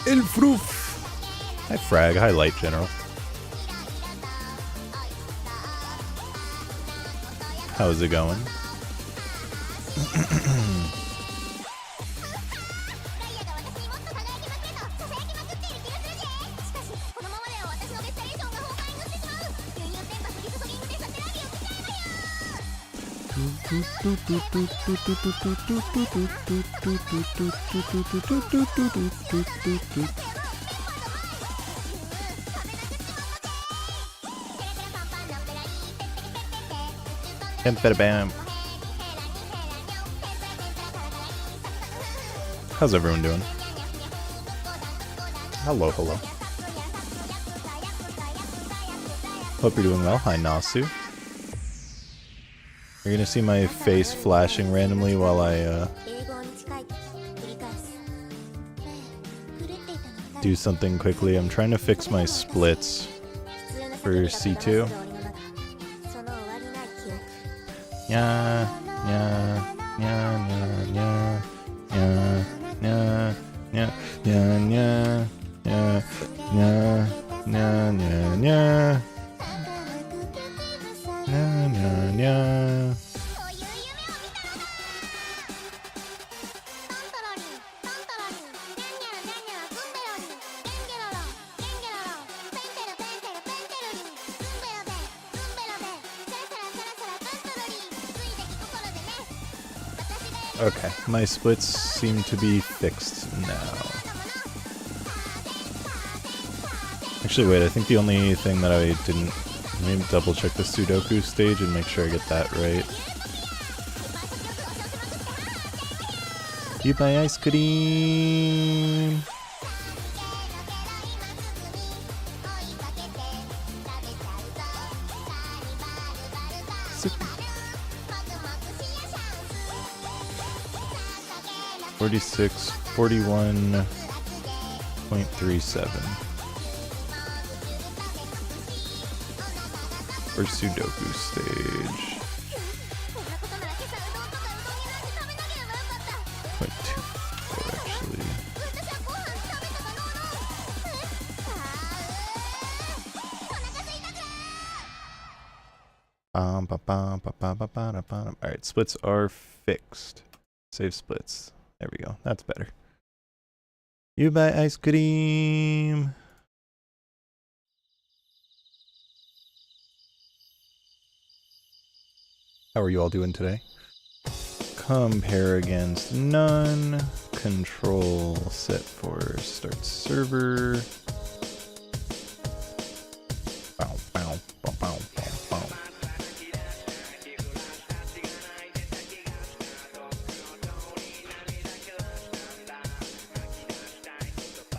El Froof. Hi Frag, hi Light General. How's it going? Bam. How's everyone doing? Hello. Hope you're doing well. Hi, Nasu. You're gonna see my face flashing randomly while I do something quickly. I'm trying to fix my splits for C2. Yeah. Okay, my splits seem to be fixed now. Actually, wait, I think the only thing that I didn't... Maybe double check the Sudoku stage and make sure I get that right. You buy ice cream! Sick. 46, 41.37 for Sudoku stage. 0.24 actually. Alright, splits are fixed. Save splits. There we go. That's better. You buy ice cream. How are you all doing today? Compare against none. Control set for start server. Bow, bow, bow, bow, bow, bow.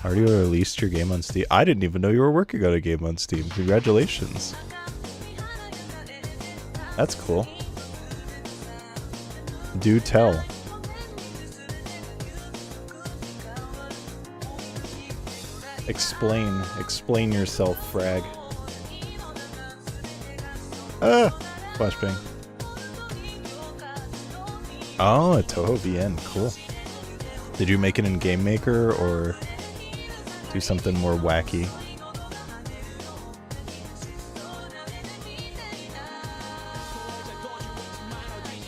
Already released your game on Steam? I didn't even know you were working on a game on Steam. Congratulations. That's cool. Do tell. Explain yourself, Frag. Ah! Flashbang. Oh, a Toho VN. Cool. Did you make it in Game Maker or do something more wacky?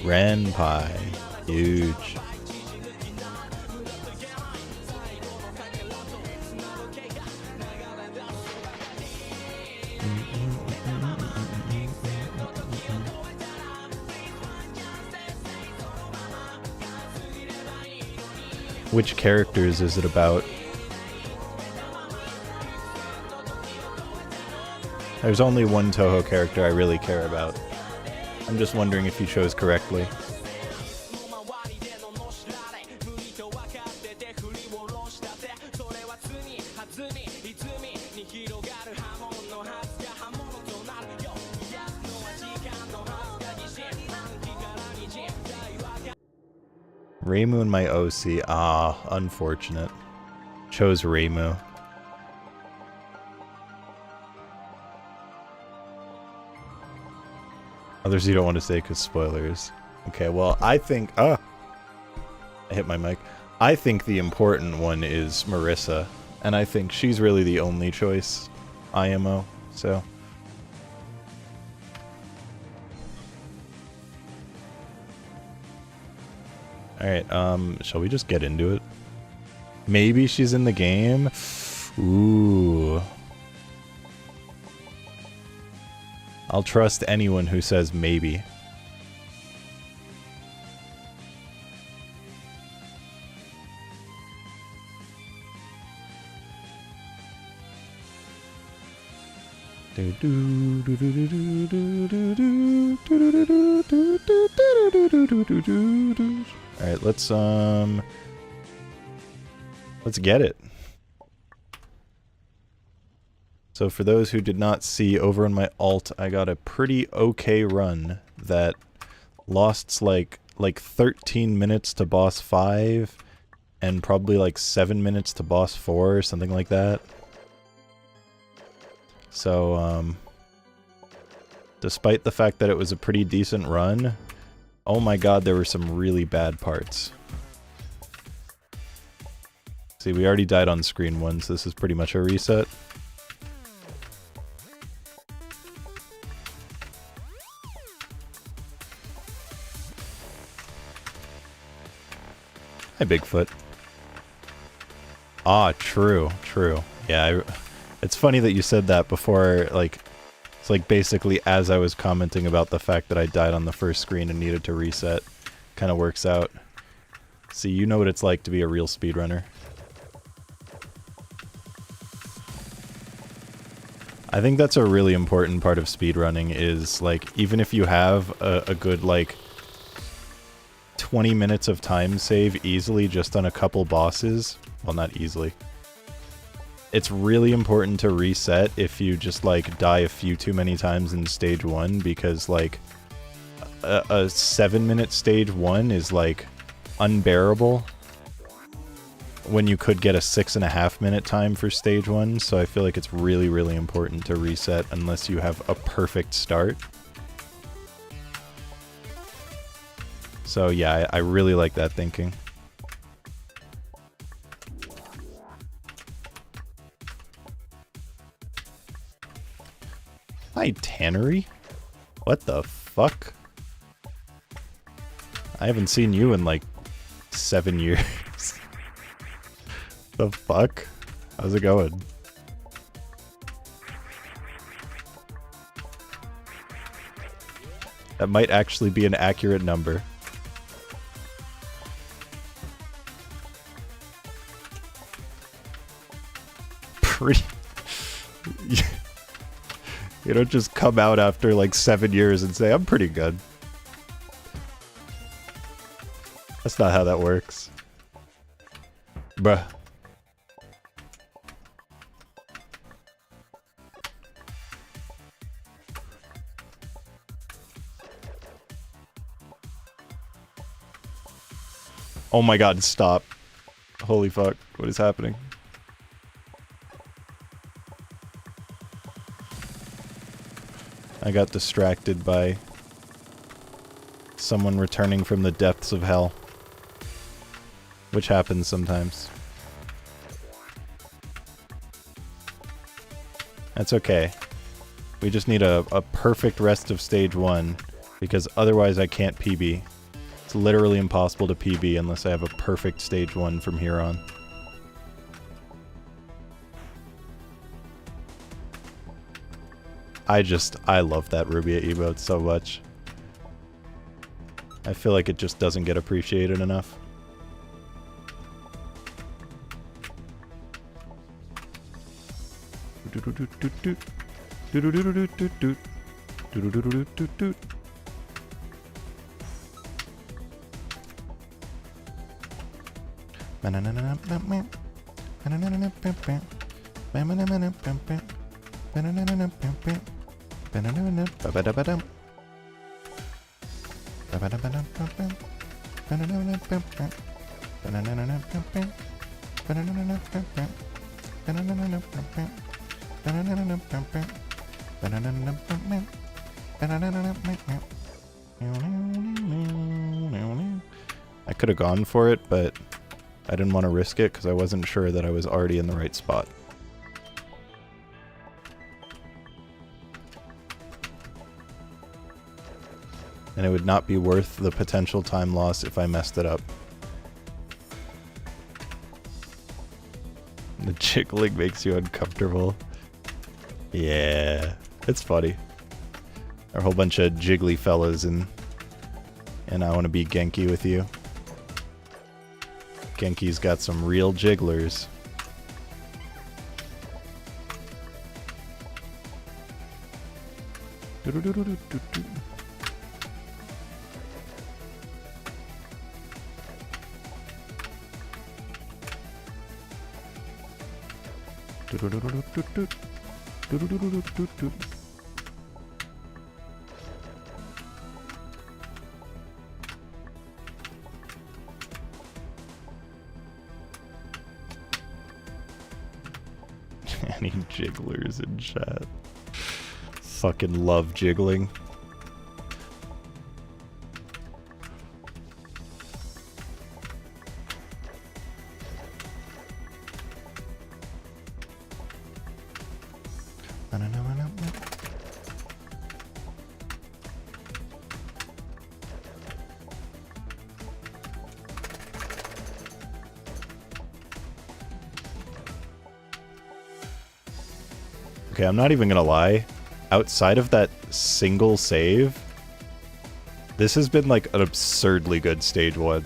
Renpai. Huge. Which characters is it about? There's only one Toho character I really care about. I'm just wondering if you chose correctly. Reimu and my OC. Ah, unfortunate. Chose Reimu. Others you don't want to say because spoilers. Okay, well, I think... I hit my mic. I think the important one is Marissa. And I think she's really the only choice, IMO, so. Alright, shall we just get into it? Maybe she's in the game? Ooh. I'll trust anyone who says maybe. Alright, let's get it. So for those who did not see, over on my alt, I got a pretty okay run that lost like 13 minutes to boss 5 and probably like 7 minutes to boss 4 or something like that. So, despite the fact that it was a pretty decent run, oh my god, there were some really bad parts. See, we already died on screen once, this is pretty much a reset. Hi, Bigfoot. Ah, true, true. Yeah, it's funny that you said that before, like, it's like basically as I was commenting about the fact that I died on the first screen and needed to reset. Kind of works out. See, you know what it's like to be a real speedrunner. I think that's a really important part of speedrunning is, like, even if you have a good, like, 20 minutes of time save easily just on a couple bosses, well, not easily, it's really important to reset if you just, like, die a few too many times in stage 1, because, like, a 7-minute stage 1 is, like, unbearable when you could get a 6.5-minute time for stage 1, so I feel like it's really, really important to reset unless you have a perfect start. So yeah, I really like that thinking. Hi, Tannery. What the fuck? I haven't seen you in like 7 years. The fuck? How's it going? That might actually be an accurate number. Pretty... You don't just come out after like 7 years and say, I'm pretty good. That's not how that works. Bruh. Oh my god, stop. Holy fuck, what is happening? I got distracted by someone returning from the depths of hell. Which happens sometimes. That's okay. We just need a perfect rest of stage 1, because otherwise I can't PB. It's literally impossible to PB unless I have a perfect stage 1 from here on. I love that Rubia emote so much. I feel like it just doesn't get appreciated enough. I could have gone for it, but I didn't want to risk it because I wasn't sure that I was already in the right spot. And it would not be worth the potential time loss if I messed it up. The jiggling makes you uncomfortable. Yeah, it's funny. There are a whole bunch of jiggly fellas and I want to be Genki with you. Genki's got some real jigglers. Any jigglers in chat? Fucking love jiggling. Okay, I'm not even gonna lie. Outside of that single save, this has been like an absurdly good stage 1.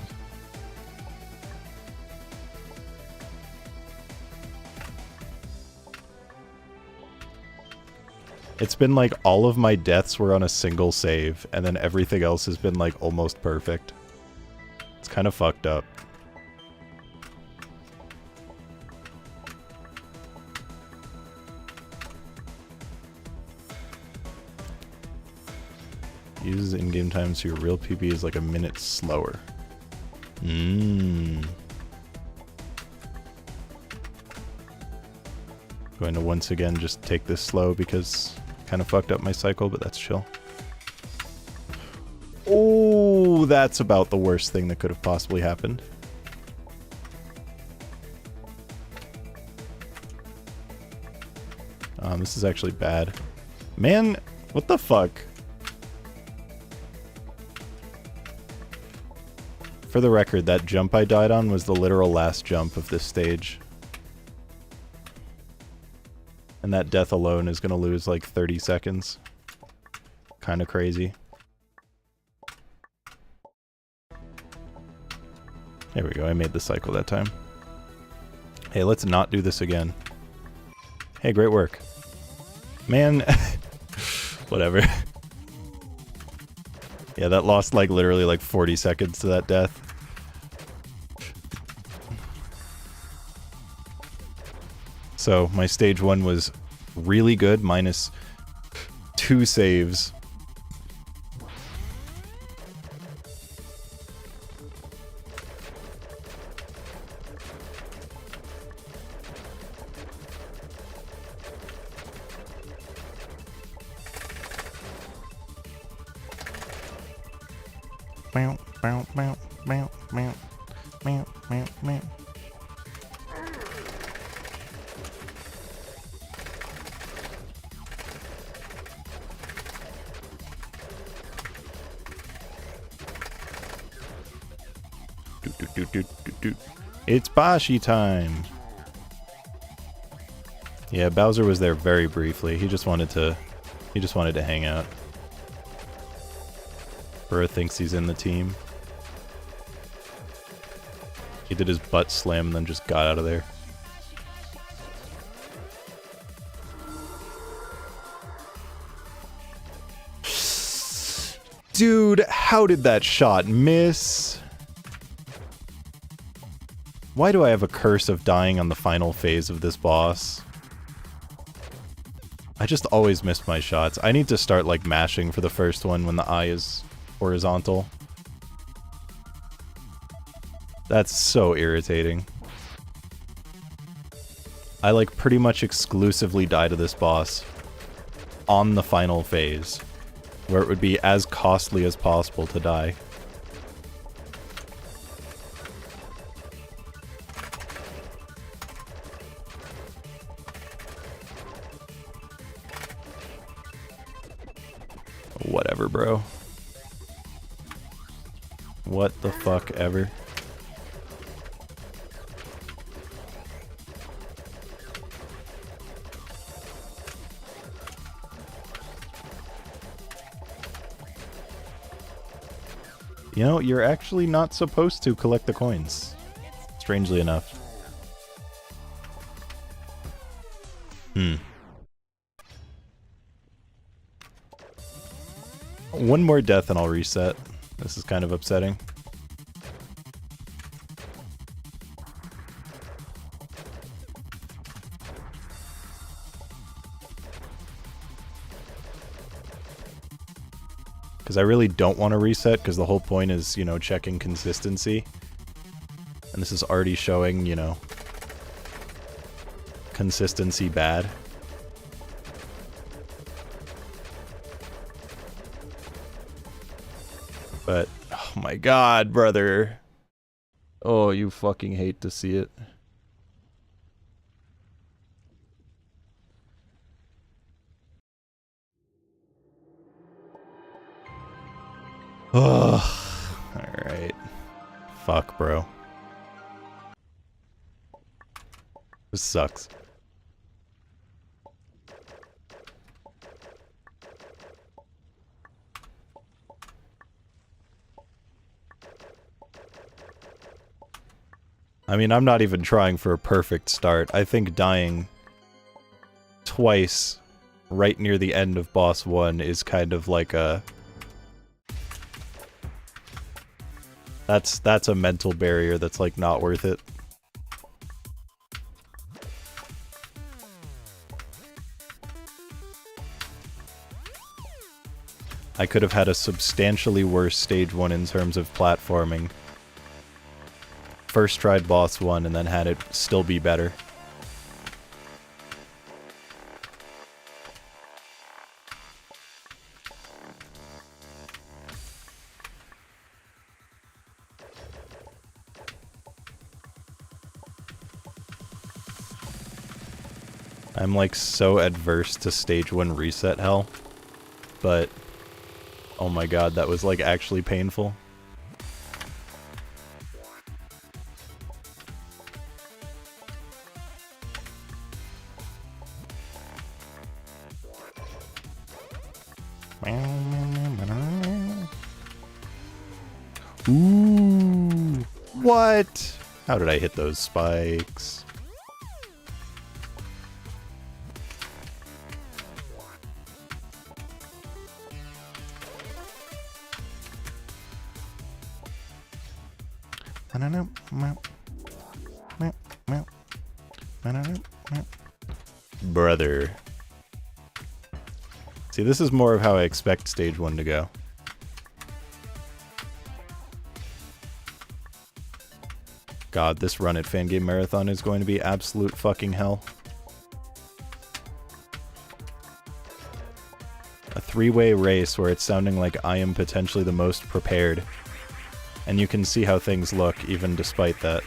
It's been like all of my deaths were on a single save, and then everything else has been like almost perfect. It's kind of fucked up. Uses in-game time so your real PB is like a minute slower. Going to once again just take this slow because kind of fucked up my cycle, but that's chill. Oh, that's about the worst thing that could have possibly happened. This is actually bad. Man, what the fuck? For the record, that jump I died on was the literal last jump of this stage. And that death alone is gonna lose like 30 seconds. Kinda crazy. There we go, I made the cycle that time. Hey, let's not do this again. Hey, great work. Man, whatever. Yeah, that lost like literally like 40 seconds to that death. So my stage 1 was really good, minus 2 saves. Meow, meow, meow, meow, meow, meow, meow, meow. It's Bashi time! Yeah, Bowser was there very briefly. He just wanted to hang out. Burra thinks he's in the team. He did his butt slam and then just got out of there. Dude, how did that shot miss? Why do I have a curse of dying on the final phase of this boss? I just always miss my shots. I need to start like mashing for the first one when the eye is horizontal. That's so irritating. I like pretty much exclusively die to this boss on the final phase, where it would be as costly as possible to die. ever, bro. What the fuck ever. You know, you're actually not supposed to collect the coins. Strangely enough. One more death and I'll reset. This is kind of upsetting. Because I really don't want to reset, because the whole point is, you know, checking consistency. And this is already showing, you know, consistency bad. But, oh my god, brother. Oh, you fucking hate to see it. Oh, alright. Fuck, bro. This sucks. I mean, I'm not even trying for a perfect start. I think dying twice right near the end of boss 1 is kind of like a... That's a mental barrier that's like not worth it. I could have had a substantially worse stage 1 in terms of platforming. First tried boss 1 and then had it still be better. I'm like so adverse to stage 1 reset hell, but oh my god, that was like actually painful. Ooh, what? How did I hit those spikes? Brother. See, this is more of how I expect stage 1 to go. God, this run at Fangame Marathon is going to be absolute fucking hell. A 3-way race where it's sounding like I am potentially the most prepared. And you can see how things look, even despite that.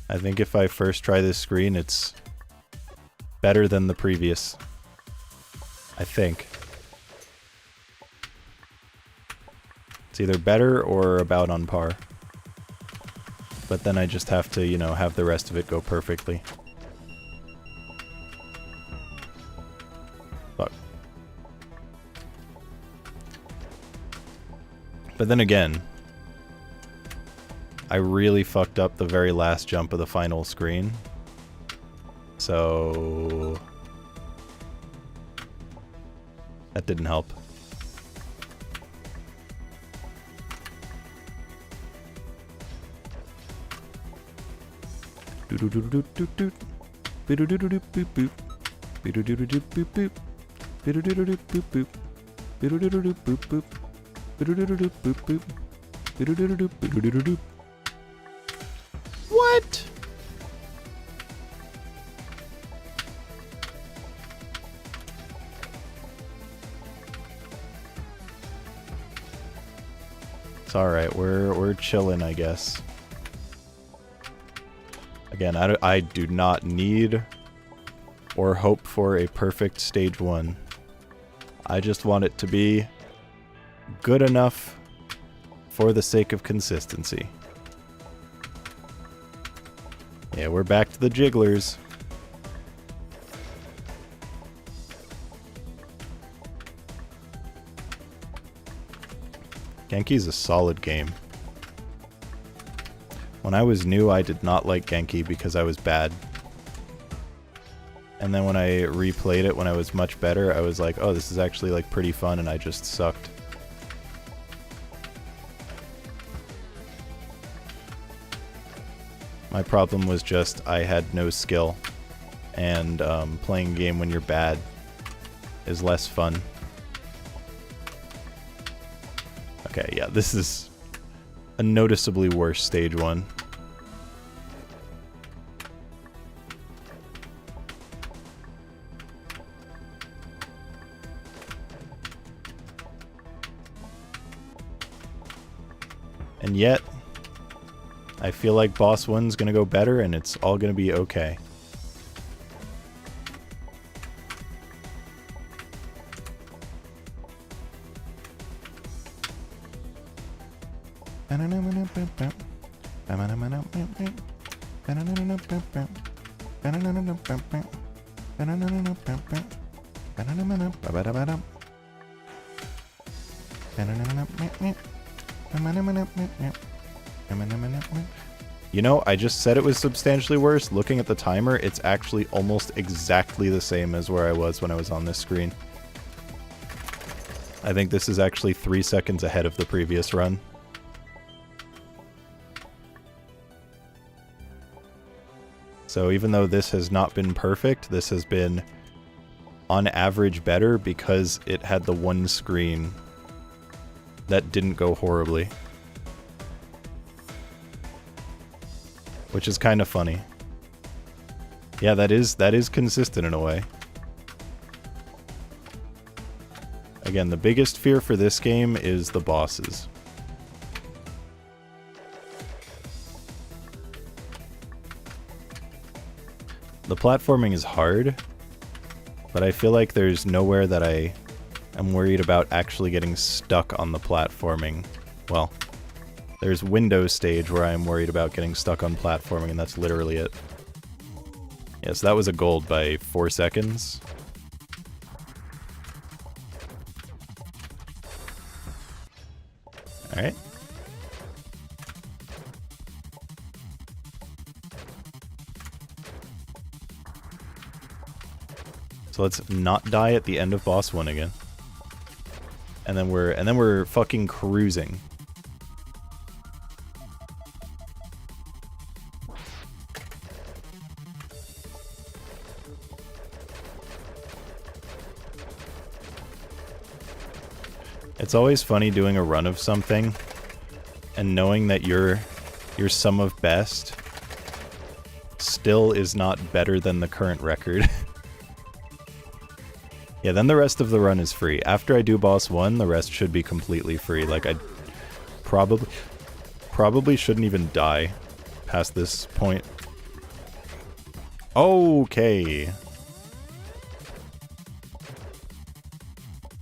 I think if I first try this screen, it's better than the previous. I think. It's either better or about on par. But then I just have to, you know, have the rest of it go perfectly. Fuck. But then again, I really fucked up the very last jump of the final screen. So that didn't help. What? It's alright, we're chilling, I guess. Again, I do not need or hope for a perfect stage 1. I just want it to be good enough for the sake of consistency. Yeah, we're back to the jigglers. Genki's a solid game. When I was new, I did not like Genki because I was bad. And then when I replayed it when I was much better, I was like, oh, this is actually like pretty fun, and I just sucked. My problem was just I had no skill, and playing a game when you're bad is less fun. Okay, yeah, this is a noticeably worse stage 1. And yet, I feel like boss 1's gonna go better and it's all gonna be okay. You know, I just said it was substantially worse. Looking at the timer, it's actually almost exactly the same as where I was when I was on this screen. I think this is actually 3 seconds ahead of the previous run. So even though this has not been perfect, this has been on average better because it had the one screen that didn't go horribly. Which is kind of funny. Yeah, that is consistent in a way. Again, the biggest fear for this game is the bosses. The platforming is hard, but I feel like there's nowhere that I am worried about actually getting stuck on the platforming. Well, there's Windows stage where I'm worried about getting stuck on platforming, and that's literally it. Yeah, so that was a gold by 4 seconds. Alright. So let's not die at the end of boss 1 again. And then we're fucking cruising. It's always funny doing a run of something and knowing that your sum of best still is not better than the current record. Yeah, then the rest of the run is free. After I do boss 1, the rest should be completely free. Like, I probably shouldn't even die past this point. Okay.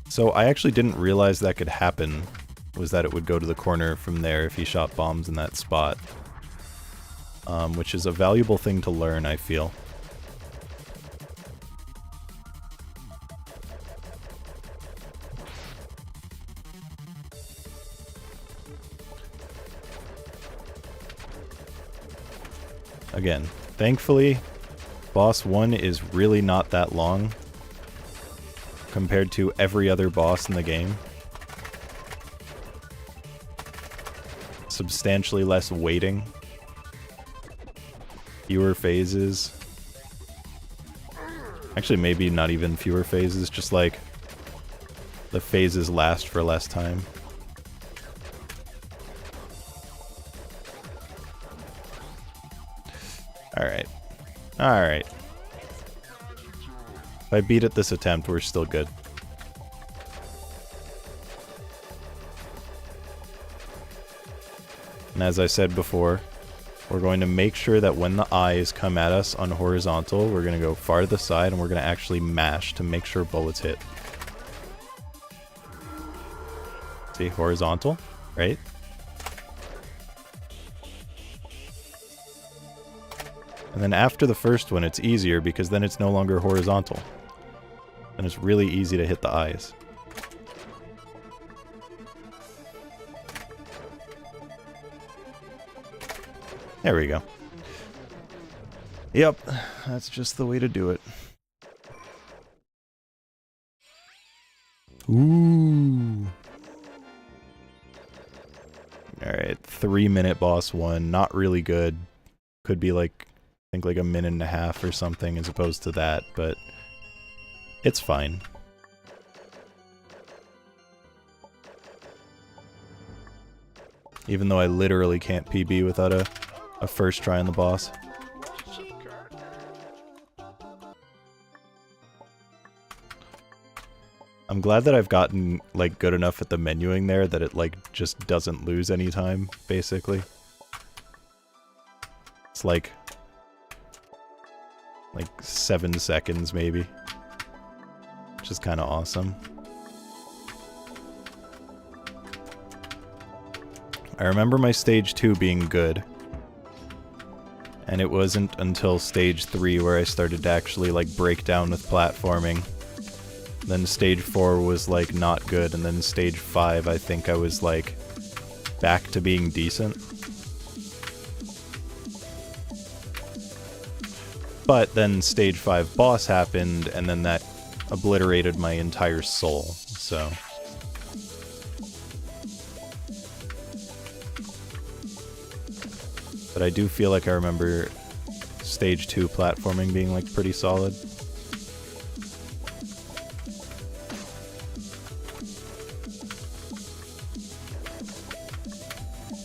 So I actually didn't realize that could happen, was that it would go to the corner from there if he shot bombs in that spot. Which is a valuable thing to learn, I feel. Again, thankfully, boss 1 is really not that long compared to every other boss in the game. Substantially less waiting. Fewer phases. Actually, maybe not even fewer phases, just like the phases last for less time. Alright. Alright. If I beat it this attempt, we're still good. And as I said before, we're going to make sure that when the eyes come at us on horizontal, we're going to go far to the side and we're going to actually mash to make sure bullets hit. See, horizontal, right? And then after the first one, it's easier because then it's no longer horizontal. And it's really easy to hit the eyes. There we go. Yep, that's just the way to do it. Ooh. Alright, 3-minute boss 1. Not really good. Could be like, I think like a minute and a half or something as opposed to that, but it's fine. Even though I literally can't PB without a first try on the boss. I'm glad that I've gotten, like, good enough at the menuing there that it, like, just doesn't lose any time, basically. It's like 7 seconds, maybe. Which is kind of awesome. I remember my stage 2 being good. And it wasn't until stage 3 where I started to actually, like, break down with platforming. Then stage 4 was, like, not good, and then stage 5 I think I was, like, back to being decent. But then stage 5 boss happened, and then that obliterated my entire soul, so... But I do feel like I remember stage 2 platforming being, like, pretty solid.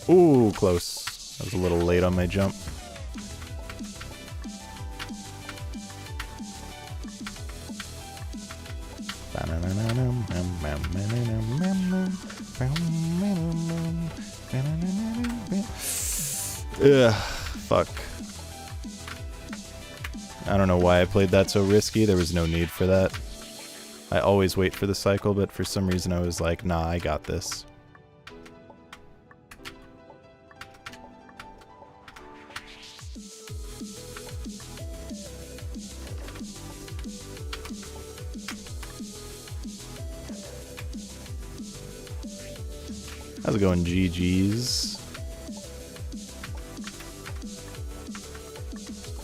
Ooh, close. I was a little late on my jump. Ugh, fuck. I don't know why I played that so risky. There was no need for that. I always wait for the cycle, but for some reason I was like, nah, I got this. How's it going, GG's?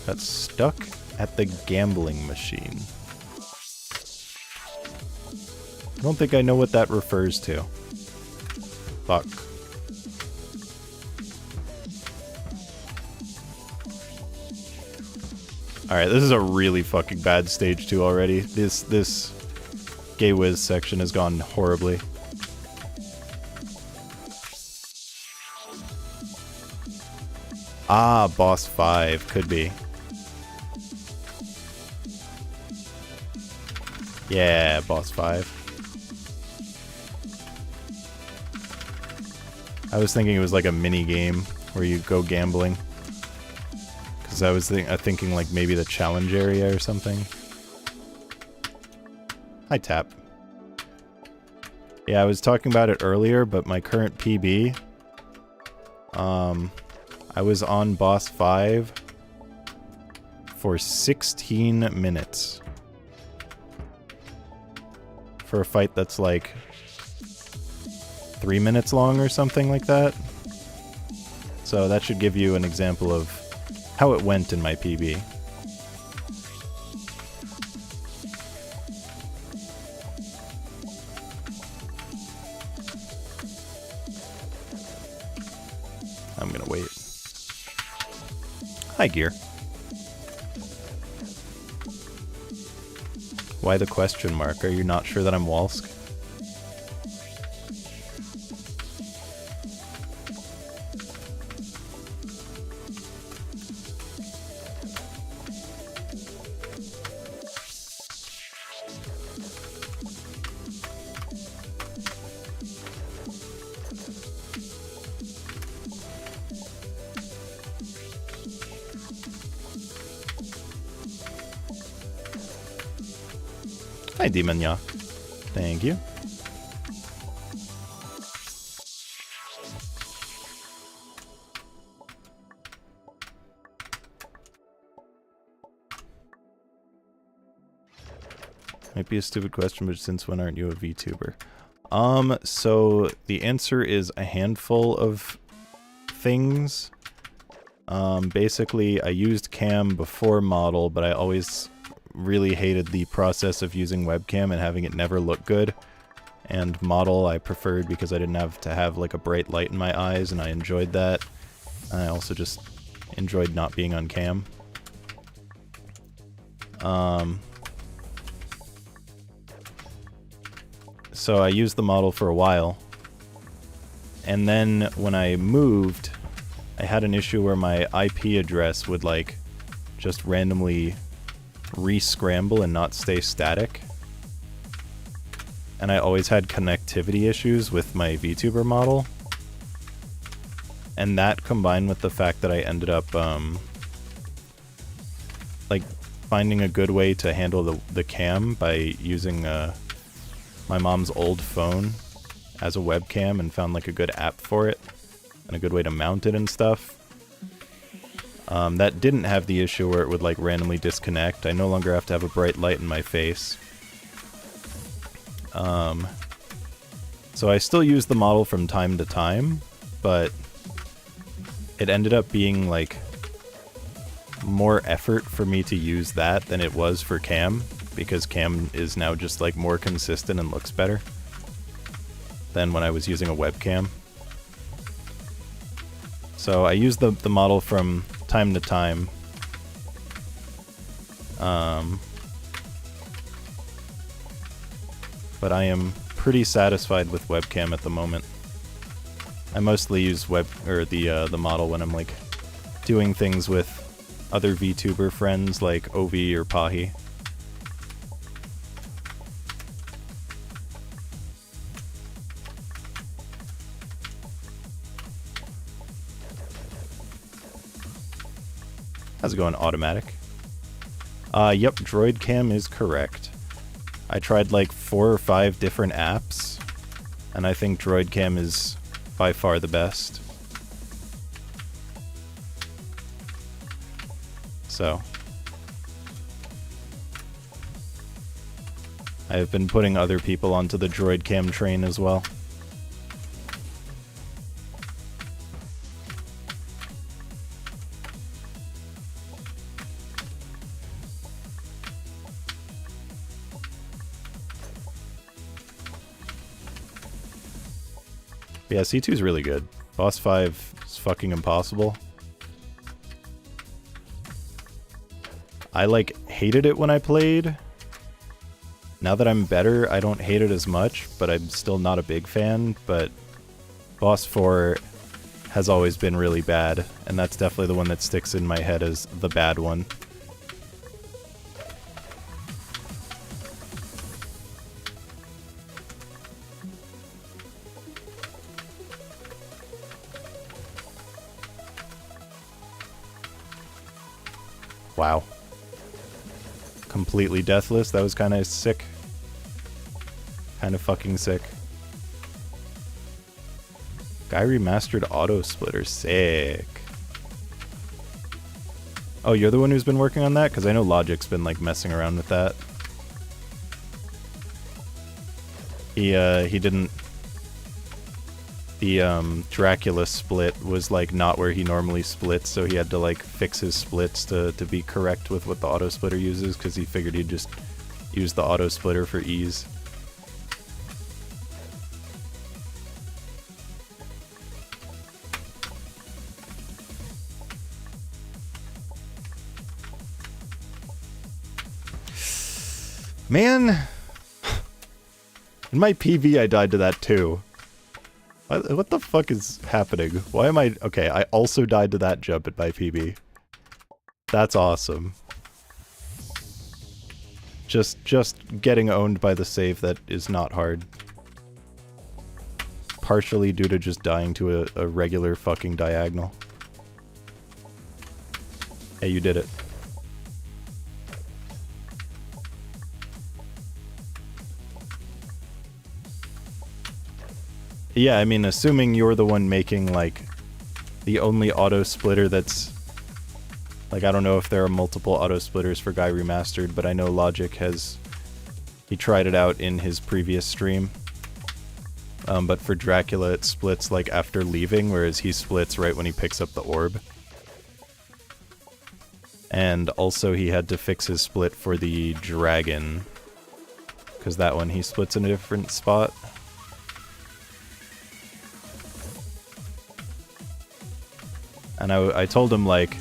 Got stuck at the gambling machine. I don't think I know what that refers to. Fuck. Alright, this is a really fucking bad stage 2 already. This Gay Whiz section has gone horribly. Ah, boss 5. Could be. Yeah, boss 5. I was thinking it was like a mini game where you go gambling. Because I was thinking like maybe the challenge area or something. Hi, Tap. Yeah, I was talking about it earlier, but my current PB... I was on boss 5 for 16 minutes. For a fight that's like 3 minutes long or something like that. So that should give you an example of how it went in my PB. I'm gonna wait. Hi, Gear. Why the question mark? Are you not sure that I'm Wolsk? Hi, Demon Ya. Thank you. Might be a stupid question, but since when aren't you a VTuber? So the answer is a handful of things. Basically, I used cam before model, but I always really hated the process of using webcam and having it never look good. And model I preferred because I didn't have to have like a bright light in my eyes, and I enjoyed that. I also just enjoyed not being on cam. So I used the model for a while, and then when I moved, I had an issue where my IP address would like just randomly re-scramble and not stay static. And I always had connectivity issues with my VTuber model. And that combined with the fact that I ended up like finding a good way to handle the cam by using my mom's old phone as a webcam, and found like a good app for it and a good way to mount it and stuff. That didn't have the issue where it would like randomly disconnect. I no longer have to have a bright light in my face. So I still use the model from time to time, but it ended up being like more effort for me to use that than it was for cam, because cam is now just like more consistent and looks better than when I was using a webcam. So I use the model from time to time. But I am pretty satisfied with webcam at the moment. I mostly use the model when I'm like doing things with other VTuber friends like Ovi or Pahi. How's it going, automatic? Yep, Droid Cam is correct. I tried like 4 or 5 different apps, and I think Droid Cam is by far the best. So I have been putting other people onto the Droid Cam train as well. Yeah, C2 is really good. Boss 5 is fucking impossible. I like hated it when I played. Now that I'm better, I don't hate it as much, but I'm still not a big fan. But Boss 4 has always been really bad, and that's definitely the one that sticks in my head as the bad one. Wow. Completely deathless. That was kind of sick. Kind of fucking sick. Guy remastered Auto Splitter. Sick. Oh, you're the one who's been working on that? Because I know Logic's been like messing around with that. He didn't... The Dracula split was like not where he normally splits, so he had to like fix his splits to be correct with what the auto splitter uses, because he figured he'd just use the auto splitter for ease. Man, in my PV I died to that too. What the fuck is happening? Why am I... Okay, I also died to that jump at my PB. That's awesome. Just getting owned by the save that is not hard. Partially due to just dying to a regular fucking diagonal. Hey, you did it. Yeah, I mean, assuming you're the one making, like, the only auto splitter that's... Like, I don't know if there are multiple auto splitters for Guy Remastered, but I know Logic has... He tried it out in his previous stream. But for Dracula, it splits, like, after leaving, whereas he splits right when he picks up the orb. And also he had to fix his split for the dragon, because that one he splits in a different spot. And I told him, like,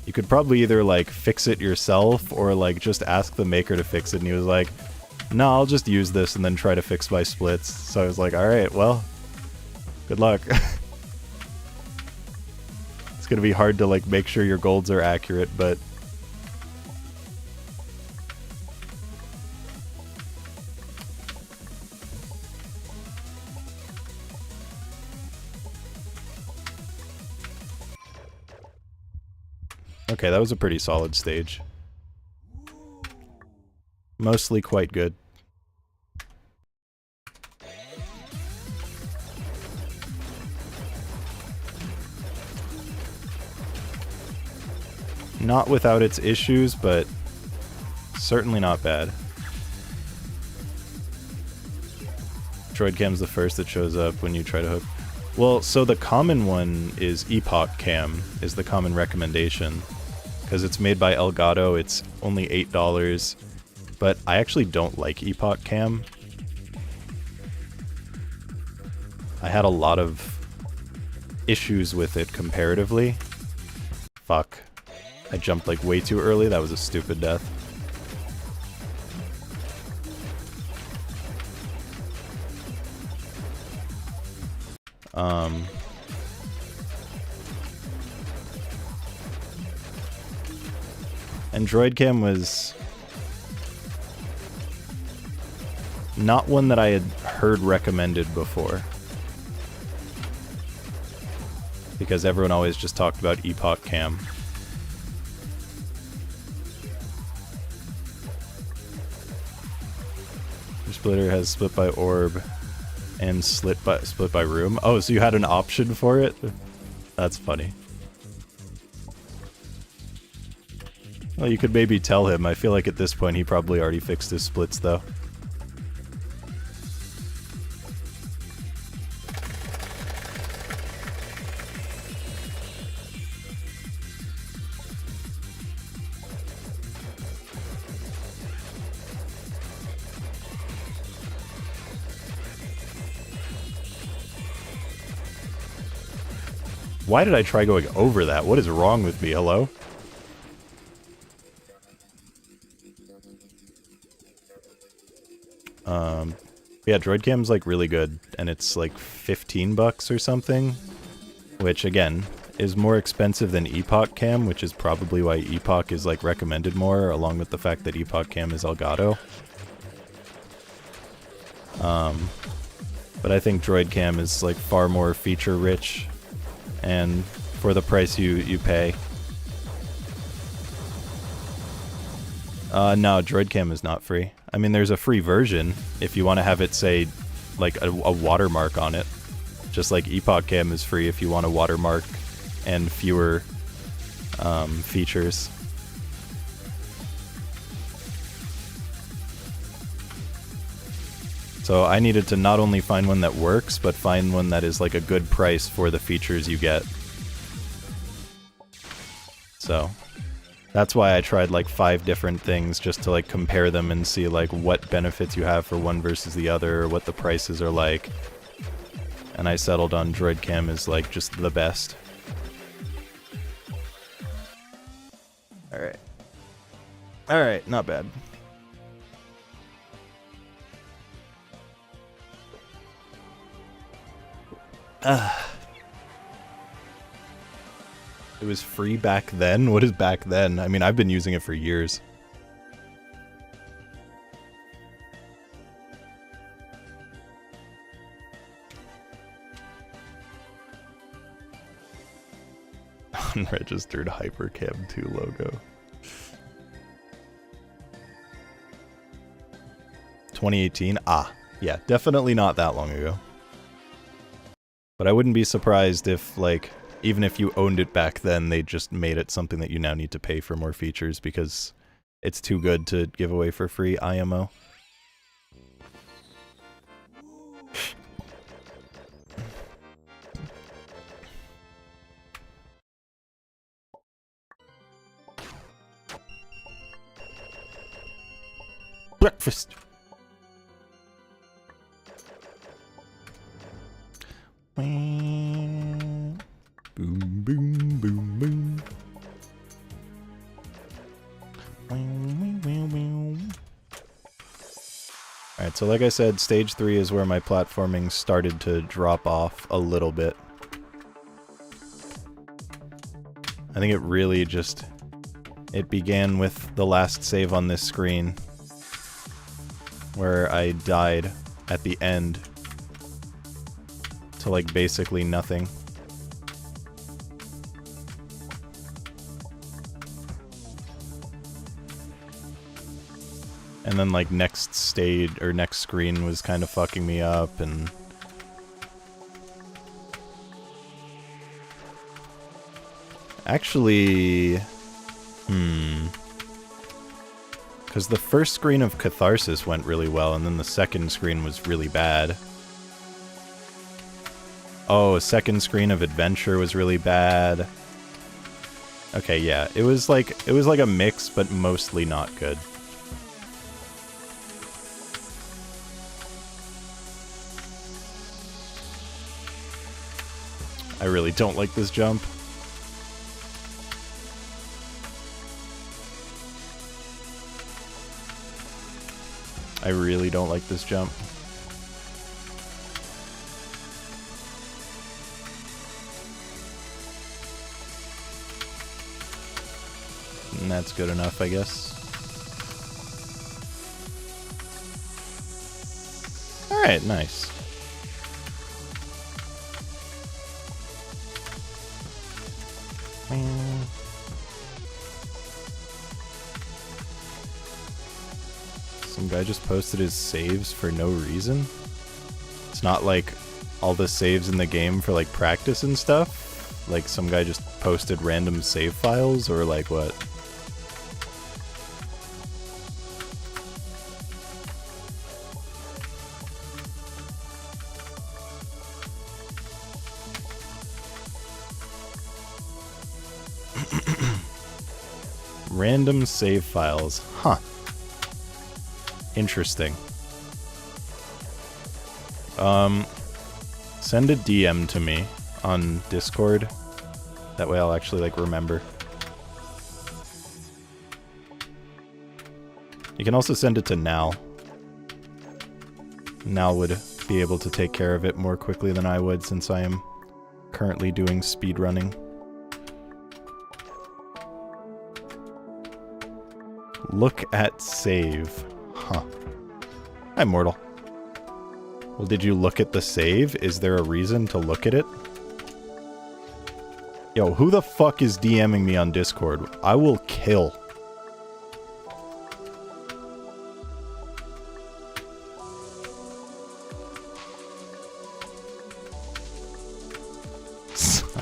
you could probably either, like, fix it yourself or, like, just ask the maker to fix it. And he was like, no, I'll just use this and then try to fix my splits. So I was like, alright, well, good luck. It's gonna be hard to, like, make sure your golds are accurate, but... Okay, that was a pretty solid stage. Mostly quite good. Not without its issues, but certainly not bad. Droid Cam's the first that shows up when you try to hook. Well, so the common one is Epoch Cam, is the common recommendation. Because it's made by Elgato, it's only $8, but I actually don't like Epoch Cam. I had a lot of issues with it comparatively. Fuck. I jumped like way too early, that was a stupid death. And Droid Cam was not one that I had heard recommended before. Because everyone always just talked about Epoch Cam. Your splitter has split by orb and split by room. Oh, so you had an option for it? That's funny. Well, you could maybe tell him. I feel like at this point he probably already fixed his splits, though. Why did I try going over that? What is wrong with me? Hello? Yeah, Droid Cam's like really good, and it's like 15 bucks or something, which again is more expensive than Epoch Cam, which is probably why Epoch is like recommended more, along with the fact that Epoch Cam is Elgato. But I think Droid Cam is like far more feature rich, and for the price you pay. No, Droid Cam is not free. I mean, there's a free version if you want to have it say, like, a watermark on it. Just like Epoch Cam is free if you want a watermark and fewer features. So I needed to not only find one that works, but find one that is like a good price for the features you get. So that's why I tried like 5 different things just to like compare them and see like what benefits you have for one versus the other, or what the prices are like. And I settled on Droid Cam is like just the best. Alright. Alright, not bad. It was free back then? What is back then? I mean, I've been using it for years. Unregistered Hypercam 2 logo. 2018? Ah, yeah, definitely not that long ago. But I wouldn't be surprised if, like, even if you owned it back then, they just made it something that you now need to pay for more features because it's too good to give away for free, IMO. Breakfast! Boom, boom, boom, boom. Alright, so like I said, stage 3 is where my platforming started to drop off a little bit. I think it really just... It began with the last save on this screen, where I died at the end to, like, basically nothing. And then, like, next stage, or next screen was kind of fucking me up, and... Actually... Because the first screen of Catharsis went really well, and then the second screen was really bad. Oh, a second screen of Adventure was really bad. Okay, yeah, it was like a mix, but mostly not good. I really don't like this jump. I really don't like this jump. And that's good enough, I guess. Alright, nice. Some guy just posted his saves for no reason. It's not like all the saves in the game for like practice and stuff. Like some guy just posted random save files, or like what? Random save files. Huh. Interesting. Send a DM to me on Discord. That way I'll actually, like, remember. You can also send it to Nal. Nal would be able to take care of it more quickly than I would, since I am currently doing speedrunning. Look at save. Huh. Hi, Mortal. Well, did you look at the save? Is there a reason to look at it? Yo, who the fuck is DMing me on Discord? I will kill. Sorry.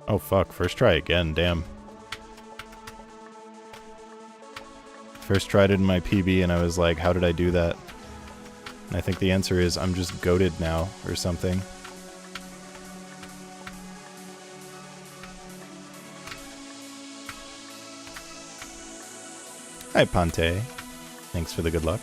Oh fuck, first try again, damn. First tried it in my PB and I was like, how did I do that? And I think the answer is, I'm just goated now, or something. Hi, Ponte. Thanks for the good luck.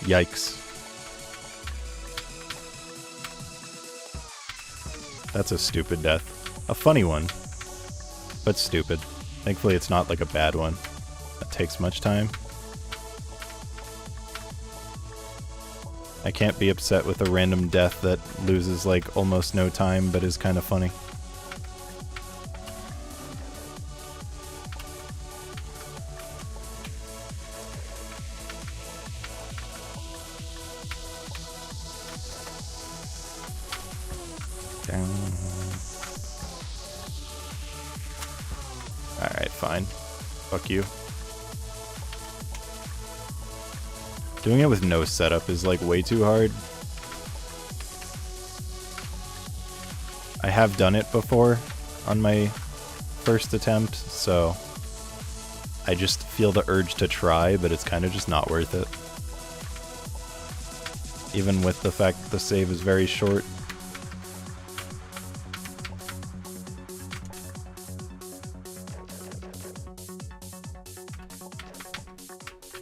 Yikes. That's a stupid death. A funny one, but stupid. Thankfully it's not like a bad one. That takes much time. I can't be upset with a random death that loses like almost no time but is kind of funny. Alright, fine. Fuck you. Doing it with no setup is like way too hard. I have done it before on my first attempt, so I just feel the urge to try, but it's kind of just not worth it. Even with the fact that the save is very short.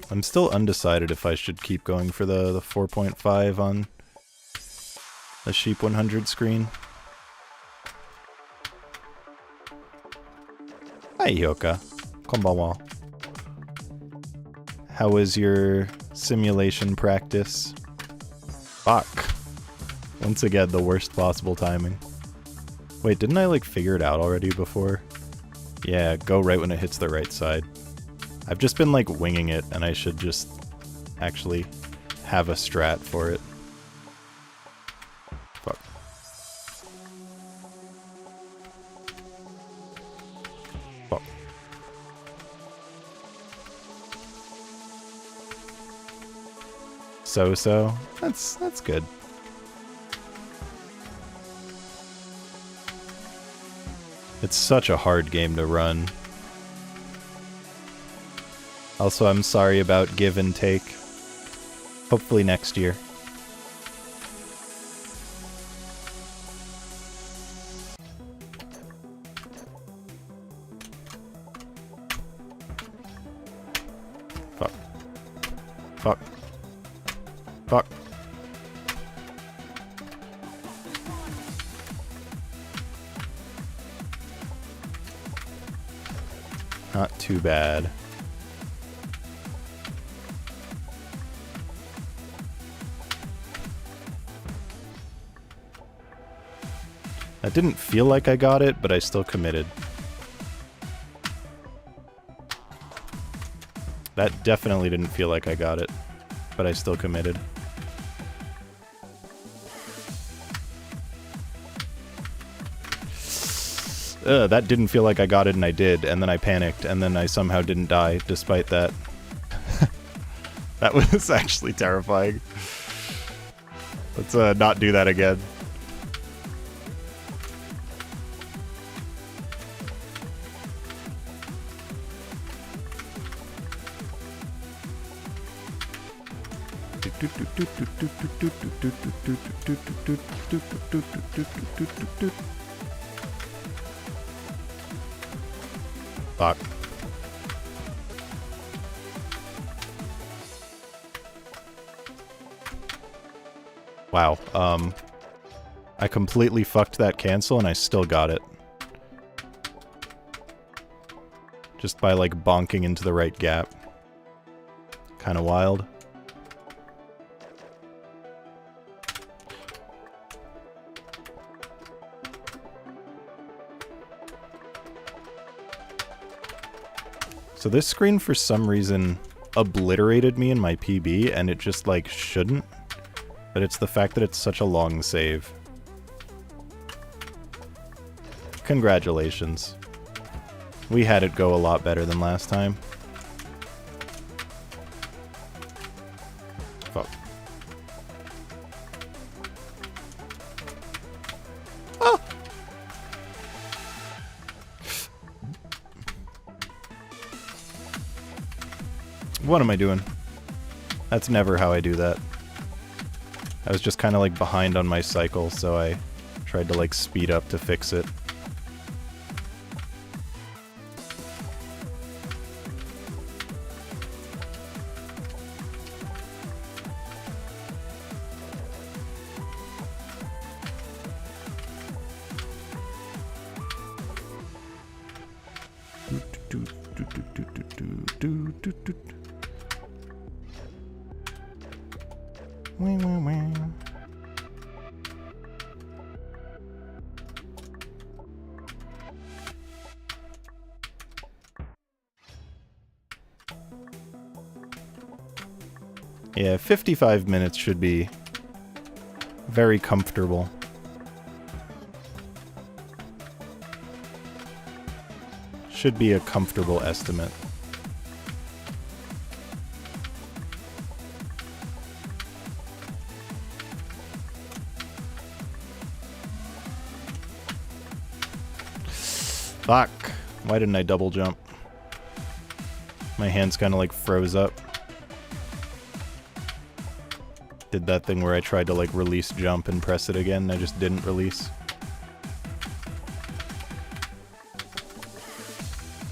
I'm still undecided if I should keep going for the 4.5 on the Sheep 100 screen. Hi, Yoka. Konbanwa. How was your simulation practice? Fuck. Once again, the worst possible timing. Wait, didn't I like figure it out already before? Yeah, go right when it hits the right side. I've just been like winging it, and I should just actually have a strat for it. Fuck. Fuck. So-so. That's good. It's such a hard game to run. Also, I'm sorry about give and take. Hopefully next year. Fuck. Fuck. Fuck. Not too bad. That didn't feel like I got it, but I still committed. That definitely didn't feel like I got it, but I still committed. That didn't feel like I got it and I did, and then I panicked, and then I somehow didn't die despite that. That was actually terrifying. Let's not do that again. Fuck. Wow, I completely fucked that cancel and I still got it. Just by like bonking into the right gap. Kinda wild. So this screen, for some reason, obliterated me in my PB, and it just, like, shouldn't. But it's the fact that it's such a long save. Congratulations. We had it go a lot better than last time. Fuck. Oh! What am I doing? That's never how I do that. I was just kind of like behind on my cycle, so I tried to like speed up to fix it. Yeah, 55 minutes should be very comfortable. Should be a comfortable estimate. Fuck. Why didn't I double jump? My hands kind of like froze up. Did that thing where I tried to like release jump and press it again, and I just didn't release.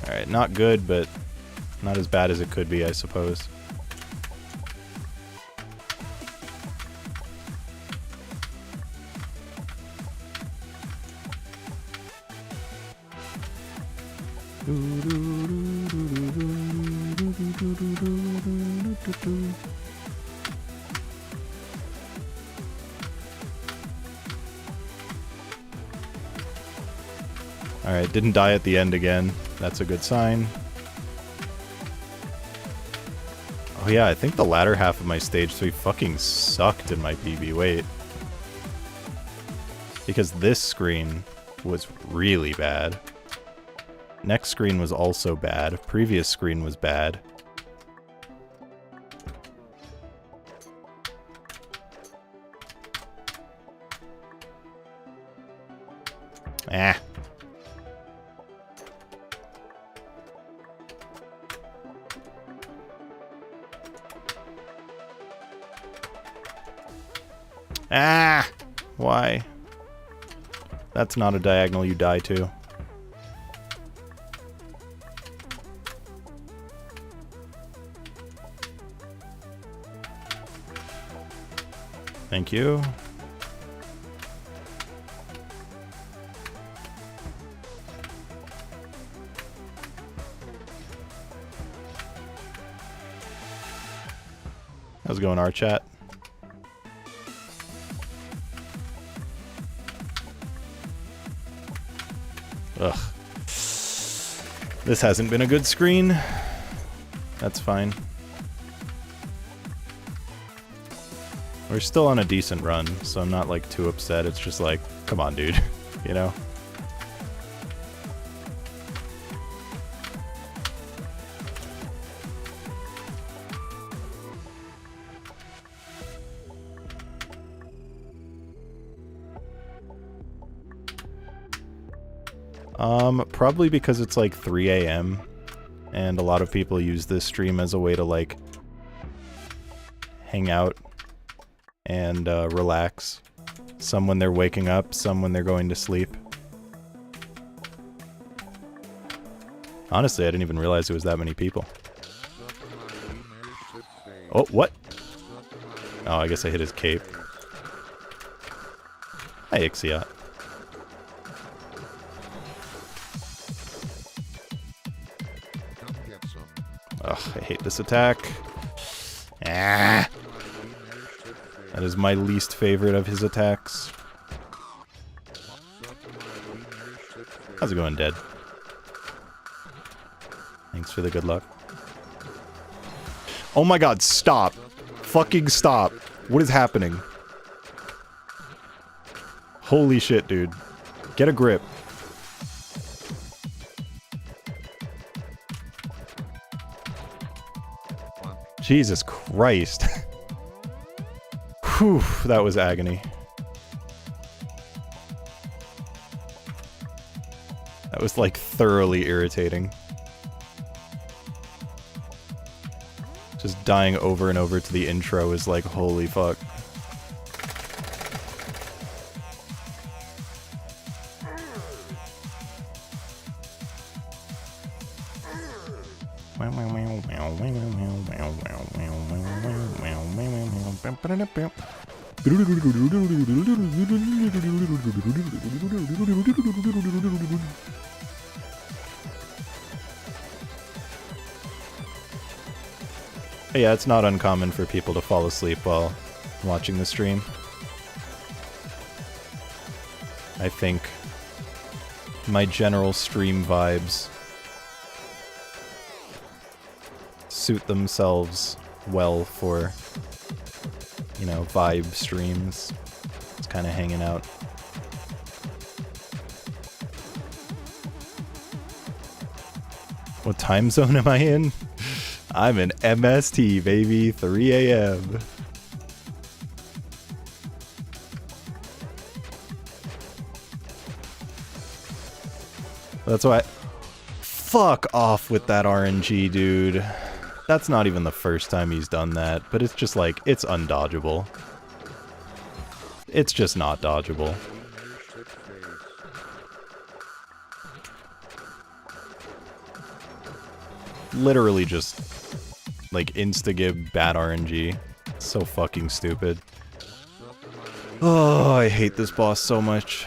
Alright, not good, but not as bad as it could be, I suppose. Alright, didn't die at the end again. That's a good sign. Oh yeah, I think the latter half of my stage 3 fucking sucked in my PB. Wait. Because this screen was really bad. Next screen was also bad. Previous screen was bad. Ah. Ah! Why? That's not a diagonal you die to. Thank you. How's it going, our chat? Ugh. This hasn't been a good screen. That's fine. We're still on a decent run, so I'm not like too upset. It's just like, come on, dude. You know? Probably because it's like 3 a.m. and a lot of people use this stream as a way to like hang out and relax. Some when they're waking up, some when they're going to sleep. Honestly, I didn't even realize there was that many people. Oh, what? Oh, I guess I hit his cape. Hi, Ixiot. Ugh, I hate this attack. Ah! That is my least favorite of his attacks. How's it going, Dead? Thanks for the good luck. Oh my god, stop! Fucking stop! What is happening? Holy shit, dude. Get a grip. Jesus Christ. Whew, that was agony. That was like thoroughly irritating. Just dying over and over to the intro is like, holy fuck. Yeah, it's not uncommon for people to fall asleep while watching the stream. I think my general stream vibes suit themselves well for, you know, vibe streams. It's kind of hanging out. What time zone am I in? I'm in MST, baby. 3 a.m. That's why. Fuck off with that RNG, dude. That's not even the first time he's done that, but it's just like, it's undodgeable. It's just not dodgeable. Literally just, like, insta-gib bad RNG. So fucking stupid. Oh, I hate this boss so much.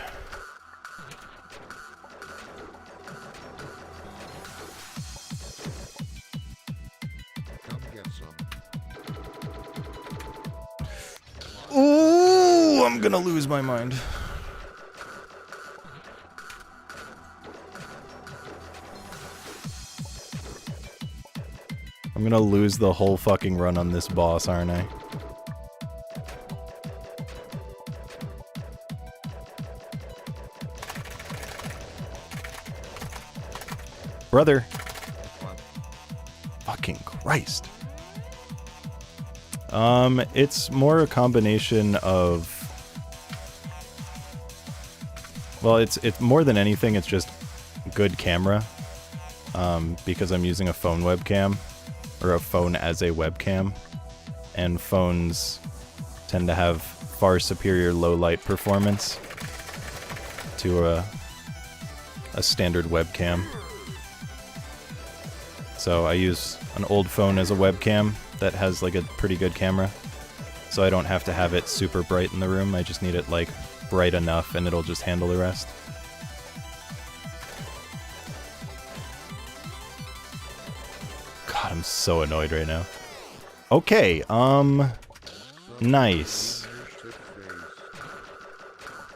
Ooh, I'm gonna lose my mind. I'm gonna lose the whole fucking run on this boss, aren't I? Brother. Fucking Christ. It's more a combination of... Well, it's more than anything, it's just good camera. Because I'm using a phone webcam. Or a phone as a webcam. And phones tend to have far superior low light performance to a standard webcam. So I use an old phone as a webcam that has like a pretty good camera. So I don't have to have it super bright in the room, I just need it like bright enough and it'll just handle the rest. God, I'm so annoyed right now. Okay, nice.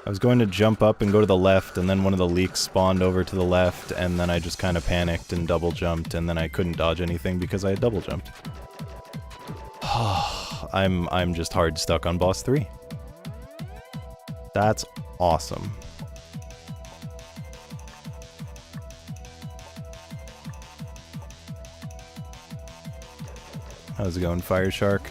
I was going to jump up and go to the left, and then one of the leaks spawned over to the left, and then I just kind of panicked and double jumped, and then I couldn't dodge anything because I had double jumped. I'm just hard stuck on boss 3. That's awesome. How's it going, Fire Shark?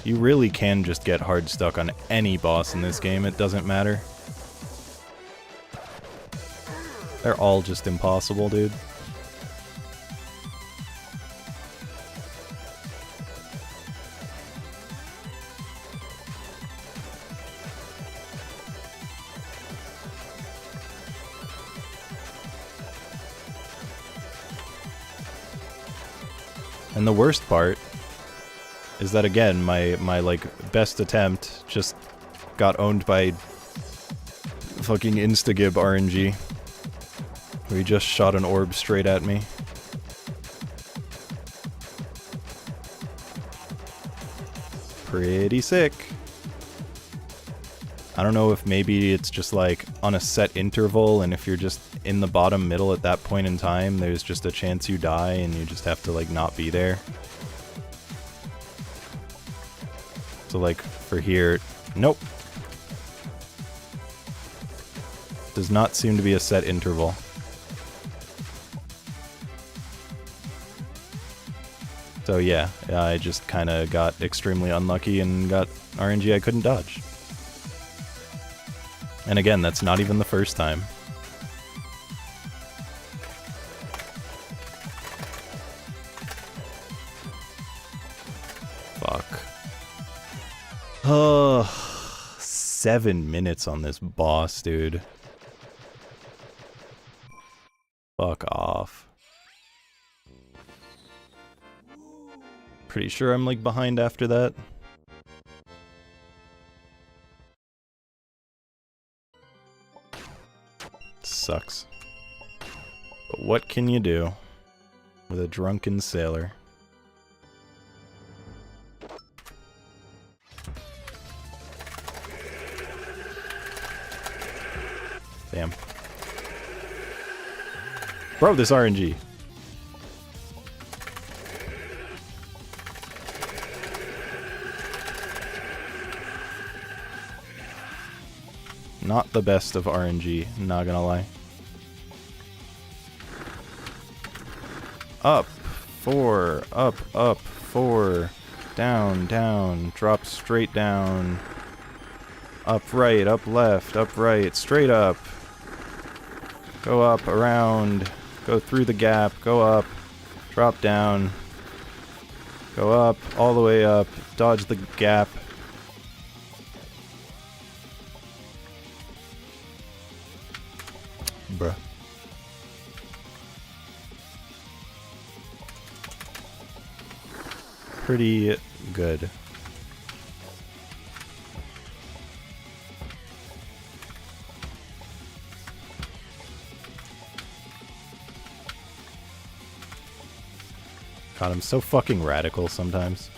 You really can just get hard stuck on any boss in this game, it doesn't matter. They're all just impossible, dude. And the worst part is that, again, my like best attempt just got owned by fucking instagib RNG. Where he just shot an orb straight at me. Pretty sick. I don't know if maybe it's just like on a set interval, and if you're just in the bottom middle at that point in time, there's just a chance you die and you just have to like not be there. So like for here, nope. Does not seem to be a set interval. So yeah, I just kind of got extremely unlucky and got RNG I couldn't dodge. And again, that's not even the first time. Fuck. Oh, 7 minutes on this boss, dude. Fuck off. Pretty sure I'm like behind after that. Sucks. But what can you do with a drunken sailor? Damn. Bro, this RNG. Not the best of RNG, not gonna lie. Up, 4, up, 4, down, drop straight down, up right, up left, up right, straight up, go up, around, go through the gap, go up, drop down, go up, all the way up, dodge the gap. Bruh. Pretty good. God, I'm so fucking radical sometimes.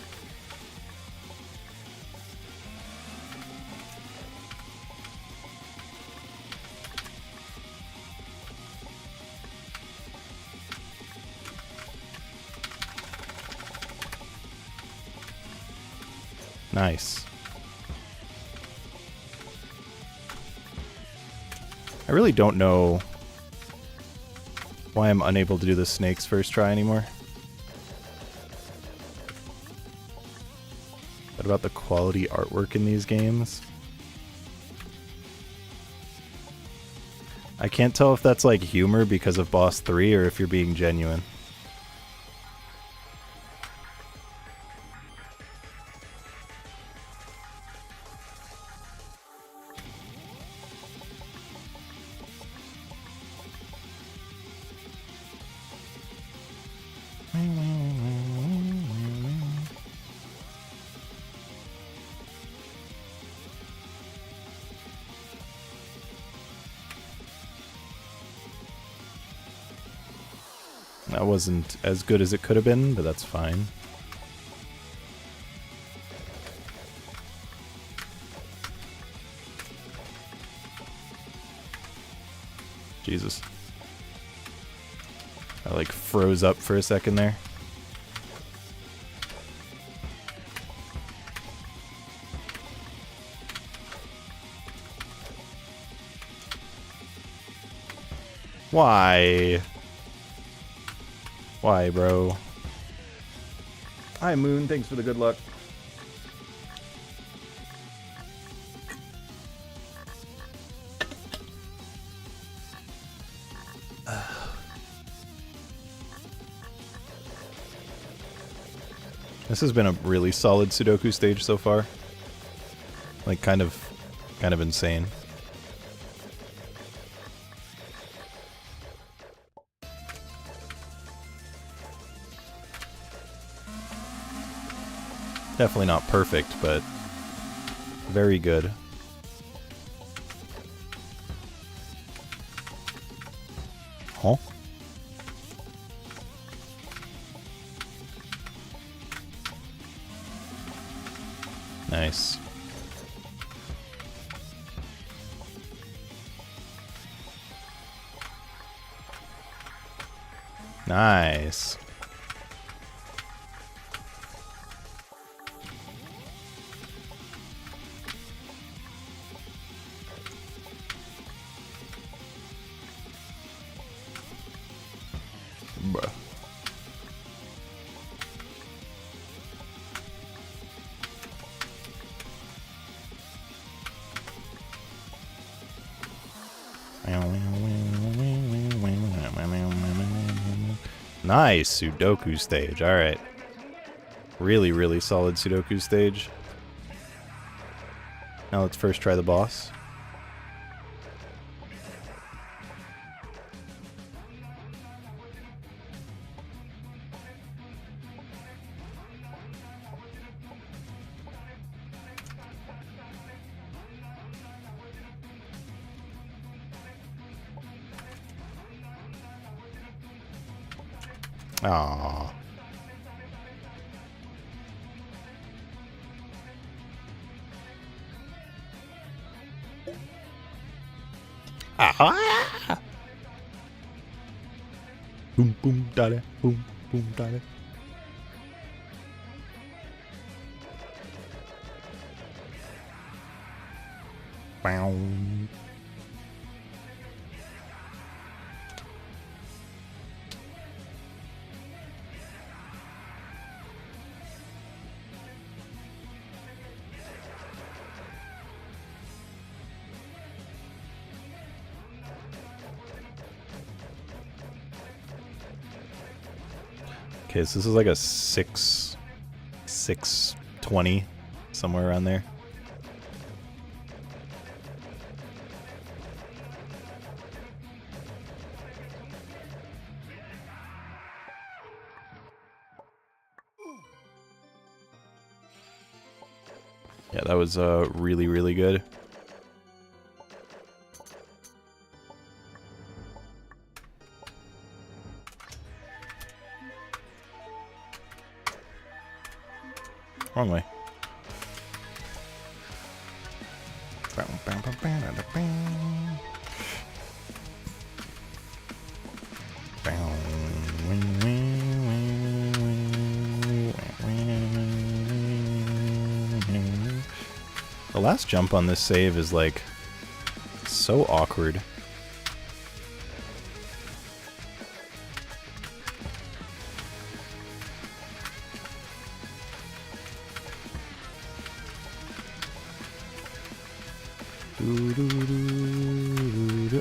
Nice. I really don't know why I'm unable to do the snakes first try anymore. What about the quality artwork in these games? I can't tell if that's like humor because of Boss 3 or if you're being genuine. That wasn't as good as it could have been, but that's fine. Jesus. I like froze up for a second there. Why? Why, bro? Hi, Moon. Thanks for the good luck. This has been a really solid Sudoku stage so far. Like, kind of insane. Definitely not perfect, but very good. Huh? Nice. Nice. Bruh. Nice Sudoku stage. All right. Really, really solid Sudoku stage. Now let's first try the boss. Aww. Ah! Boom, boom, dale, boom, boom, dale. Bow. Okay, so this is like a 620, somewhere around there. Yeah, that was really, really good. Wrong way. The last jump on this save is like so awkward.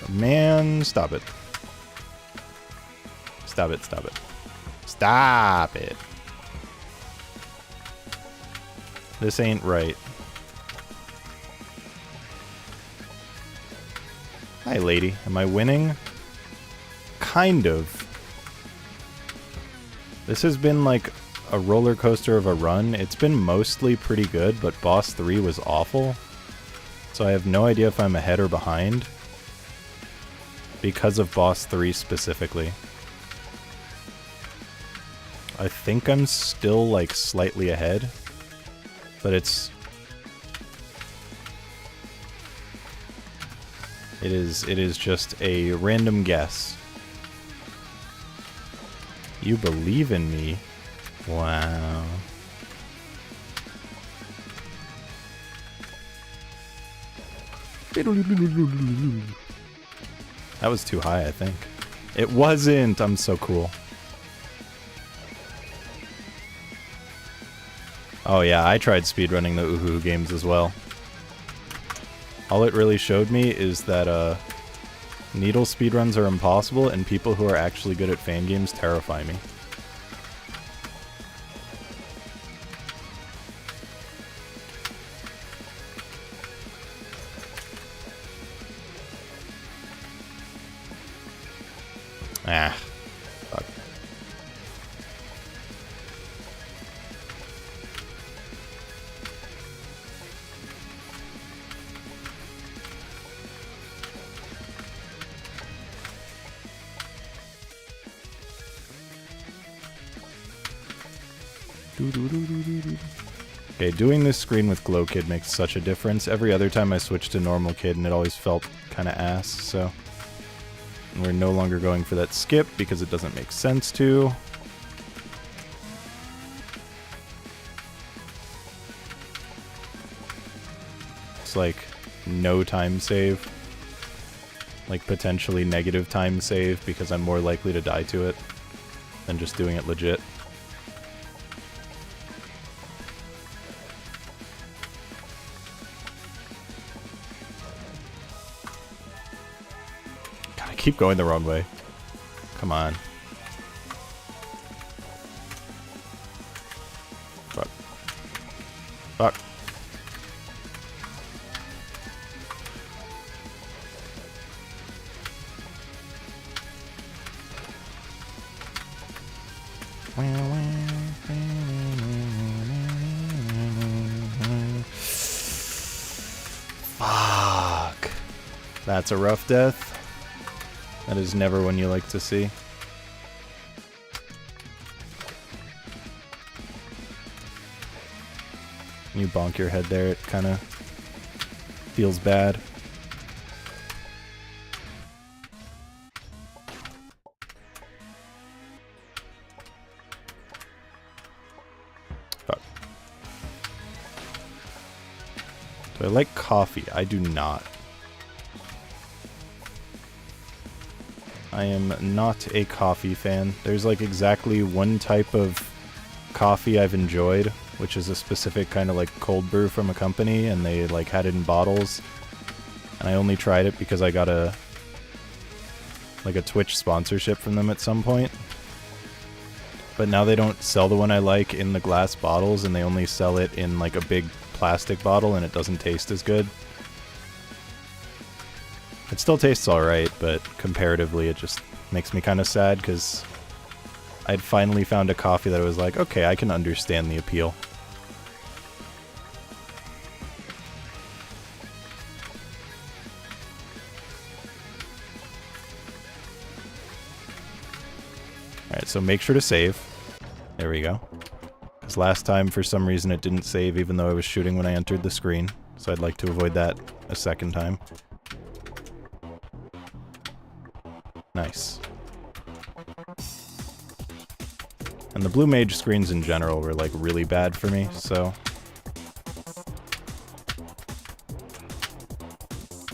Man, stop it. Stop it, stop it. Stop it. This ain't right. Hi, lady. Am I winning? Kind of. This has been like a roller coaster of a run. It's been mostly pretty good, but boss 3 was awful. So I have no idea if I'm ahead or behind because of boss 3 specifically. I think I'm still like slightly ahead, but it is just a random guess. You believe in me? Wow. That was too high, I think. It wasn't! I'm so cool. Oh yeah, I tried speedrunning the Uhu games as well. All it really showed me is that needle speedruns are impossible, and people who are actually good at fan games terrify me. Ah. Fuck. Okay, doing this screen with Glow Kid makes such a difference. Every other time I switch to normal Kid and it always felt kind of ass, so... And we're no longer going for that skip because it doesn't make sense to. It's like no time save. Like potentially negative time save because I'm more likely to die to it than just doing it legit. Keep going the wrong way. Come on. Fuck. Fuck. Fuck. That's a rough death. That is never one you like to see. You bonk your head there, it kind of feels bad. Fuck. Do I like coffee? I do not. I am not a coffee fan. There's like exactly one type of coffee I've enjoyed, which is a specific kind of like cold brew from a company, and they like had it in bottles. And I only tried it because I got a Twitch sponsorship from them at some point. But now they don't sell the one I like in the glass bottles, and they only sell it in like a big plastic bottle, and it doesn't taste as good. It still tastes alright, but comparatively it just makes me kind of sad, because I'd finally found a coffee that I was like, okay, I can understand the appeal. Alright, so make sure to save. There we go. Because last time, for some reason, it didn't save even though I was shooting when I entered the screen. So I'd like to avoid that a second time. Nice. And the blue mage screens in general were like really bad for me, so...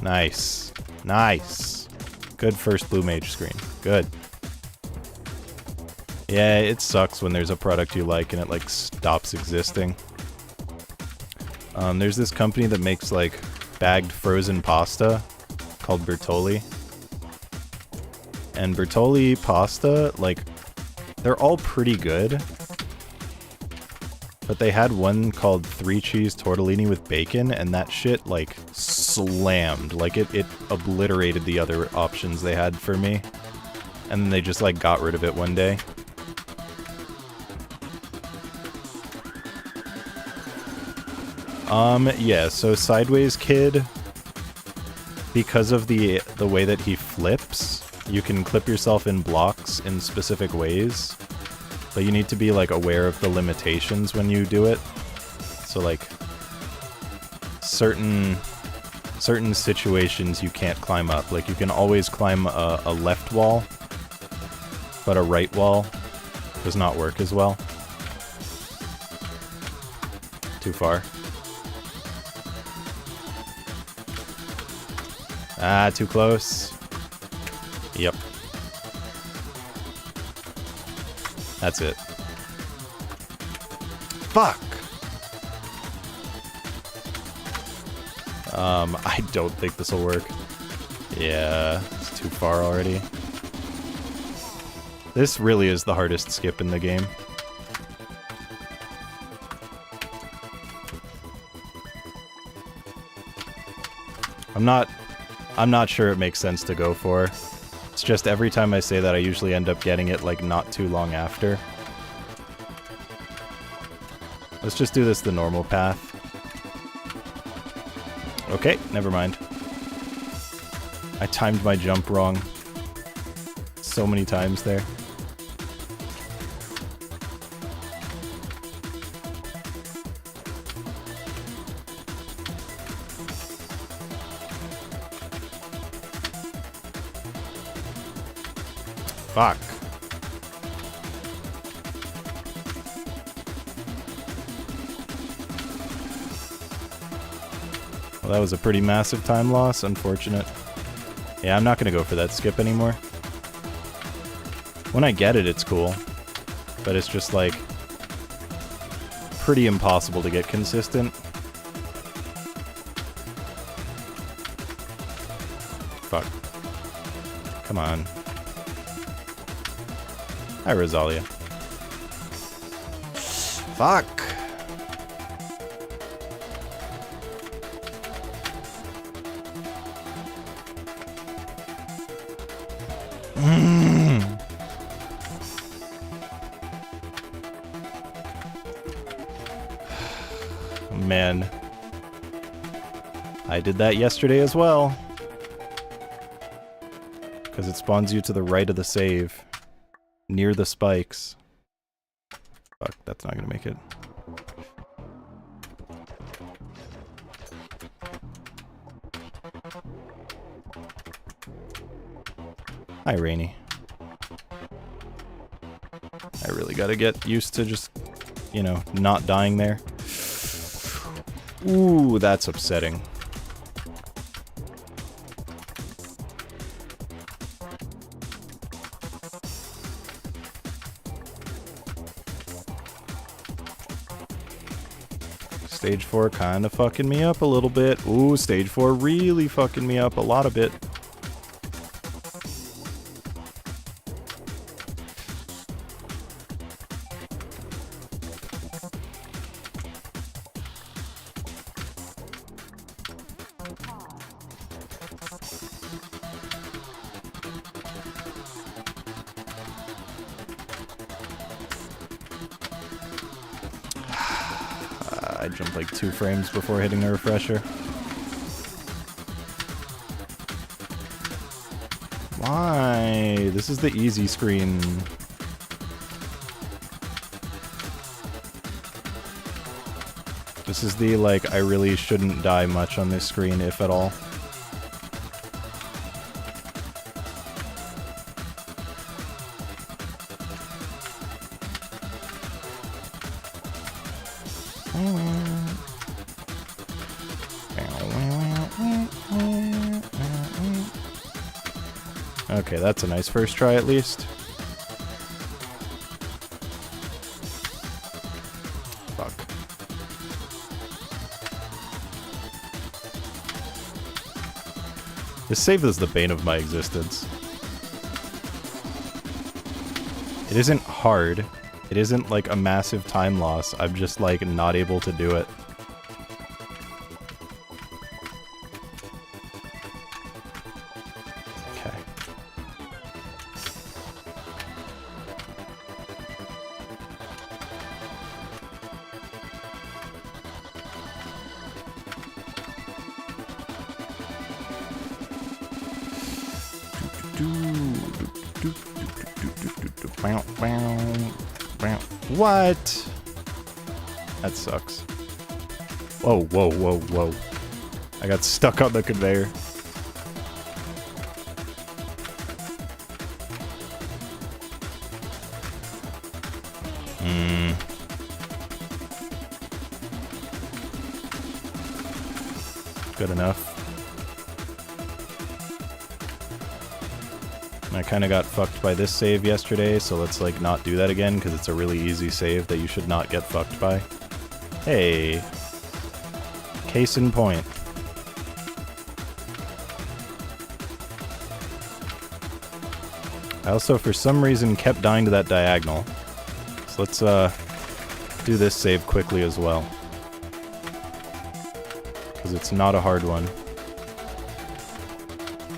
Nice. Nice. Good first blue mage screen. Good. Yeah, it sucks when there's a product you like and it like stops existing. There's this company that makes like bagged frozen pasta called Bertolli. And Bertolli pasta, like, they're all pretty good. But they had one called 3 cheese tortellini with bacon, and that shit, like, slammed. Like, it obliterated the other options they had for me. And then they just, like, got rid of it one day. Yeah, so Sideways Kid, because of the way that he flips, you can clip yourself in blocks in specific ways, but you need to be, like, aware of the limitations when you do it. So, like, certain situations you can't climb up. Like, you can always climb a left wall, but a right wall does not work as well. Too far. Ah, too close. Yep. That's it. Fuck! I don't think this will work. Yeah, it's too far already. This really is the hardest skip in the game. I'm not sure it makes sense to go for. It's just every time I say that, I usually end up getting it, like, not too long after. Let's just do this the normal path. Okay, never mind. I timed my jump wrong so many times there. Fuck. Well, that was a pretty massive time loss. Unfortunate. Yeah, I'm not gonna go for that skip anymore. When I get it, it's cool. But it's just, like, pretty impossible to get consistent. Fuck. Come on. Hi, Rosalia. Fuck! Man. I did that yesterday as well. Because it spawns you to the right of the save. Near the spikes. Fuck, that's not gonna make it. Hi, Rainy. I really gotta get used to just, you know, not dying there. Ooh, that's upsetting. Stage 4 kinda fucking me up a little bit. Ooh, stage 4 really fucking me up a lot of bit. I jumped like 2 frames before hitting the refresher. Why? This is the easy screen. This is the, like, I really shouldn't die much on this screen, if at all. Okay, that's a nice first try at least. Fuck. This save is the bane of my existence. It isn't hard. It isn't like a massive time loss. I'm just like not able to do it. What? That sucks. Whoa, whoa, whoa, whoa. I got stuck on the conveyor. Good enough. I kind of got fucked by this save yesterday, so let's like not do that again because it's a really easy save that you should not get fucked by. Hey. Case in point. I also, for some reason, kept dying to that diagonal. So let's do this save quickly as well. Because it's not a hard one.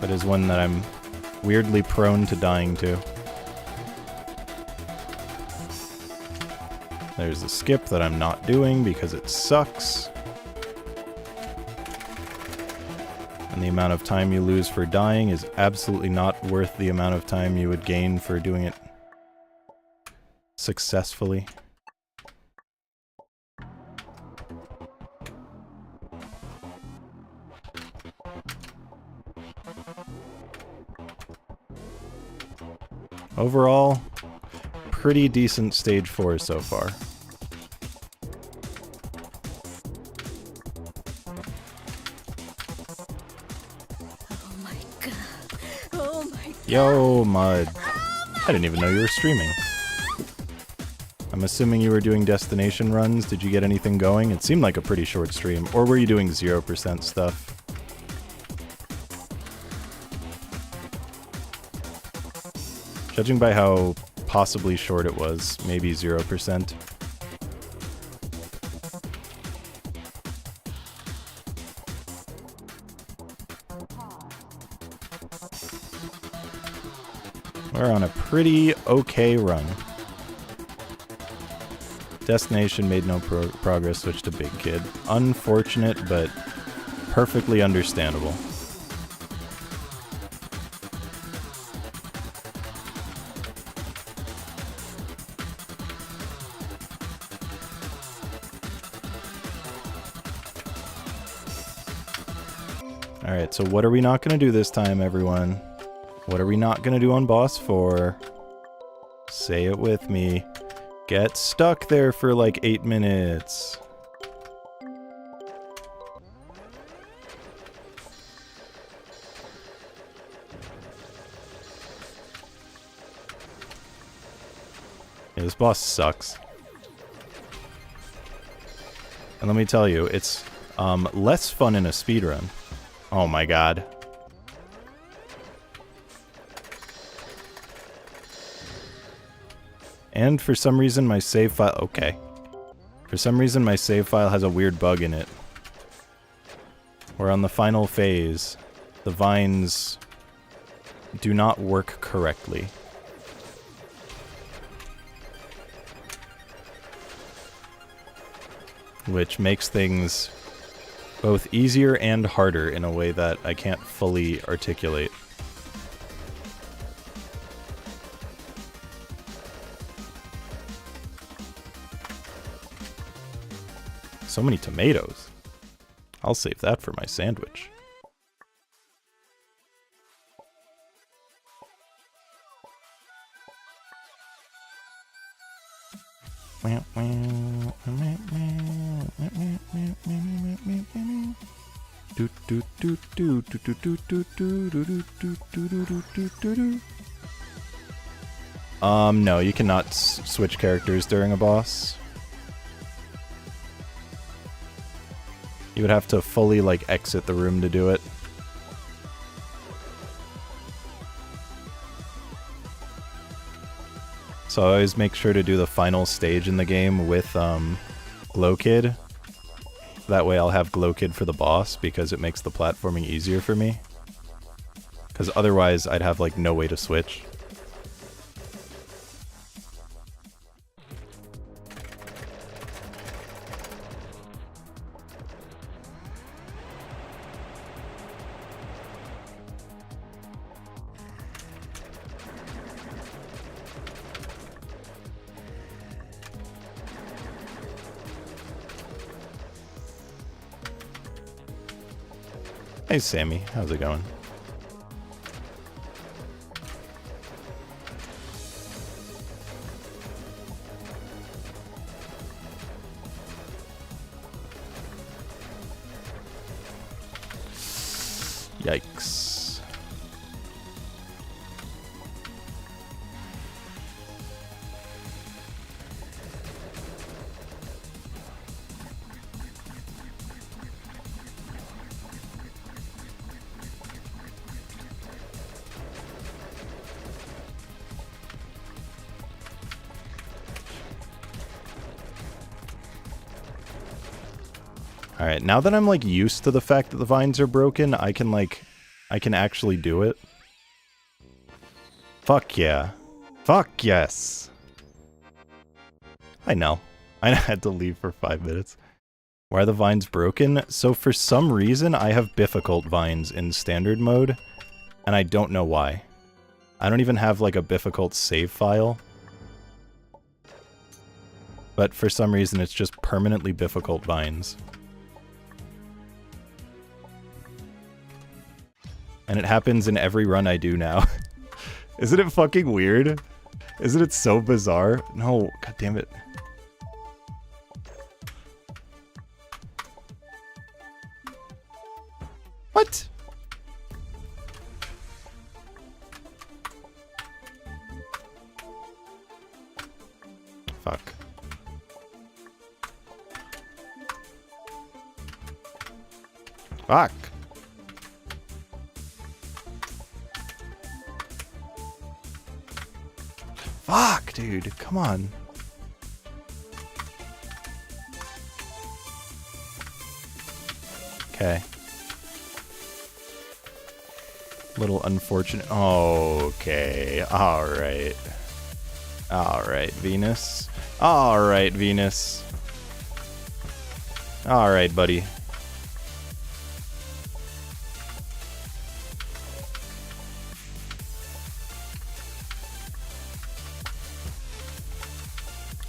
But is one that I'm weirdly prone to dying to. There's a skip that I'm not doing because it sucks. And the amount of time you lose for dying is absolutely not worth the amount of time you would gain for doing it successfully. Overall, pretty decent stage 4 so far. Oh my god. Oh my god. Yo, Mud. I didn't even know you were streaming. I'm assuming you were doing destination runs. Did you get anything going? It seemed like a pretty short stream. Or were you doing 0% stuff? Judging by how possibly short it was, maybe 0%. We're on a pretty okay run. Destination made no progress, switched to Big Kid. Unfortunate, but perfectly understandable. Alright, so what are we not gonna do this time, everyone? What are we not gonna do on boss 4? Say it with me. Get stuck there for like 8 minutes. Yeah, this boss sucks. And let me tell you, it's less fun in a speedrun. Oh my god. And for some reason my save file... Okay. For some reason my save file has a weird bug in it. Where on the final phase, the vines do not work correctly. Which makes things both easier and harder in a way that I can't fully articulate. So many tomatoes. I'll save that for my sandwich. No, you cannot switch characters during a boss. You would have to fully, like, exit the room to do it. So I always make sure to do the final stage in the game with, Glow Kid. That way I'll have Glow Kid for the boss, because it makes the platforming easier for me. Because otherwise I'd have, like, no way to switch. Hey Sammy, how's it going? Yikes. Alright, now that I'm, like, used to the fact that the vines are broken, I can actually do it. Fuck yeah. Fuck yes! I know. I had to leave for 5 minutes. Why are the vines broken? So for some reason, I have difficult vines in standard mode, and I don't know why. I don't even have, like, a difficult save file. But for some reason, it's just permanently difficult vines. And it happens in every run I do now. Isn't it fucking weird? Isn't it so bizarre? No, god damn it. What? Fuck. Fuck. Fuck, dude. Come on. Okay. Little unfortunate. Okay. Alright. Alright, Venus. Alright, Venus. Alright, buddy.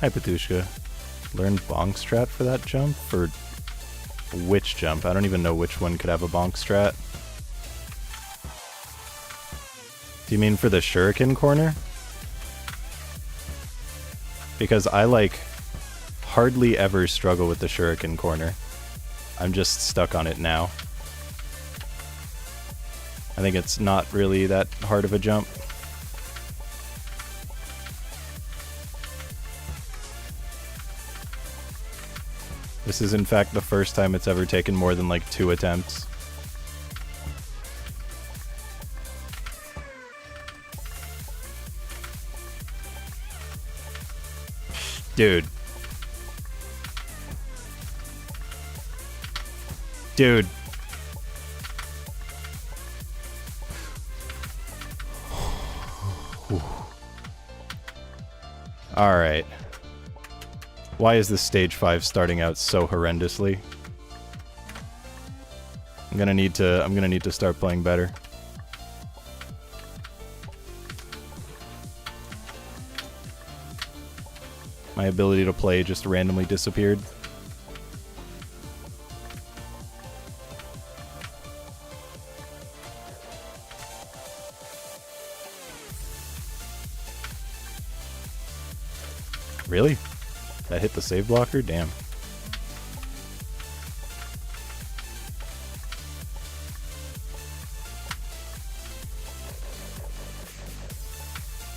Hi, Patushka. Learned bonk strat for that jump? For which jump? I don't even know which one could have a bonk strat. Do you mean for the shuriken corner? Because I, like, hardly ever struggle with the shuriken corner. I'm just stuck on it now. I think it's not really that hard of a jump. This is in fact the first time it's ever taken more than like 2 attempts. Dude. Dude. Alright. Why is this stage 5 starting out so horrendously? I'm gonna need to start playing better. My ability to play just randomly disappeared. Really? That hit the save blocker? Damn.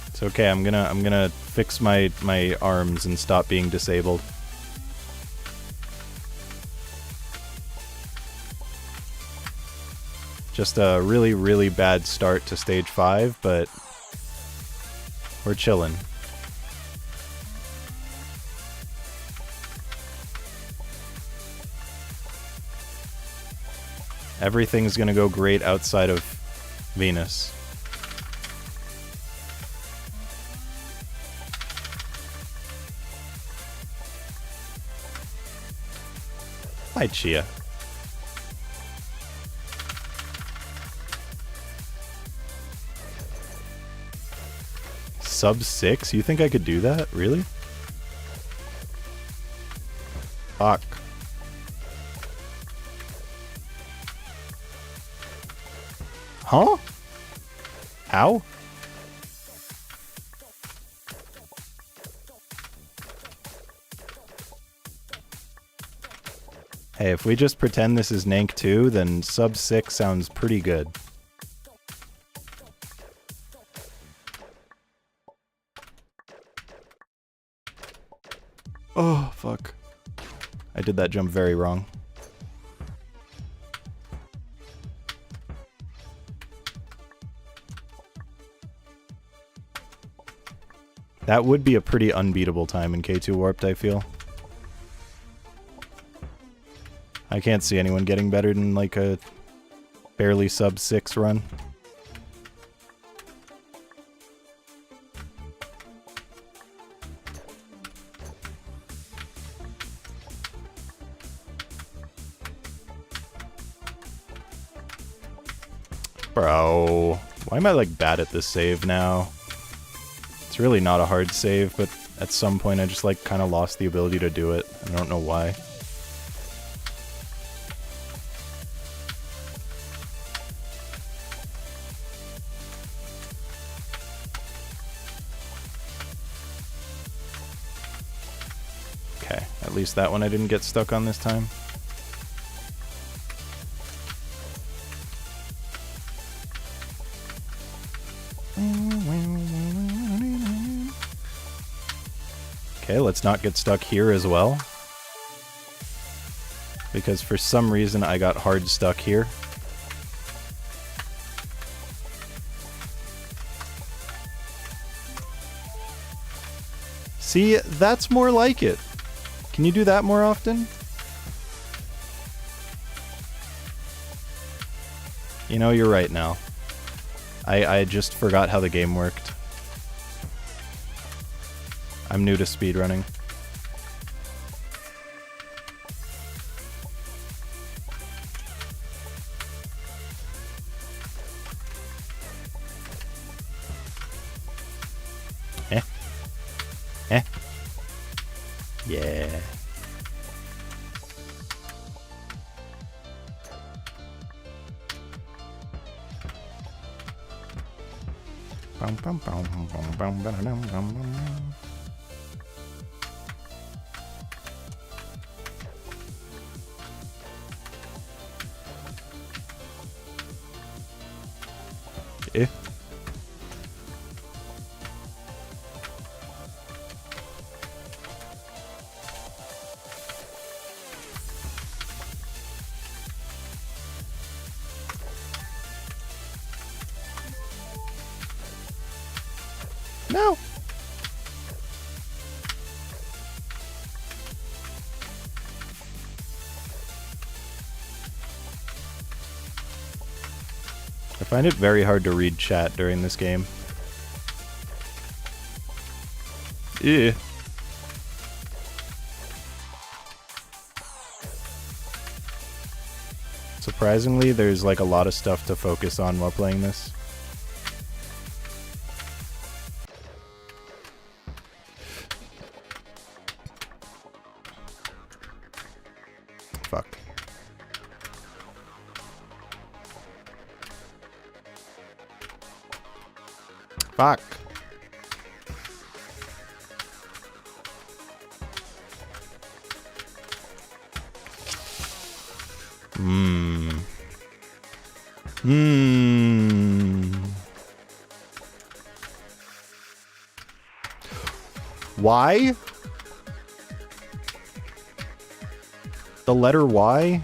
It's okay, I'm gonna fix my arms and stop being disabled. Just a really, really bad start to stage 5, but we're chilling. Everything's gonna go great outside of Venus. Hi, Chia. Sub 6? You think I could do that? Really? Fuck. Huh? How? Hey, if we just pretend this is Nank 2, then sub 6 sounds pretty good. Oh, fuck. I did that jump very wrong. That would be a pretty unbeatable time in K2 Warped, I feel. I can't see anyone getting better than like a barely sub 6 run. Bro, why am I like bad at this save now? It's really not a hard save, but at some point I just like kind of lost the ability to do it. I don't know why. Okay, at least that one I didn't get stuck on this time. Okay, let's not get stuck here as well. Because for some reason I got hard stuck here. See, that's more like it. Can you do that more often? You know, you're right now. I just forgot how the game worked. I'm new to speedrunning. Yeah. Eh. No. I find it very hard to read chat during this game. Yeah. Surprisingly, there's like a lot of stuff to focus on while playing this. Fuck. Fuck. Why? The letter Y?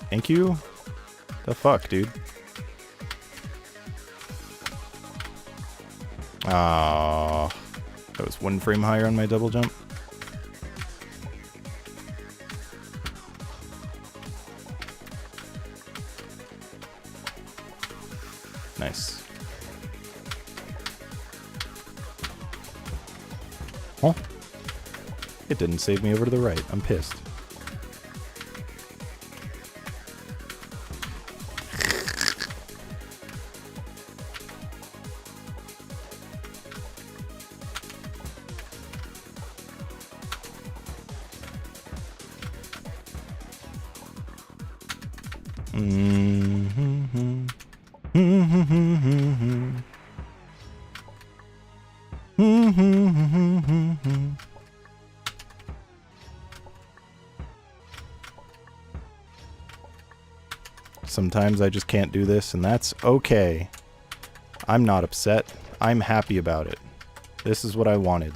Thank you? The fuck, dude? Ah, that was one frame higher on my double jump. Nice. Oh, it didn't save me over to the right. I'm pissed. Sometimes I just can't do this, and that's okay. I'm not upset. I'm happy about it. This is what I wanted.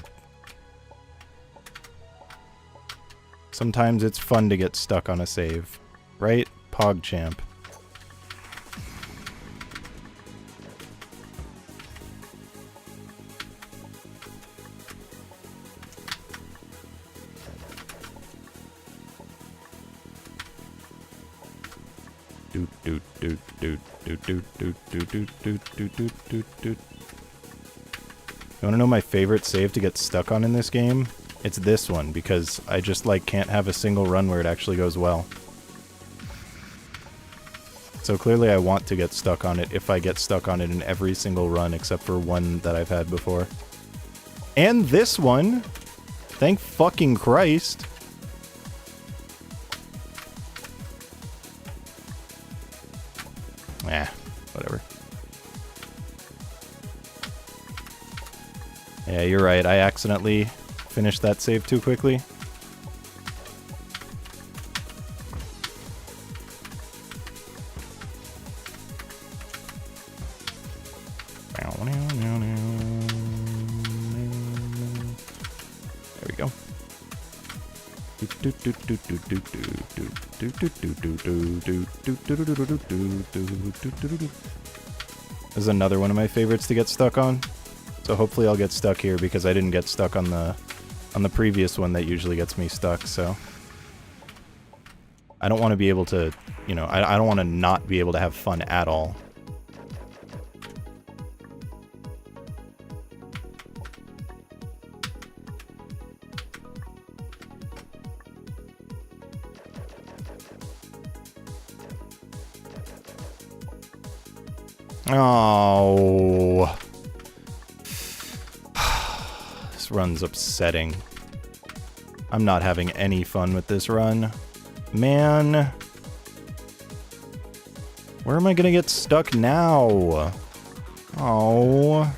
Sometimes it's fun to get stuck on a save. Right? PogChamp. You wanna know my favorite save to get stuck on in this game? It's this one, because I just like can't have a single run where it actually goes well. So clearly I want to get stuck on it if I get stuck on it in every single run except for one that I've had before. And this one! Thank fucking Christ! Whatever. Yeah, you're right. I accidentally finished that save too quickly. There we go. This is another one of my favorites to get stuck on. So hopefully I'll get stuck here because I didn't get stuck on the previous one that usually gets me stuck, so I don't want to be able to, you know, I don't want to not be able to have fun at all. Oh. This run's upsetting. I'm not having any fun with this run. Man. Where am I gonna get stuck now? Oh.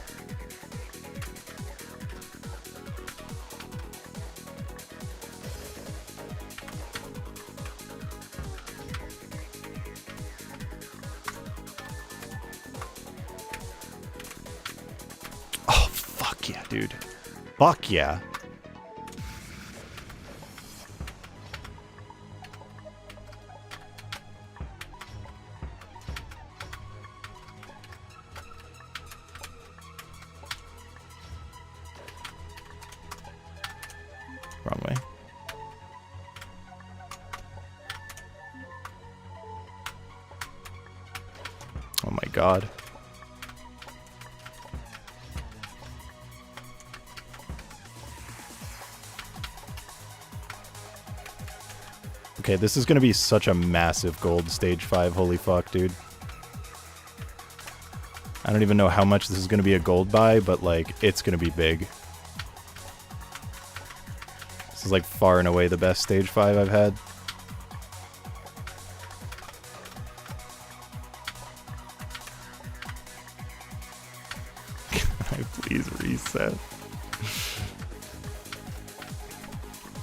Oh, fuck yeah, dude. Fuck yeah. Wrong way. Oh my god. Okay, this is gonna be such a massive gold stage 5, holy fuck, dude. I don't even know how much this is gonna be a gold buy, but like, it's gonna be big. This is like far and away the best stage 5 I've had. Can I please reset?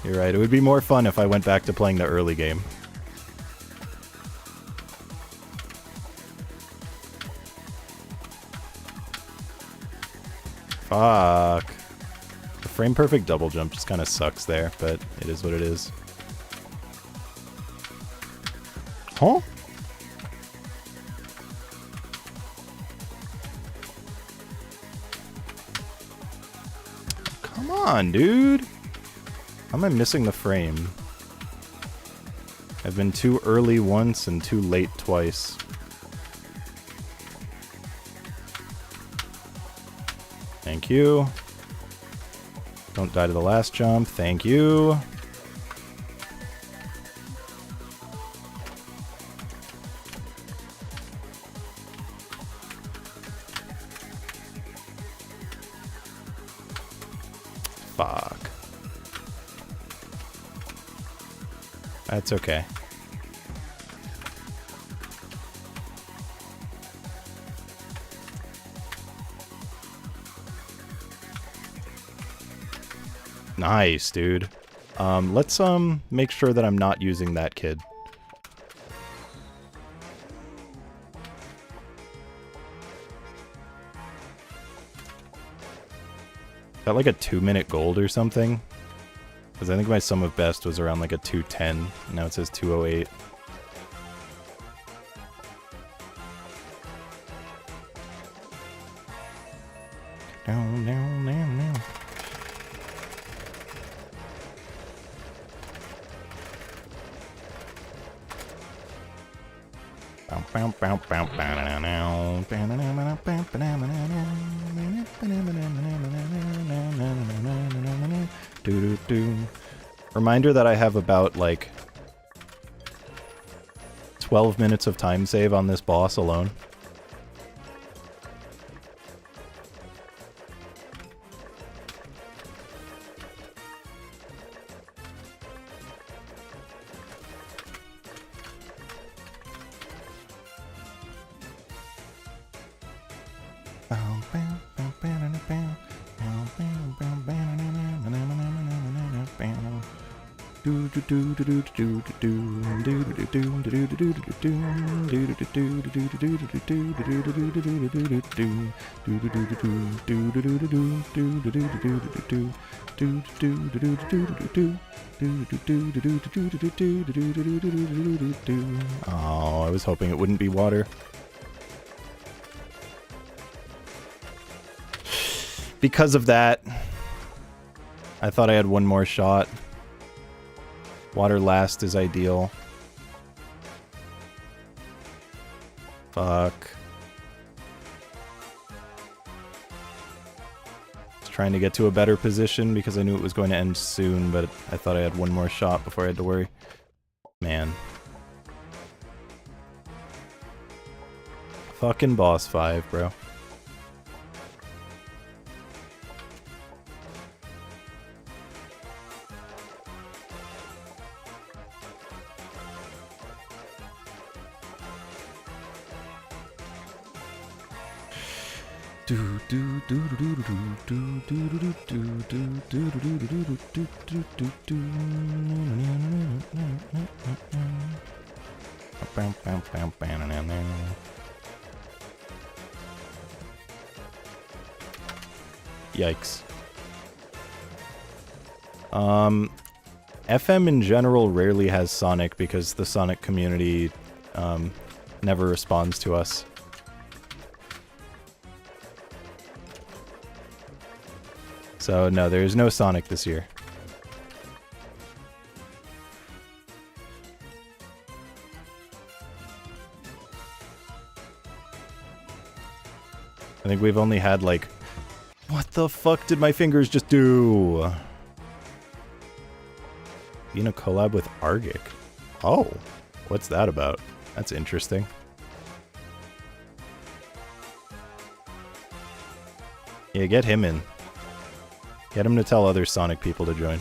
You're right, it would be more fun if I went back to playing the early game. Fuck. The frame perfect double jump just kind of sucks there, but it is what it is. Huh? Come on, dude. How am I missing the frame? I've been too early once and too late twice. Thank you. Don't die to the last jump. Thank you. Fuck. That's okay. Nice, dude. Let's make sure that I'm not using that kid. Is that like a 2-minute gold or something? Because I think my sum of best was around like a 210. Now it says 208. Down, down, down, down. Reminder that I have about like 12 minutes of time save on this boss alone. Oh, I was hoping it wouldn't be water. Because of that, I thought I had one more shot. Water last is ideal. Fuck. I was trying to get to a better position because I knew it was going to end soon, but I thought I had one more shot before I had to worry. Man. Fucking boss 5, bro. Yikes. FM in general rarely has Sonic because the Sonic community never responds to us. So no, there is no Sonic this year. I think we've only had like... What the fuck did my fingers just do? Being a collab with Argic. Oh, what's that about? That's interesting. Yeah, get him in. Get him to tell other Sonic people to join.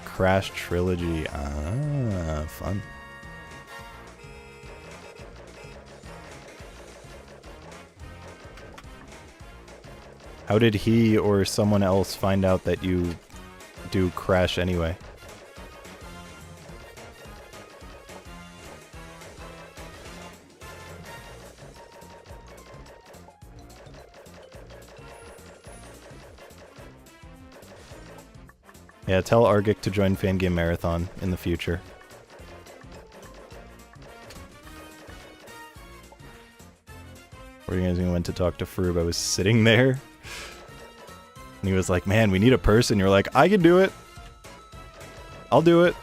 Crash Trilogy. Ah, fun. How did he or someone else find out that you do Crash anyway? Yeah, tell Argic to join Fangame Marathon in the future. Where you guys went to talk to Froob, I was sitting there. And he was like, man, we need a person. You're like, I can do it. I'll do it.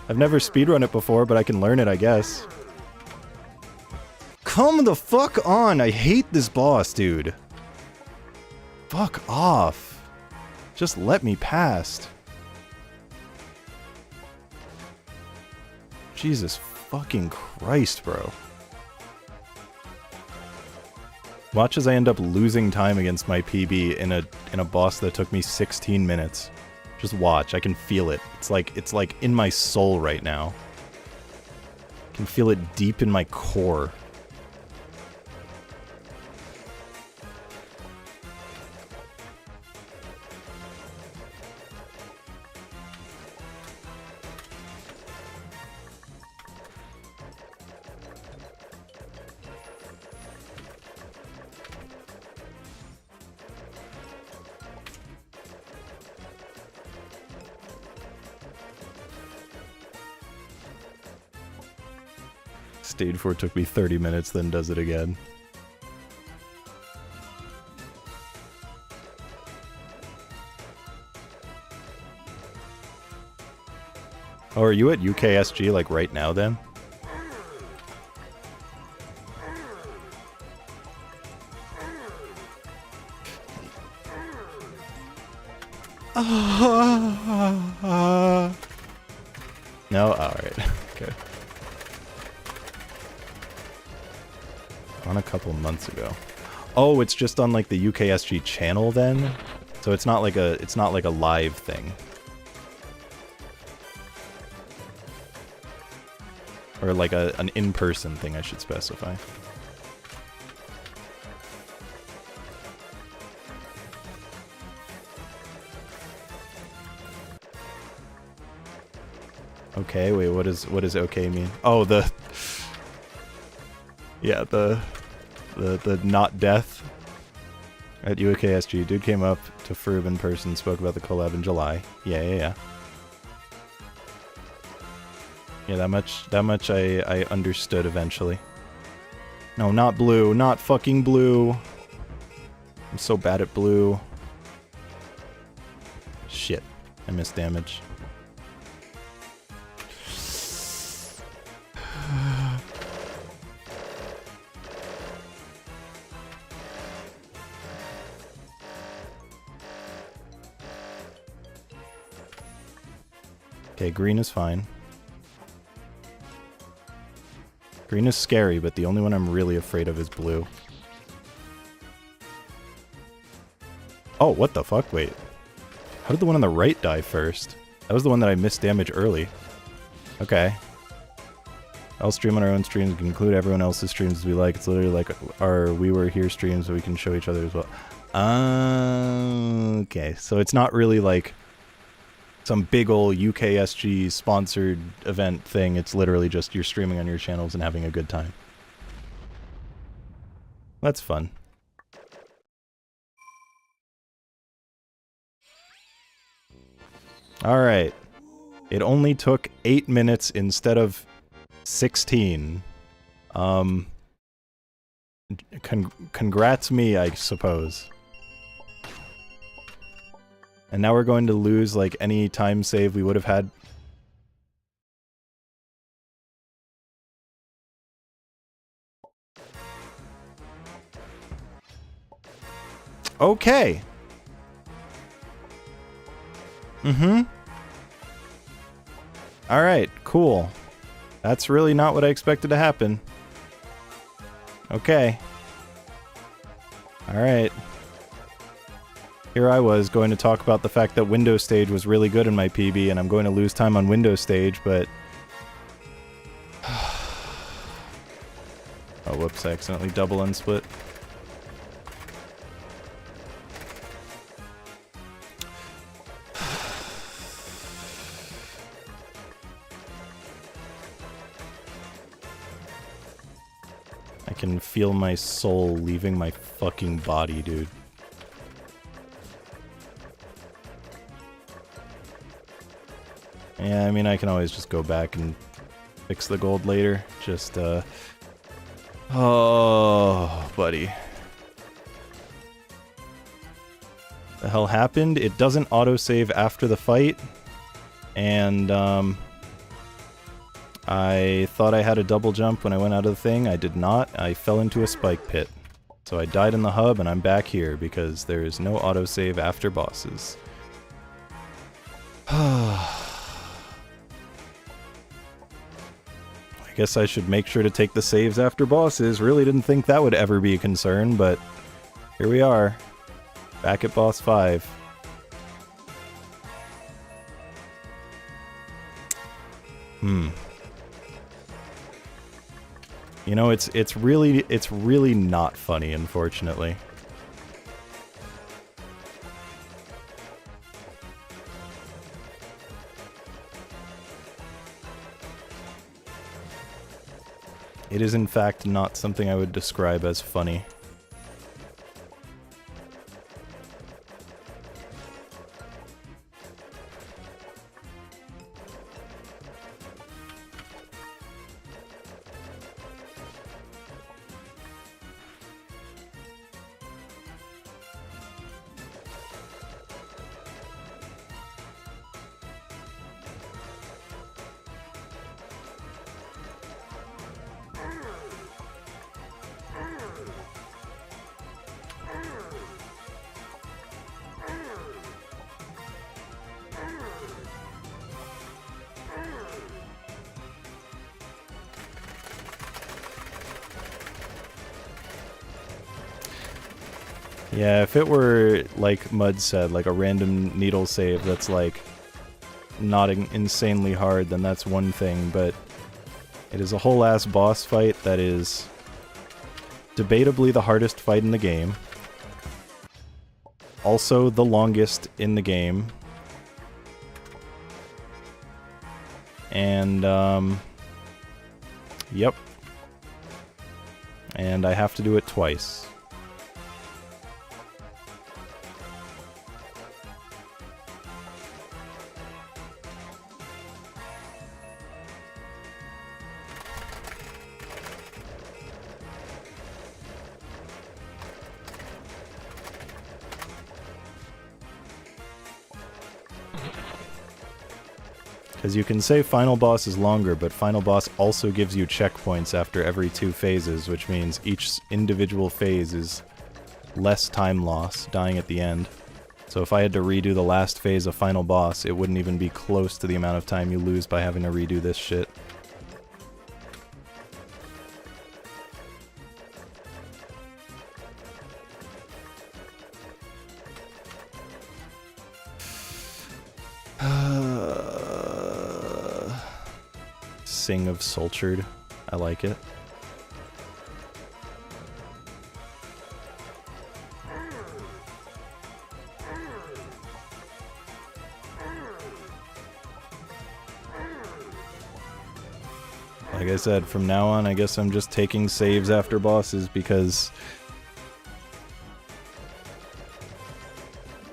I've never speedrun it before, but I can learn it, I guess. Come the fuck on! I hate this boss, dude. Fuck off. Just let me past. Jesus fucking Christ, bro. Watch as I end up losing time against my PB in a boss that took me 16 minutes. Just watch, I can feel it. It's like in my soul right now. I can feel it deep in my core. Stage 4 took me 30 minutes, then does it again. Oh, are you at UKSG like right now then? No? Alright. Okay. On a couple months ago. Oh, it's just on like the UKSG channel then? So it's not like a live thing. Or like an in-person thing, I should specify. Okay, wait, what does okay mean? Oh, yeah, the not death at UKSG. Dude came up to Froob in person, spoke about the collab in July. Yeah. Yeah, that much I understood eventually. No, not blue, not fucking blue. I'm so bad at blue. Shit, I missed damage. Okay, green is fine. Green is scary, but the only one I'm really afraid of is blue. Oh, what the fuck? Wait. How did the one on the right die first? That was the one that I missed damage early. Okay. I'll stream on our own streams. We can include everyone else's streams as we like. It's literally like our We Were Here streams, so we can show each other as well. Okay, so it's not really like some big ol' UKSG sponsored event thing. It's literally just you're streaming on your channels and having a good time. That's fun. Alright. It only took 8 minutes instead of 16. Congrats me, I suppose. And now we're going to lose, like, any time save we would have had. Okay. Mm-hmm. Alright, cool. That's really not what I expected to happen. Okay. Alright. Here I was going to talk about the fact that Windows Stage was really good in my PB, and I'm going to lose time on Windows Stage, but... oh, whoops, I accidentally double unsplit. I can feel my soul leaving my fucking body, dude. Yeah, I mean, I can always just go back and fix the gold later. Just, oh, buddy. The hell happened? It doesn't autosave after the fight. And, I thought I had a double jump when I went out of the thing. I did not. I fell into a spike pit. So I died in the hub, and I'm back here because there is no autosave after bosses. I guess I should make sure to take the saves after bosses. Really didn't think that would ever be a concern, but here we are. Back at boss 5. You know, it's really not funny, unfortunately. It is in fact not something I would describe as funny. Yeah, if it were, like Mud said, like a random needle save that's, like, not insanely hard, then that's one thing, but it is a whole-ass boss fight that is debatably the hardest fight in the game. Also the longest in the game. And, yep. And I have to do it twice. Because you can say Final Boss is longer, but Final Boss also gives you checkpoints after every 2 phases, which means each individual phase is less time loss, dying at the end. So if I had to redo the last phase of Final Boss, it wouldn't even be close to the amount of time you lose by having to redo this shit. Sing of Sultured. I like it. Like I said, from now on, I guess I'm just taking saves after bosses because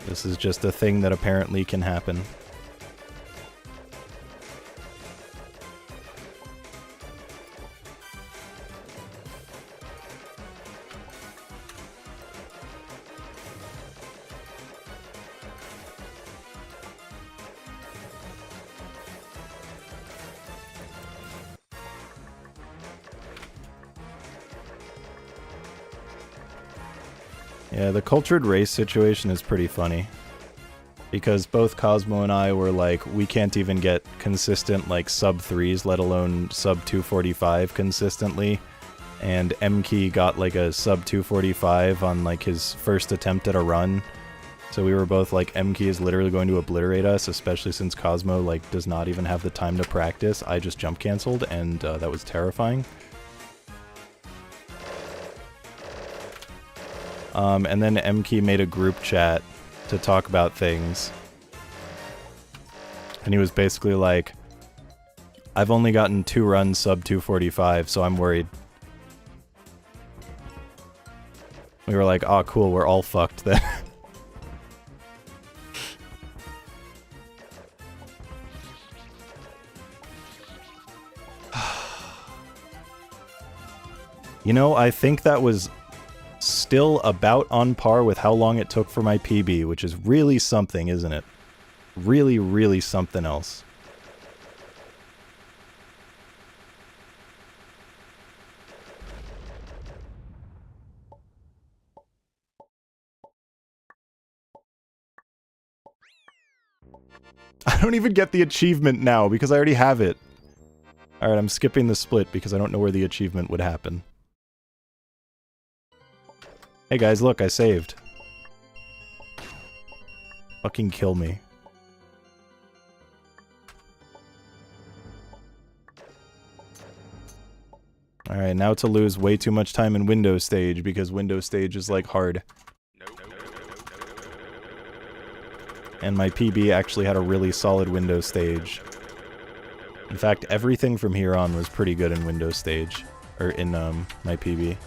this is just a thing that apparently can happen. Yeah, the cultured race situation is pretty funny. Because both Cosmo and I were like, we can't even get consistent, like, sub-3s, let alone sub-245 consistently. And M-Key got, like, a sub-245 on, like, his first attempt at a run. So we were both like, M-Key is literally going to obliterate us, especially since Cosmo, like, does not even have the time to practice. I just jump canceled, and that was terrifying. And then M-Key made a group chat to talk about things. And he was basically like, I've only gotten 2 runs sub 245, so I'm worried. We were like, oh cool, we're all fucked then. You know, I think that was still about on par with how long it took for my PB, which is really something, isn't it? Really, really something else. I don't even get the achievement now because I already have it. Alright, I'm skipping the split because I don't know where the achievement would happen. Hey guys, look, I saved. Fucking kill me. Alright, now to lose way too much time in Windows Stage because Windows Stage is like hard. And my PB actually had a really solid Windows Stage. In fact, everything from here on was pretty good in Windows Stage. Or in, my PB.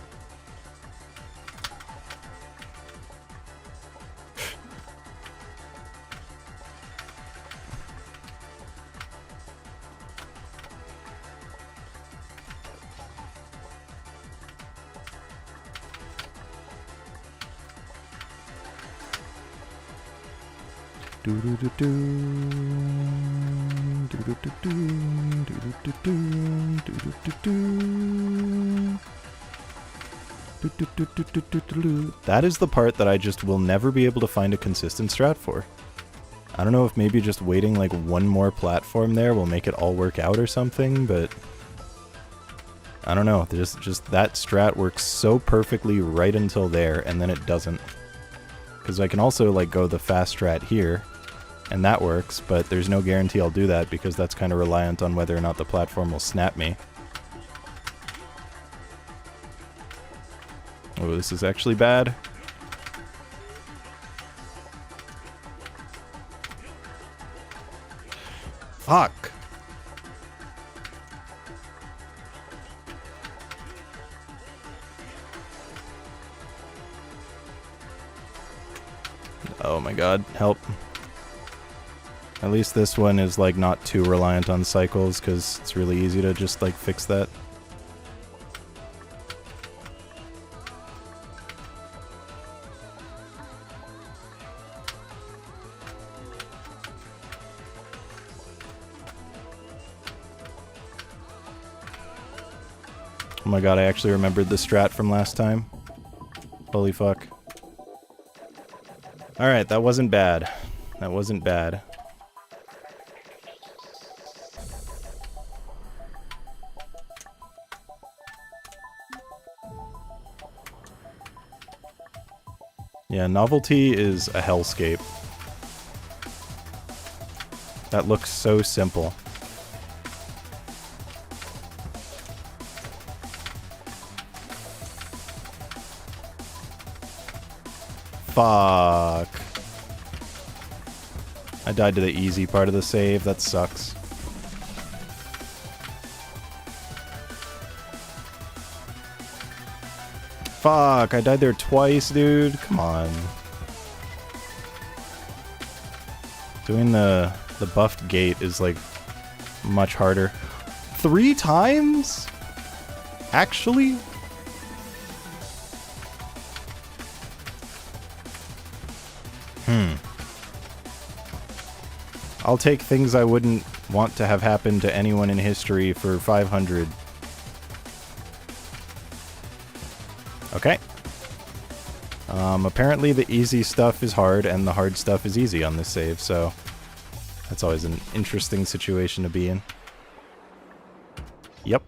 That is the part that I just will never be able to find a consistent strat for. I don't know if maybe just waiting like one more platform there will make it all work out or something, but I don't know. Just that strat works so perfectly right until there, and then it doesn't. Because I can also like go the fast strat here, and that works, but there's no guarantee I'll do that because that's kind of reliant on whether or not the platform will snap me. Oh, this is actually bad. Fuck! Oh my god, help. At least this one is like not too reliant on cycles because it's really easy to just like fix that. Oh my god, I actually remembered the strat from last time. Holy fuck. Alright, that wasn't bad. That wasn't bad. Yeah, Novelty is a hellscape. That looks so simple. Fuck. I died to the easy part of the save. That sucks. Fuck, I died there twice, dude. Come on. Doing the buffed gate is, like, much harder. 3 times? Actually? I'll take things I wouldn't want to have happen to anyone in history for 500. Okay. Apparently the easy stuff is hard and the hard stuff is easy on this save, so that's always an interesting situation to be in. Yep.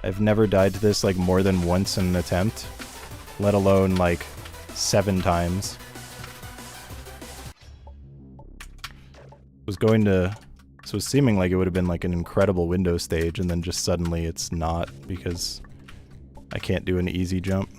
I've never died to this, like, more than once in an attempt, let alone, like, 7 times. This was seeming like it would have been like an incredible window stage, and then just suddenly it's not because I can't do an easy jump.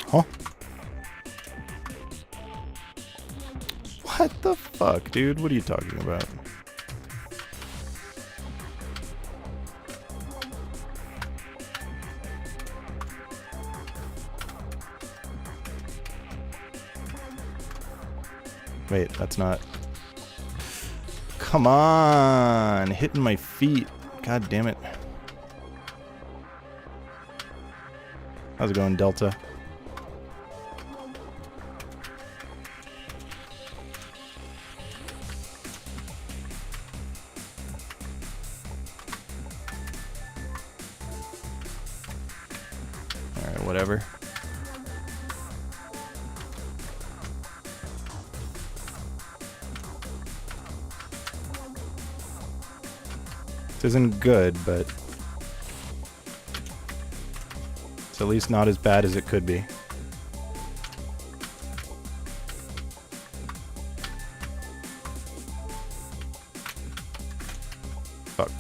Huh? What the fuck, dude? What are you talking about? Wait, that's not... Come on! Hitting my feet. God damn it. How's it going, Delta? Alright, whatever. This isn't good, but it's at least not as bad as it could be. Fuck.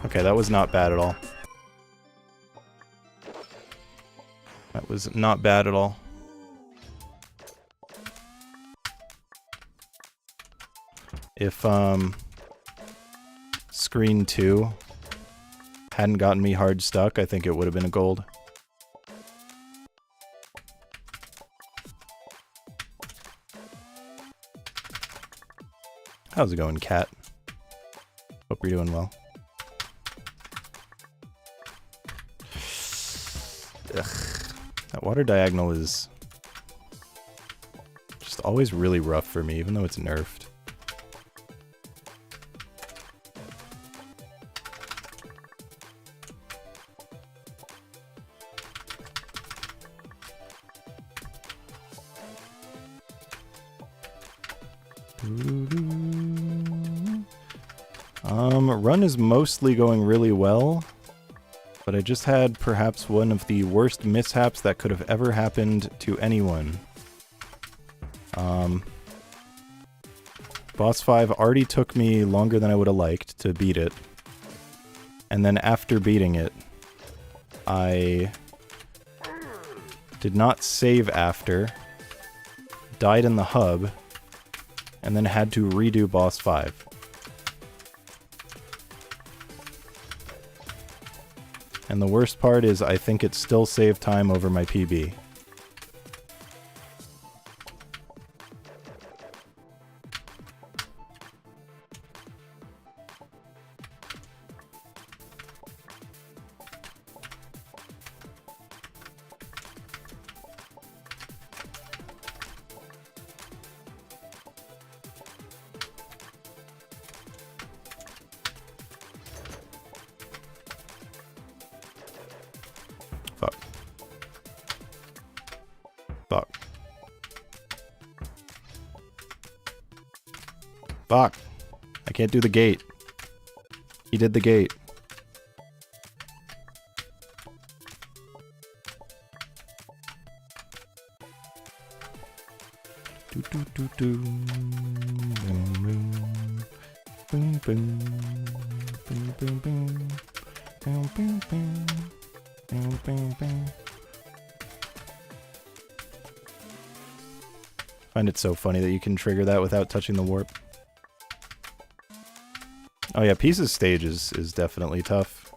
Okay, that was not bad at all. That was not bad at all. If, screen 2 hadn't gotten me hard stuck, I think it would have been a gold. How's it going, cat? Hope you're doing well. Ugh. That water diagonal is just always really rough for me, even though it's nerfed. Run is mostly going really well. But I just had perhaps one of the worst mishaps that could have ever happened to anyone. Boss 5 already took me longer than I would have liked to beat it. And then after beating it, I did not save after, died in the hub, and then had to redo Boss 5. And the worst part is I think it still saved time over my PB. Fuck. Fuck. I can't do the gate. He did the gate. Do do do do. Boom boom. Boom boom. Boom boom boom. Boom boom boom. Boom boom boom. I find it so funny that you can trigger that without touching the warp. Oh yeah, Pieces stage is definitely tough.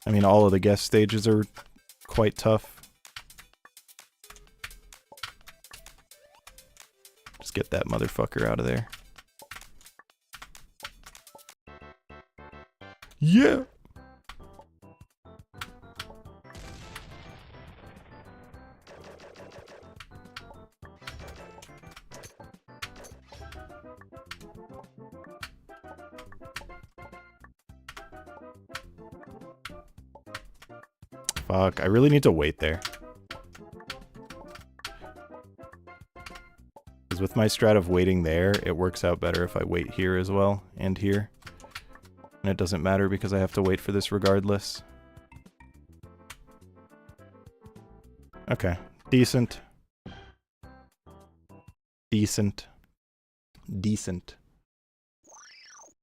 I mean, all of the guest stages are quite tough. Just get that motherfucker out of there. Yeah! Fuck, I really need to wait there. Because with my strat of waiting there, it works out better if I wait here as well, and here. And it doesn't matter because I have to wait for this regardless. Okay, decent. Decent. Decent.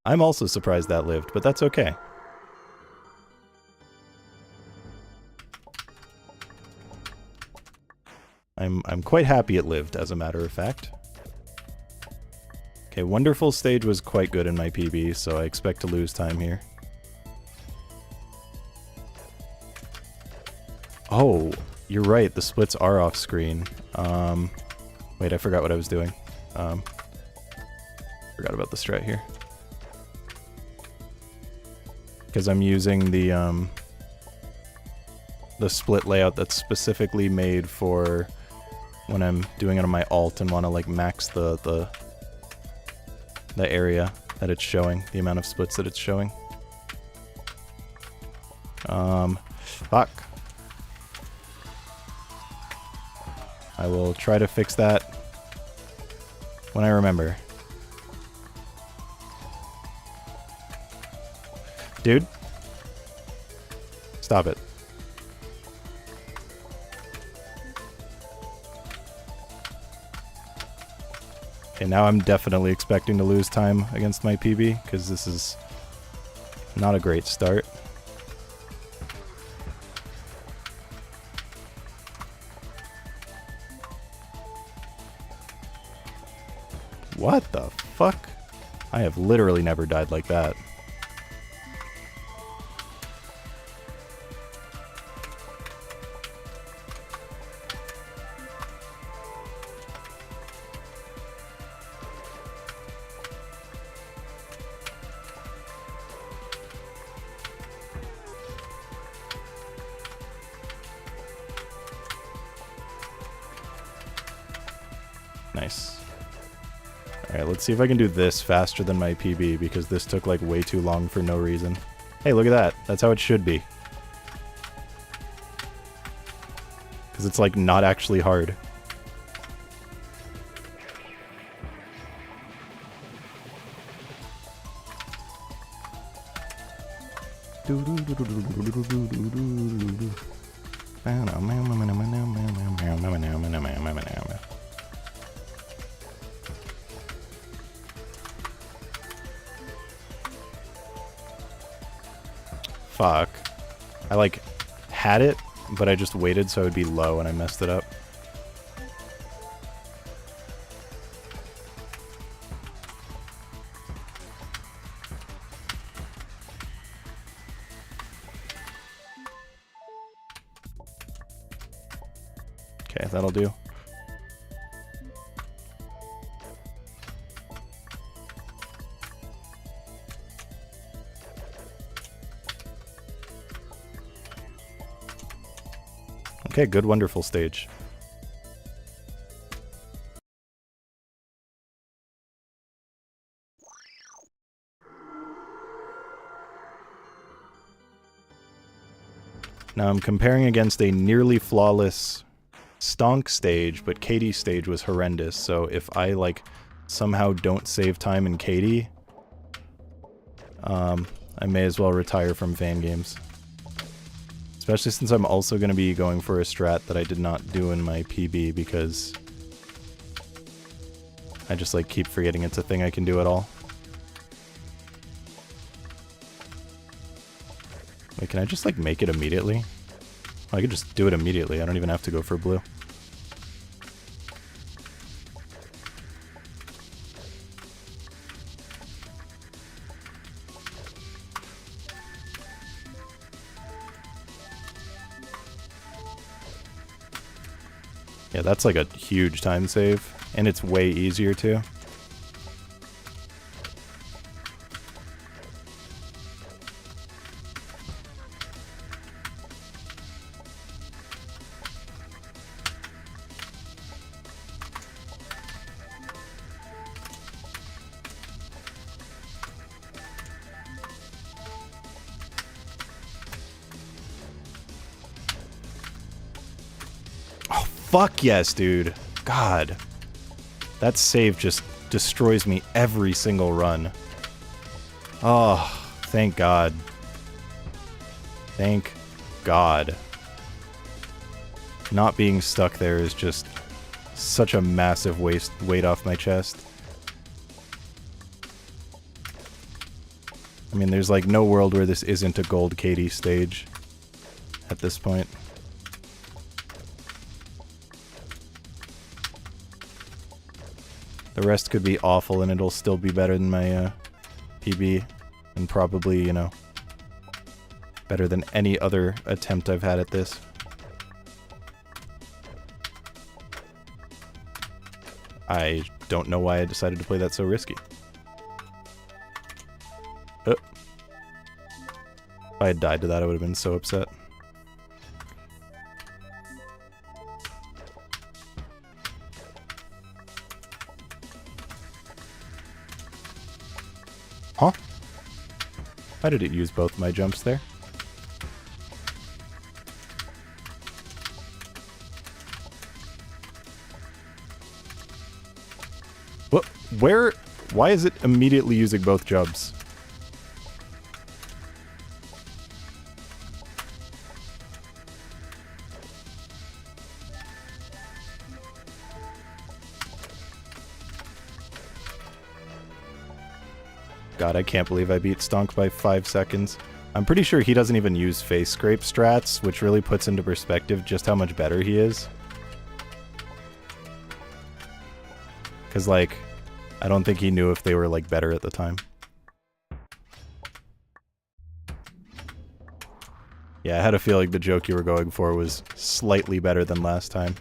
I'm also surprised that lived, but that's okay. I'm quite happy it lived, as a matter of fact. Okay, Wonderful stage was quite good in my PB, so I expect to lose time here. Oh, you're right, the splits are off screen. Wait, I forgot what I was doing. Forgot about the strat here. Because I'm using the split layout that's specifically made for when I'm doing it on my alt and want to like max the area that it's showing, the amount of splits that it's showing. Fuck. I will try to fix that when I remember. Dude. Stop it. Okay, now I'm definitely expecting to lose time against my PB, because this is not a great start. What the fuck? I have literally never died like that. Nice. Alright, let's see if I can do this faster than my PB, because this took like way too long for no reason. Hey, look at that. That's how it should be. Because it's like not actually hard. Fuck. I like had it, but I just waited so it would be low and I messed it up. Okay, that'll do. Okay, good, wonderful stage. Now I'm comparing against a nearly flawless Stonk stage, but Katie's stage was horrendous, so if I, like, somehow don't save time in Katie, I may as well retire from fan games. Especially since I'm also going to be going for a strat that I did not do in my PB, because I just, like, keep forgetting it's a thing I can do at all. Wait, can I just, like, make it immediately? Oh, I could just do it immediately. I don't even have to go for blue. Yeah, that's like a huge time save, and it's way easier too. Fuck yes, dude. God. That save just destroys me every single run. Oh, thank God. Thank God. Not being stuck there is just such a massive weight off my chest. I mean, there's like no world where this isn't a gold Katie stage at this point. The rest could be awful and it'll still be better than my PB, and probably, you know, better than any other attempt I've had at this. I don't know why I decided to play that so risky. If I had died to that, I would have been so upset. Huh? Why did it use both my jumps there? What? Where? Why is it immediately using both jumps? God, I can't believe I beat Stonk by 5 seconds. I'm pretty sure he doesn't even use face scrape strats, which really puts into perspective just how much better he is. Because, like, I don't think he knew if they were, like, better at the time. Yeah, I had a feeling the joke you were going for was slightly better than last time.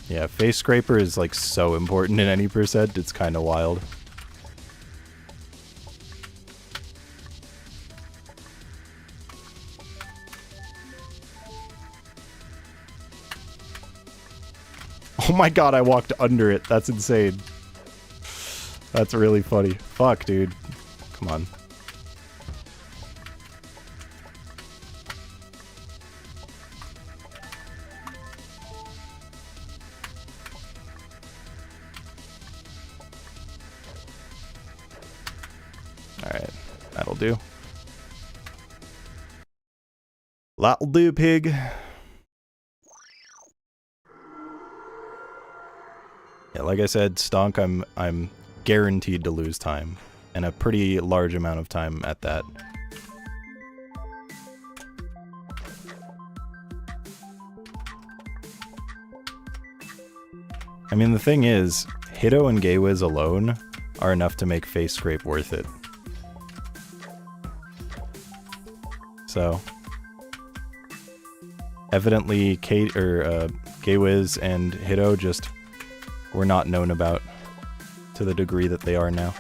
Yeah, face scraper is like so important in any percent, it's kind of wild. Oh my god, I walked under it. That's insane. That's really funny. Fuck, dude. Come on. Alright, that'll do. That'll do, pig. Yeah, like I said, Stonk, I'm guaranteed to lose time, and a pretty large amount of time at that. I mean, the thing is, Hito and Gaywiz alone are enough to make face scrape worth it. So, evidently, Gaywiz and Hito just were not known about to the degree that they are now.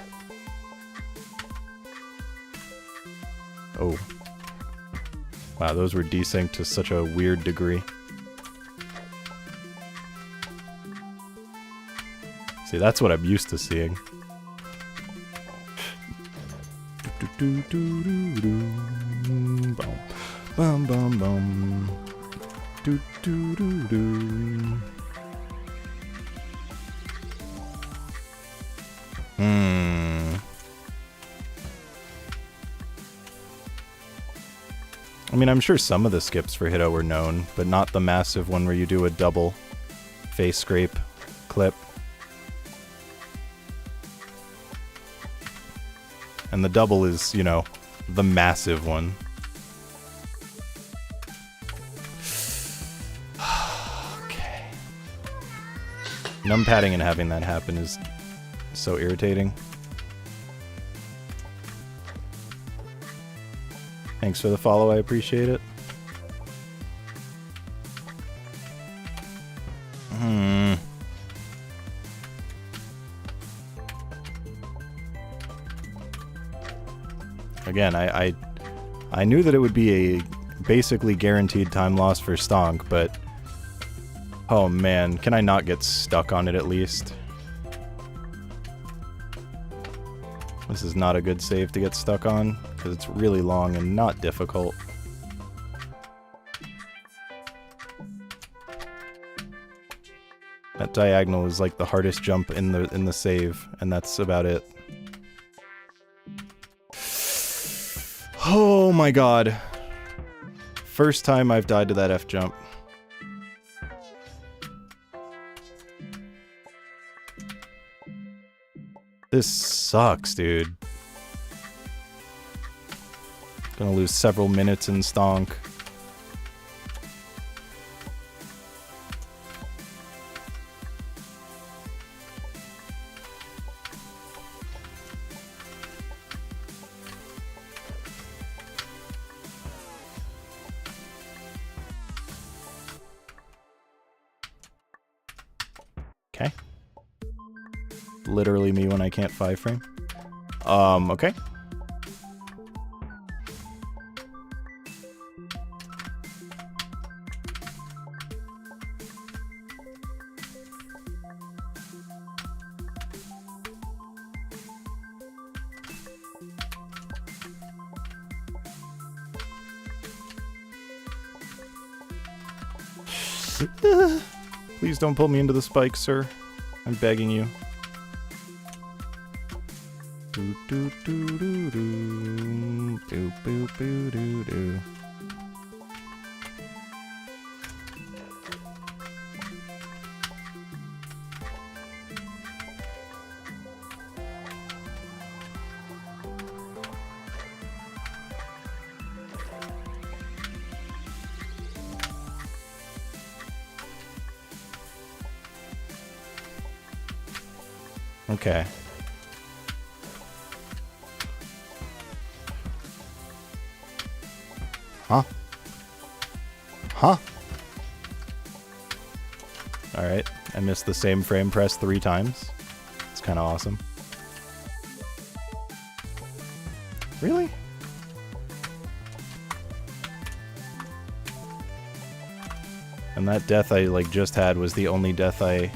Oh. Wow, those were desynced to such a weird degree. See, that's what I'm used to seeing. Bum bum bum. Do do do do. I mean, I'm sure some of the skips for Hito were known, but not the massive one where you do a double face scrape clip. And the double is, you know, the massive one. Okay. Numpadding and having that happen is so irritating. Thanks for the follow, I appreciate it. Again, I knew that it would be a basically guaranteed time loss for Stonk, but oh man, can I not get stuck on it at least? This is not a good save to get stuck on, because it's really long and not difficult. That diagonal is like the hardest jump in the save, and that's about it. Oh my god. First time I've died to that F jump. This sucks, dude. Gonna lose several minutes in Stonk. Okay. Literally me when I can't 5-frame. Okay. Please don't pull me into the spikes, sir. I'm begging you. Do do do do do do do do do do. Okay. Huh? Huh? Alright, I missed the same frame press 3 times. It's kind of awesome. Really? And that death I like just had was the only death I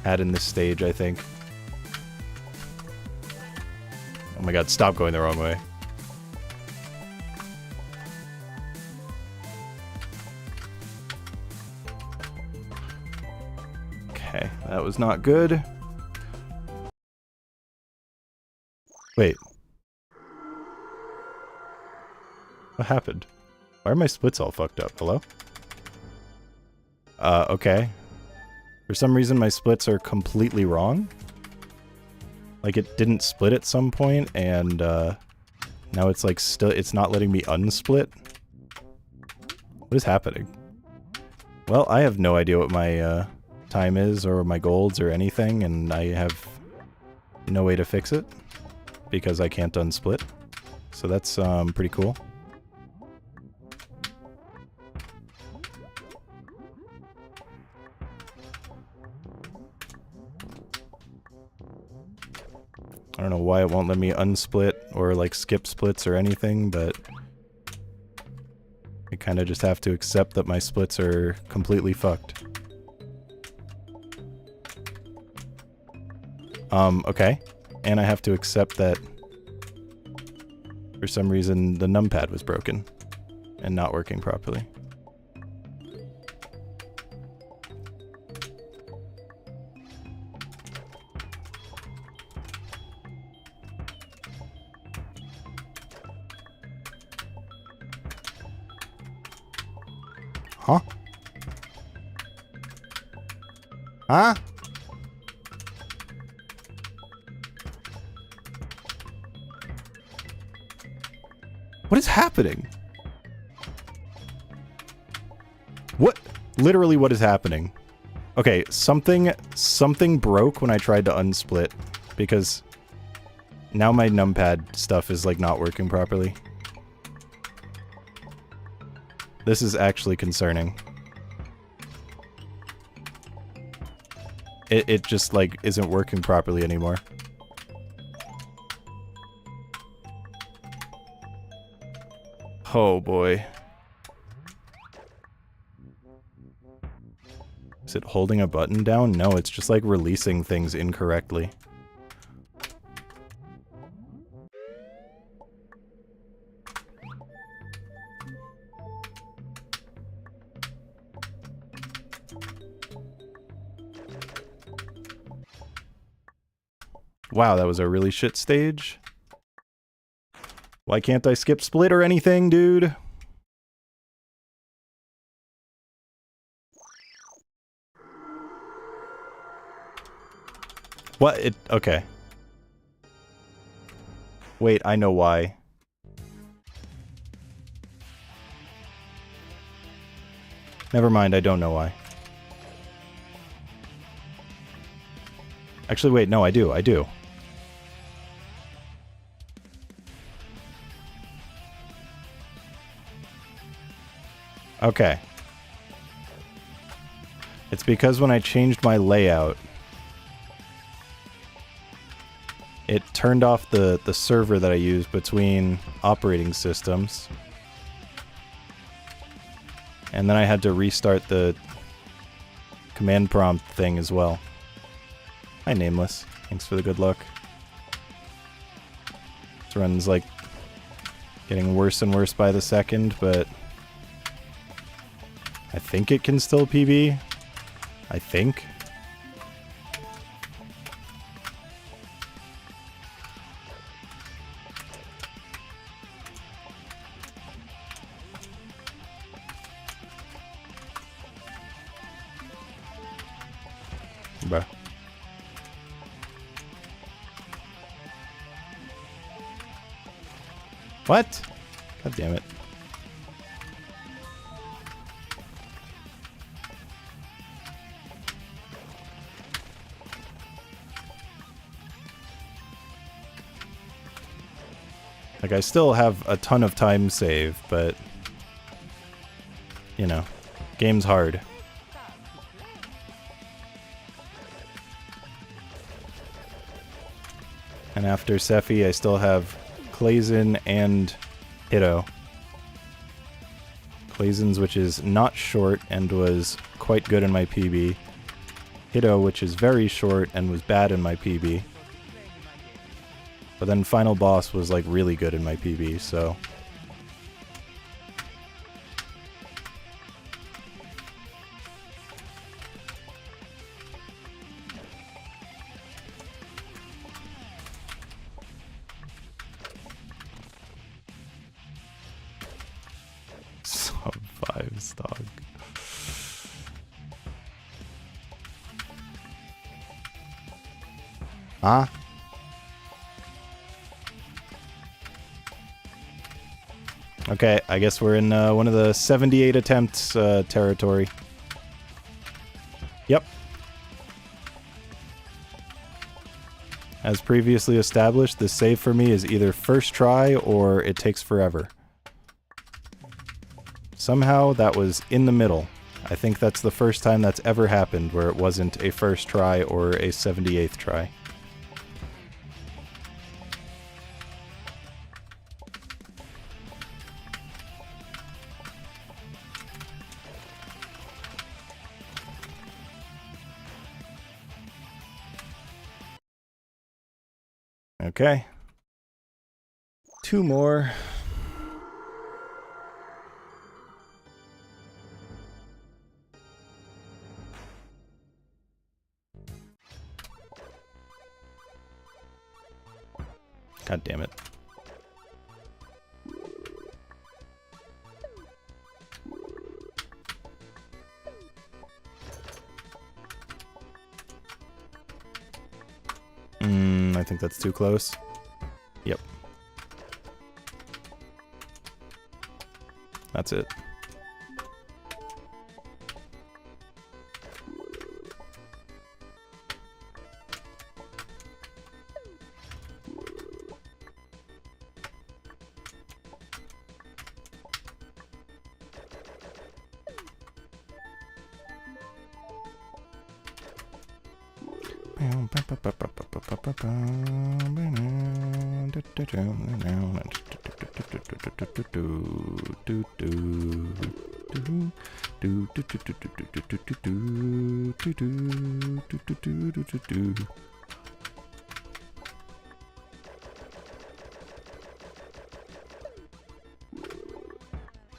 had in this stage, I think. Oh my god, stop going the wrong way. Okay, that was not good. Wait. What happened? Why are my splits all fucked up? Hello? Okay. For some reason my splits are completely wrong. Like it didn't split at some point, and now it's like it's not letting me unsplit. What is happening? Well, I have no idea what my time is or my golds or anything, and I have no way to fix it because I can't unsplit. So that's pretty cool. I don't know why it won't let me unsplit or like skip splits or anything, but I kind of just have to accept that my splits are completely fucked. Okay. And I have to accept that for some reason the numpad was broken and not working properly. Huh? Huh? What is happening? What? Literally, what is happening? Okay, something broke when I tried to unsplit, because now my numpad stuff is, like, not working properly. This is actually concerning. It just, like, isn't working properly anymore. Oh boy. Is it holding a button down? No, it's just, like, releasing things incorrectly. Wow, that was a really shit stage. Why can't I skip split or anything, dude? What? Okay. Wait, I know why. Never mind, I don't know why. Actually, wait, no, I do. Okay. It's because when I changed my layout, it turned off the server that I use between operating systems. And then I had to restart the command prompt thing as well. Hi, Nameless. Thanks for the good luck. This run's, like, getting worse and worse by the second, but I think it can still PB. I think. Bruh. What? God damn it. Like, I still have a ton of time save, but, you know, game's hard. And after Sephi, I still have Clazen and Hitto. Clazen's, which is not short and was quite good in my PB. Hitto, which is very short and was bad in my PB. But then Final Boss was, like, really good in my PB, so... Sub-5s, dog. Huh? Okay, I guess we're in one of the 78 attempts territory. Yep. As previously established, the save for me is either first try or it takes forever. Somehow that was in the middle. I think that's the first time that's ever happened where it wasn't a first try or a 78th try. Okay. 2 more. God damn it. I think that's too close. Yep. That's it.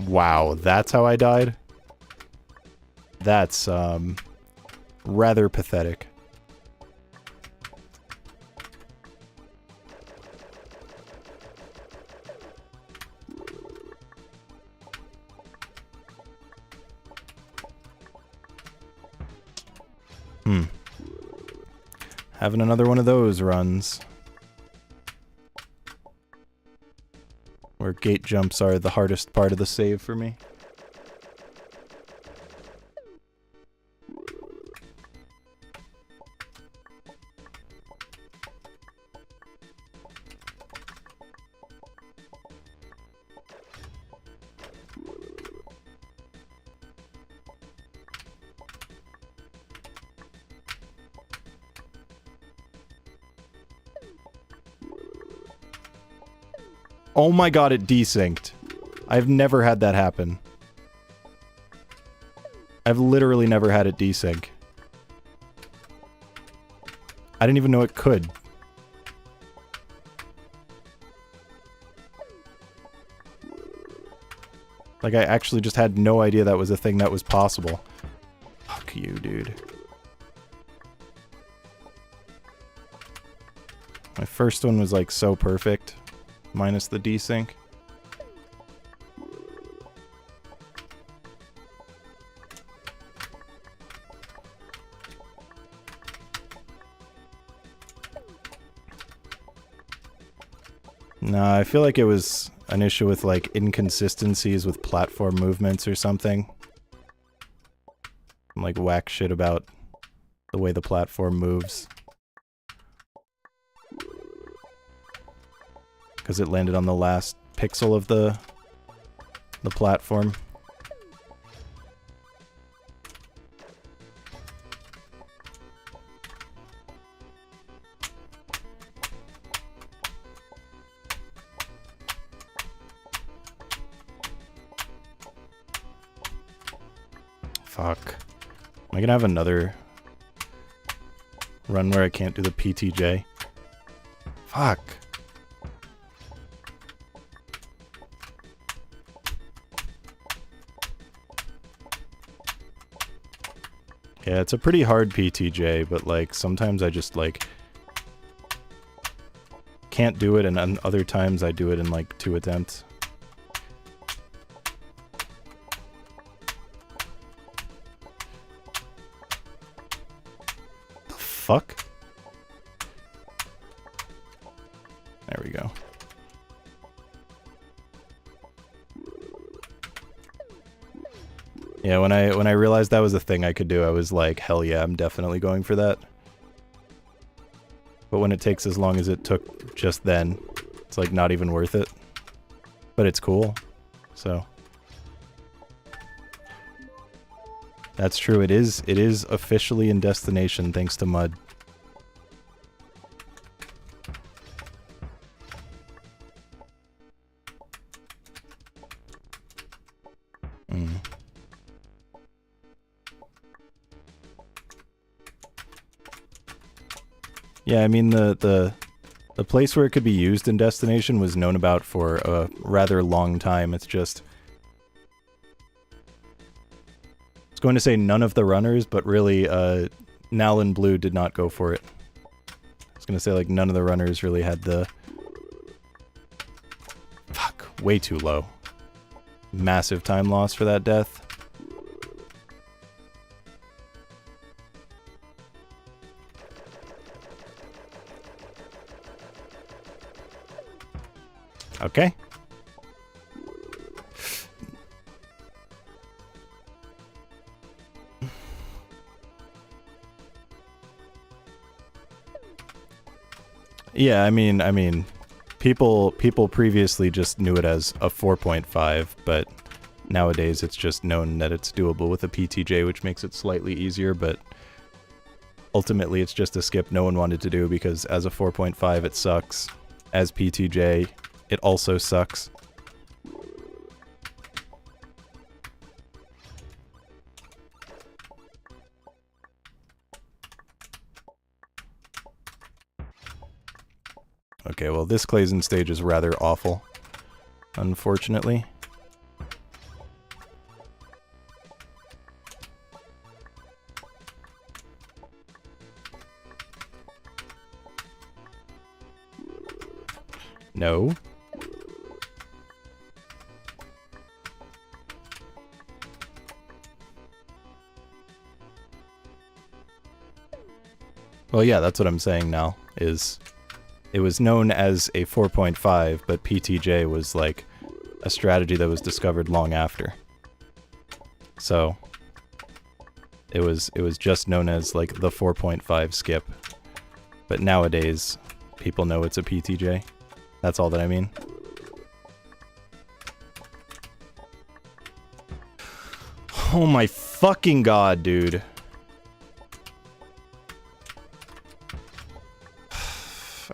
Wow, that's how I died? That's, rather pathetic. Having another one of those runs. Where gate jumps are the hardest part of the save for me. Oh my god, it desynced. I've never had that happen. I've literally never had it desync. I didn't even know it could. Like, I actually just had no idea that was a thing that was possible. Fuck you, dude. My first one was, like, so perfect. Minus the desync. Nah, I feel like it was an issue with, like, inconsistencies with platform movements or something. Like, whack shit about the way the platform moves. Because it landed on the last pixel of the platform. Fuck. Am I gonna have another run where I can't do the PTJ? Fuck. Yeah, it's a pretty hard PTJ, but, like, sometimes I just, like, can't do it, and on other times I do it in, like, 2 attempts. The fuck? There we go. Yeah, when I realized that was a thing I could do, I was like, hell yeah, I'm definitely going for that. But when it takes as long as it took just then, it's like not even worth it. But it's cool, so. That's true, it is officially in destination thanks to Mud. Yeah, I mean the The place where it could be used in Destination was known about for a rather long time. It's just... I was going to say none of the runners, but really, Nal and Blue did not go for it. I was going to say, like, none of the runners really had the... Fuck, way too low. Massive time loss for that death. Okay. Yeah, I mean, people previously just knew it as a 4.5, but nowadays it's just known that it's doable with a PTJ, which makes it slightly easier, but ultimately it's just a skip no one wanted to do because as a 4.5 it sucks. As PTJ, it also sucks. Okay, well this Clayson stage is rather awful, unfortunately. No. Well, yeah, that's what I'm saying now, is it was known as a 4.5, but PTJ was like a strategy that was discovered long after. So it was just known as like the 4.5 skip. But nowadays, people know it's a PTJ. That's all that I mean. Oh my fucking god, dude.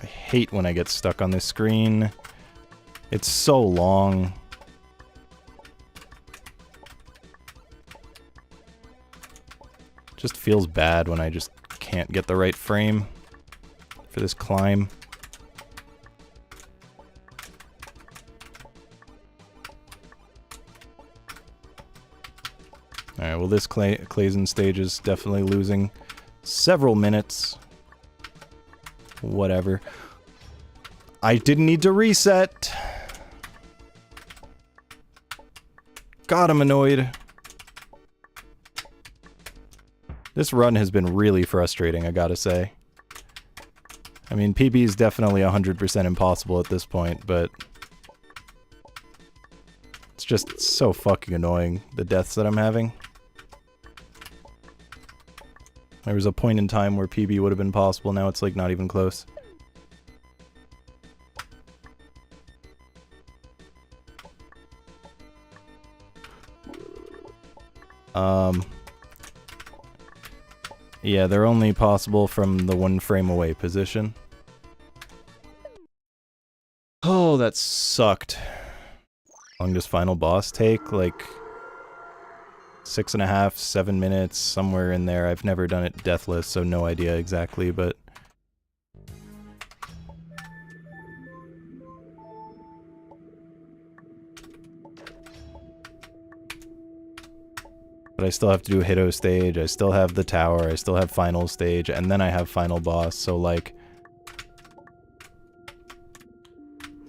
I hate when I get stuck on this screen. It's so long. Just feels bad when I just can't get the right frame for this climb. Alright, well this Clayson stage is definitely losing several minutes. Whatever. I didn't need to reset. God, I'm annoyed. This run has been really frustrating, I gotta say. I mean, PB is definitely 100% impossible at this point, but... it's just so fucking annoying, the deaths that I'm having. There was a point in time where PB would have been possible, now it's like not even close. Yeah, they're only possible from the 1 frame away position. Oh, that sucked. How long does final boss take? Like 6.5, 7 minutes, somewhere in there. I've never done it deathless, so no idea exactly, but... But I still have to do Hito stage, I still have the tower, I still have final stage, and then I have final boss, so like...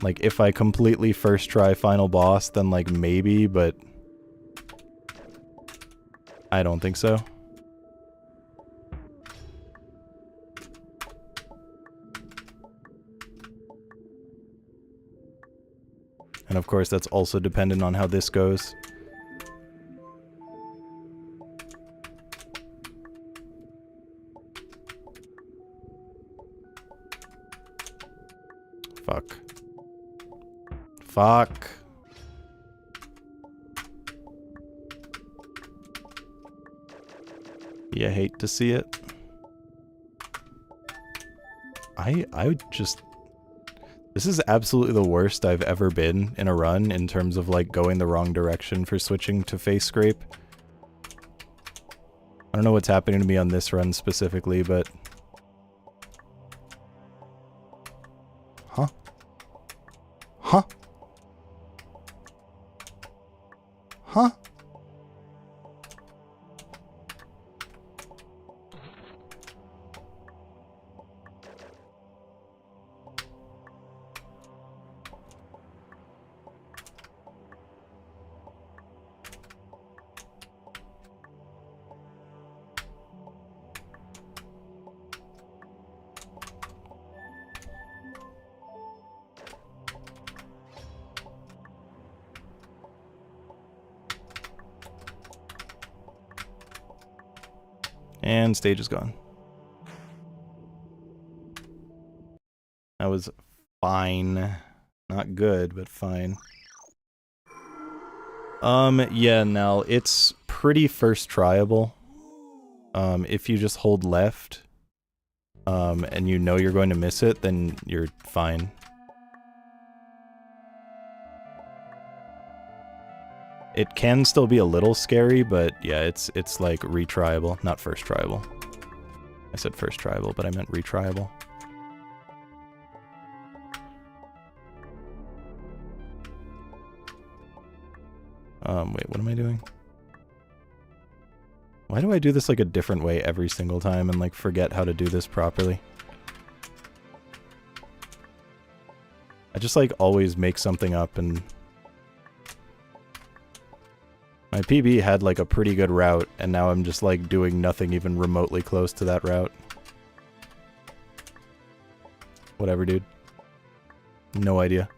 Like, if I completely first try final boss, then like maybe, but... I don't think so. And of course that's also dependent on how this goes. Fuck. Fuck. You hate to see it. I would just... This is absolutely the worst I've ever been in a run in terms of like going the wrong direction for switching to face scrape. I don't know what's happening to me on this run specifically, but... Huh? Huh? And stage is gone. That was fine. Not good, but fine. Yeah, now it's pretty first tryable. If you just hold left, and you know you're going to miss it, then you're fine. It can still be a little scary, but yeah, it's like retryable, not first tryable. I said first tryable, but I meant retryable. Wait, what am I doing? Why do I do this like a different way every single time and like forget how to do this properly? I just like always make something up, and my PB had like a pretty good route, and now I'm just like doing nothing even remotely close to that route. Whatever, dude. No idea.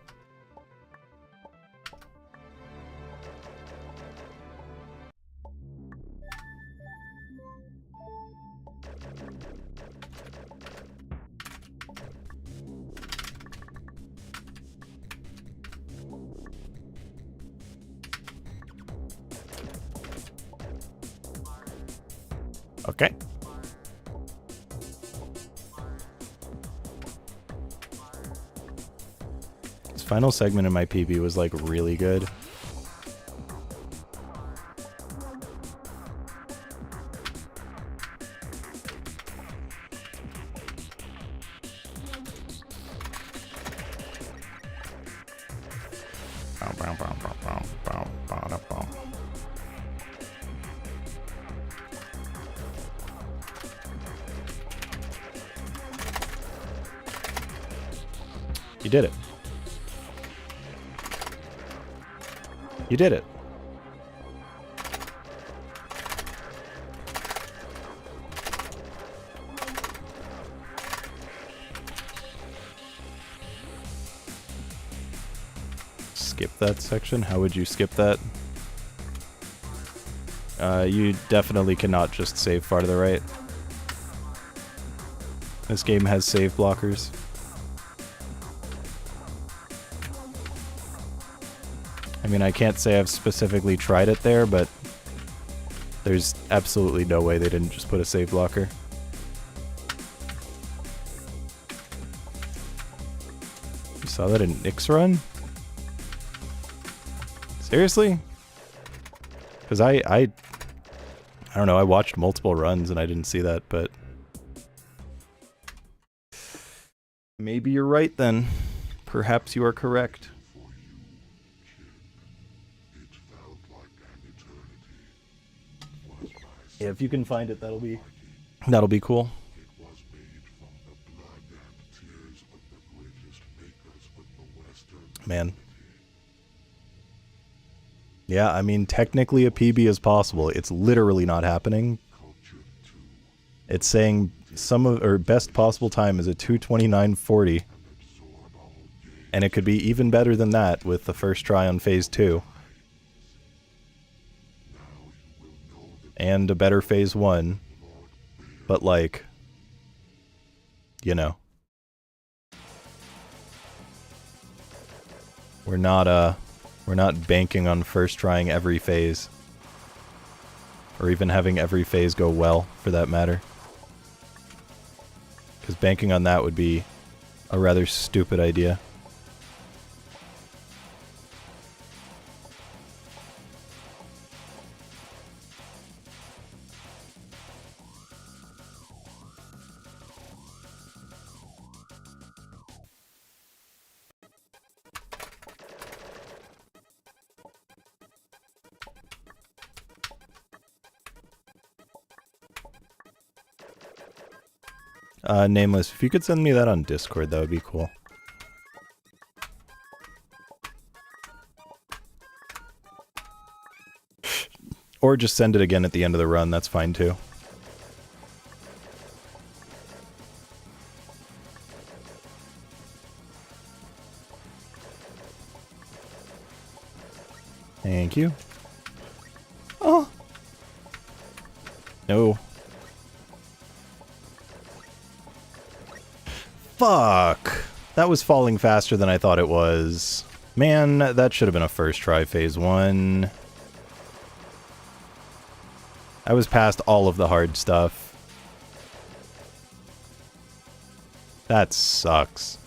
Okay. This final segment in my PB was like really good. You did it. You did it. Skip that section? How would you skip that? You definitely cannot just save far to the right. This game has save blockers. I mean, I can't say I've specifically tried it there, but there's absolutely no way they didn't just put a save blocker. You saw that in Nick's run? Seriously? Because I don't know, I watched multiple runs and I didn't see that, but maybe you're right then. Perhaps you are correct. Yeah, if you can find it, that'll be cool. Man. Yeah, I mean, technically a PB is possible. It's literally not happening. It's saying best possible time is a 2:29:40. And it could be even better than that with the first try on phase 2. And a better phase 1. But like, you know. We're not banking on first trying every phase. Or even having every phase go well, for that matter. Because banking on that would be a rather stupid idea. Nameless, if you could send me that on Discord, that would be cool. Or just send it again at the end of the run, that's fine too. Thank you. Oh! No. Fuck! That was falling faster than I thought it was. Man, that should have been a first try phase 1. I was past all of the hard stuff. That sucks.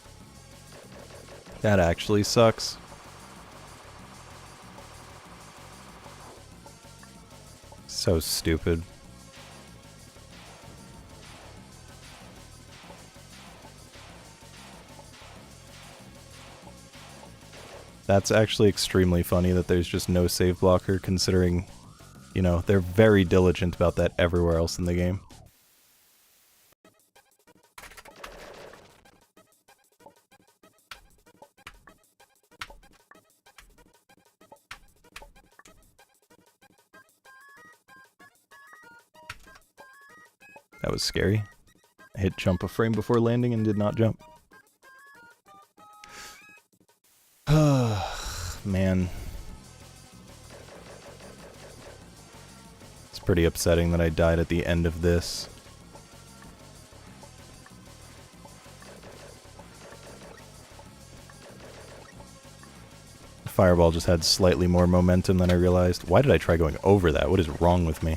That actually sucks. So stupid. That's actually extremely funny that there's just no save blocker, considering, you know, they're very diligent about that everywhere else in the game. That was scary. I hit jump a frame before landing and did not jump. Man. It's pretty upsetting that I died at the end of this. The fireball just had slightly more momentum than I realized. Why did I try going over that? What is wrong with me?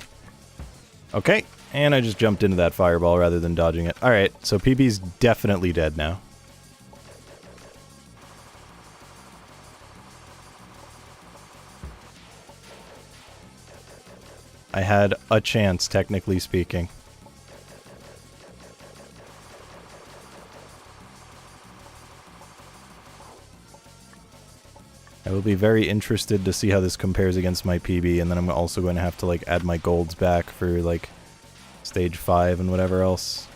Okay, and I just jumped into that fireball rather than dodging it. Alright, so PB's definitely dead now. I had a chance, technically speaking. I will be very interested to see how this compares against my PB, and then I'm also going to have to, like, add my golds back for, like, stage 5 and whatever else.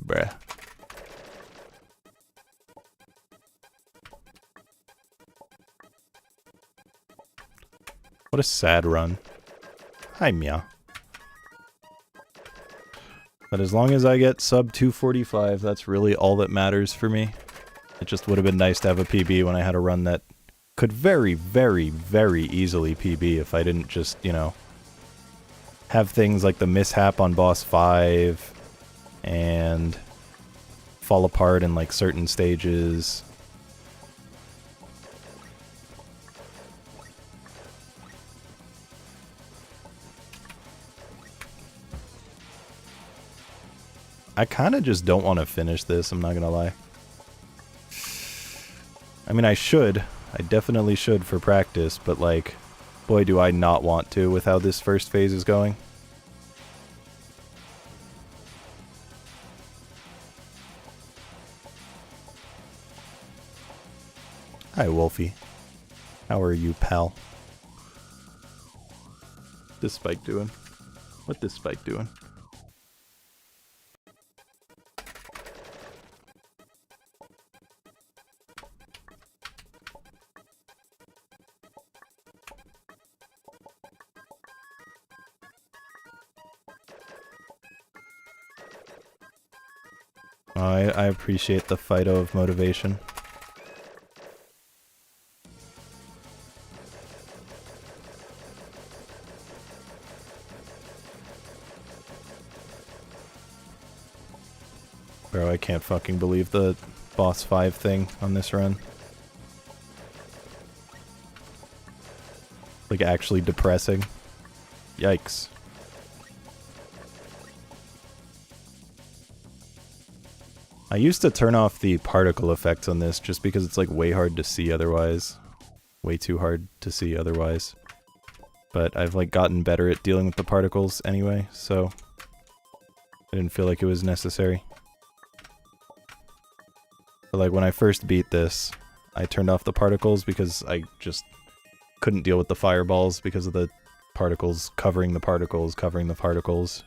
Bruh. What a sad run. Hi, Mia. But as long as I get sub 245, that's really all that matters for me. It just would have been nice to have a PB when I had a run that could very, very, very easily PB if I didn't just, you know, have things like the mishap on boss 5 and fall apart in, like, certain stages. I kind of just don't want to finish this, I'm not gonna lie. I mean, I should. I definitely should for practice, but, like, boy, do I not want to with how this first phase is going. Hi, Wolfie. How are you, pal? What's this spike doing? What this spike doing? I appreciate the Fido of motivation. Bro, I can't fucking believe the boss 5 thing on this run. Like, actually depressing. Yikes. I used to turn off the particle effects on this just because it's, like, way hard to see otherwise. Way too hard to see otherwise. But I've, like, gotten better at dealing with the particles anyway, so I didn't feel like it was necessary. But, like, when I first beat this, I turned off the particles because I just couldn't deal with the fireballs because of the particles covering the particles covering the particles.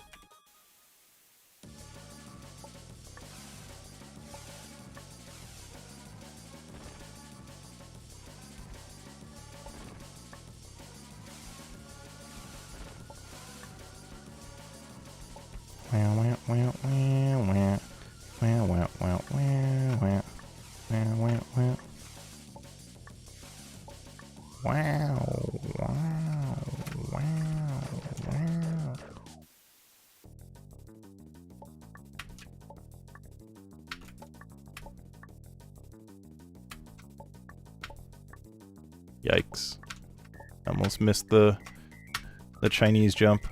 Yikes. Almost missed the Chinese jump.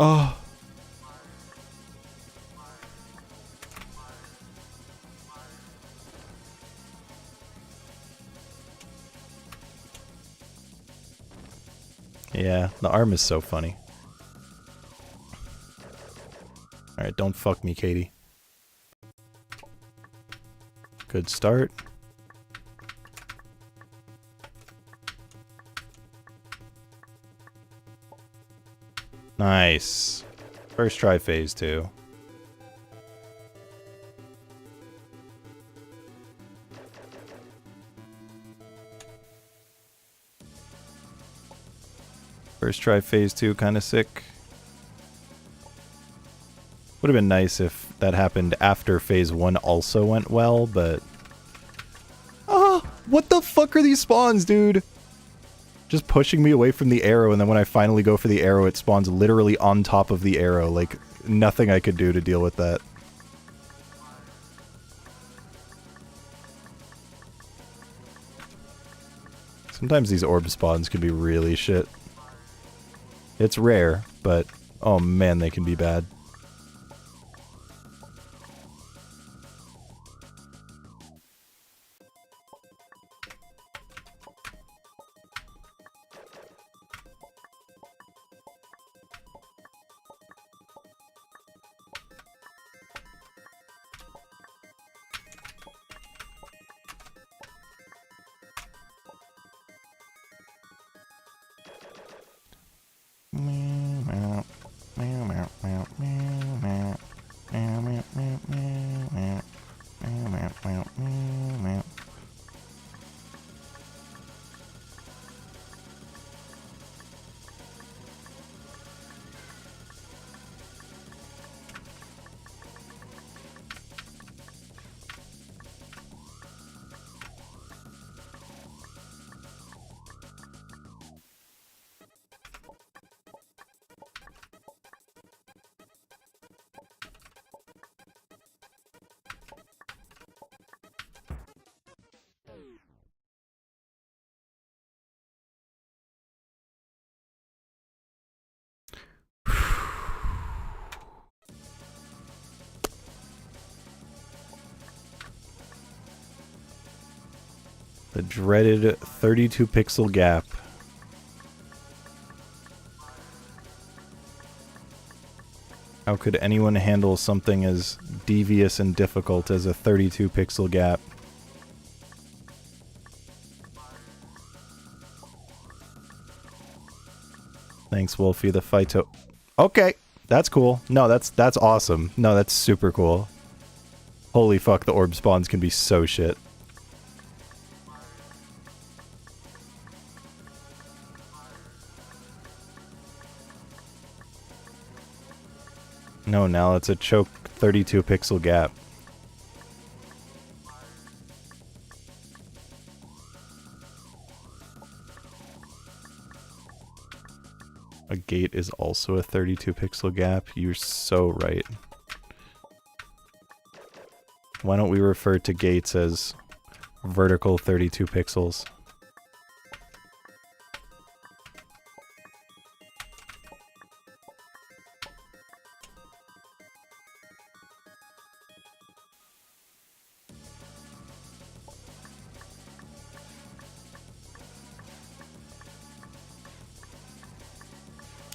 Oh. Yeah, the arm is so funny. Alright, don't fuck me, Katie. Good start. Nice. First try phase 2. First try phase 2, kinda sick. Would have been nice if that happened after phase 1 also went well, but... Ah! What the fuck are these spawns, dude? Just pushing me away from the arrow, and then when I finally go for the arrow, it spawns literally on top of the arrow. Like, nothing I could do to deal with that. Sometimes these orb spawns can be really shit. It's rare, but oh man, they can be bad. The dreaded 32 pixel gap. How could anyone handle something as devious and difficult as a 32 pixel gap? Thanks, Wolfie, the Phyto. Okay, that's cool. No, that's awesome. No, that's super cool. Holy fuck, the orb spawns can be so shit. No, now it's a choke 32 pixel gap. A gate is also a 32 pixel gap. You're so right. Why don't we refer to gates as vertical 32 pixels?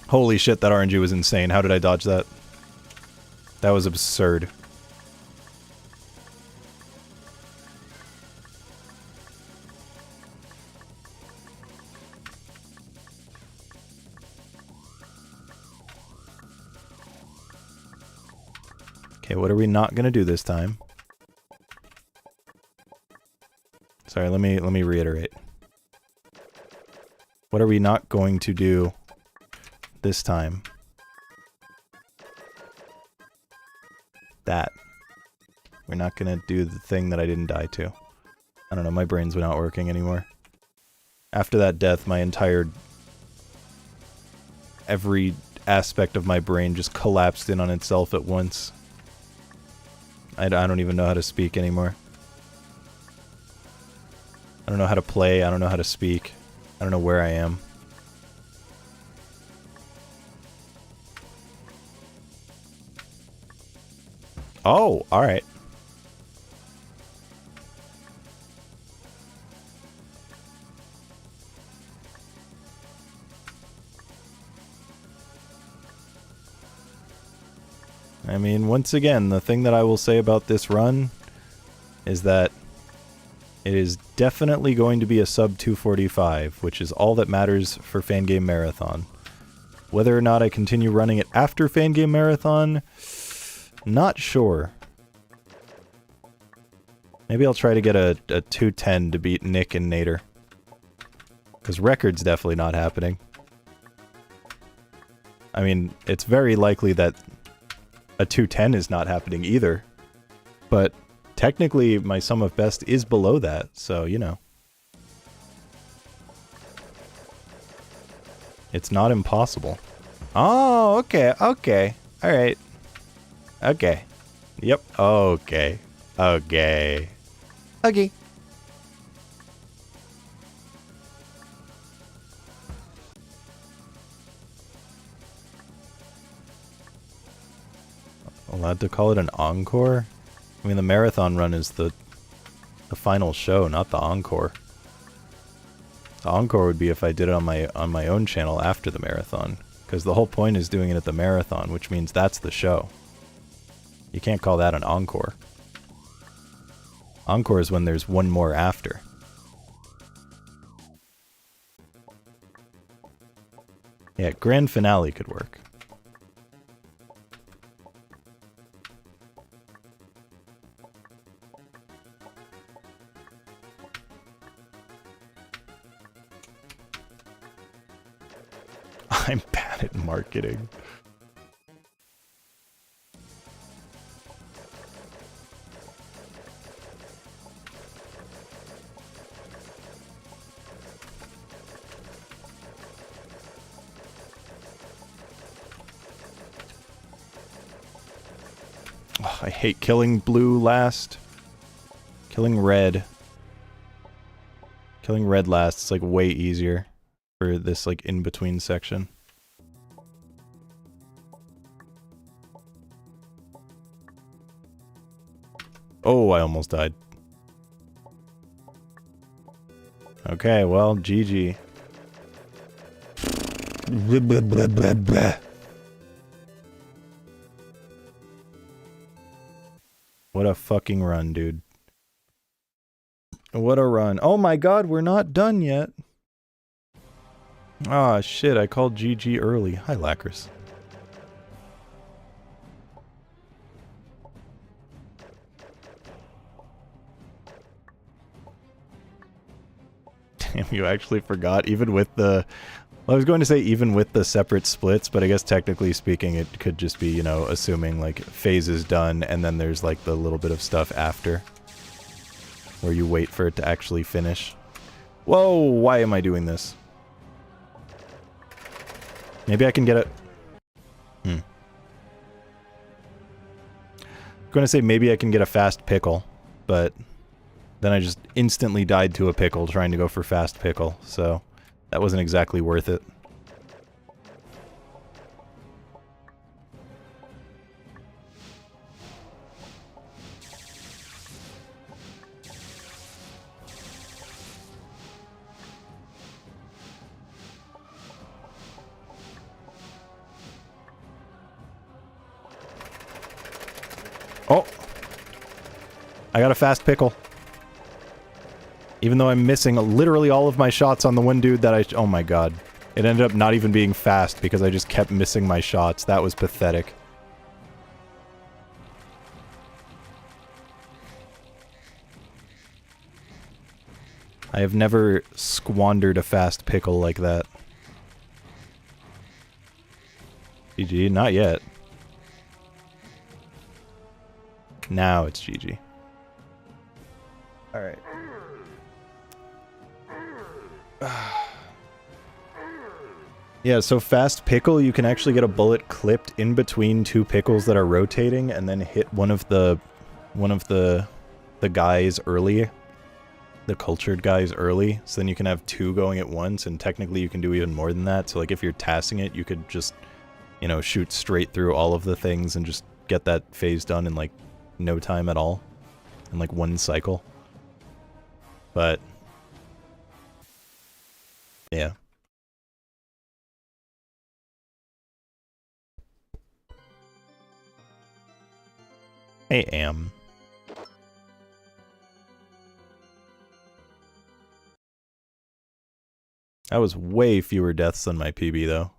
Holy shit, that RNG was insane. How did I dodge that? That was absurd. Okay, what are we not gonna do this time? Sorry, let me reiterate. What are we not going to do this time? That. We're not gonna do the thing that I didn't die to. I don't know, my brain's not working anymore. After that death, my entire... every aspect of my brain just collapsed in on itself at once. I don't even know how to speak anymore. I don't know how to play, I don't know how to speak. I don't know where I am. Oh, alright. I mean, once again, the thing that I will say about this run is that it is definitely going to be a sub 245, which is all that matters for Fangame Marathon. Whether or not I continue running it after Fangame Marathon, not sure. Maybe I'll try to get a 210 to beat Nick and Nader. Because record's definitely not happening. I mean, it's very likely that a 210 is not happening either. But technically, my sum of best is below that, so, you know. It's not impossible. Oh, okay, okay. Alright. Okay. Yep. Okay. Okay. Okay. Allowed to call it an encore? I mean, the marathon run is the final show, not the encore. The encore would be if I did it on my own channel after the marathon, because the whole point is doing it at the marathon, which means that's the show. You can't call that an encore. Encore is when there's one more after. Yeah, grand finale could work. I'm bad at marketing. Oh, I hate killing blue last. Killing red. Killing red last is like way easier for this like in-between section. Oh, I almost died. Okay, well, GG. What a fucking run, dude. What a run. Oh my god, we're not done yet. Ah, shit, I called GG early. Hi, Lacris. Damn, you actually forgot, even with the... Well, I was going to say even with the separate splits, but I guess technically speaking it could just be, you know, assuming like phase is done and then there's like the little bit of stuff after. Where you wait for it to actually finish. Whoa, why am I doing this? Maybe I can get it... I'm going to say maybe I can get a fast pickle, but then I just instantly died to a pickle trying to go for fast pickle, so that wasn't exactly worth it. I got a fast pickle. Even though I'm missing literally all of my shots on the one dude that I... Oh my god. It ended up not even being fast because I just kept missing my shots. That was pathetic. I have never squandered a fast pickle like that. GG, not yet. Now it's GG. Alright. Yeah, so fast pickle, you can actually get a bullet clipped in between two pickles that are rotating and then hit one of the guys early. The cultured guys early, so then you can have two going at once, and technically you can do even more than that. So like if you're tassing it, you could just, you know, shoot straight through all of the things and just get that phase done in like no time at all. In like one cycle. But yeah. Hey, Am. That was way fewer deaths than my PB, though.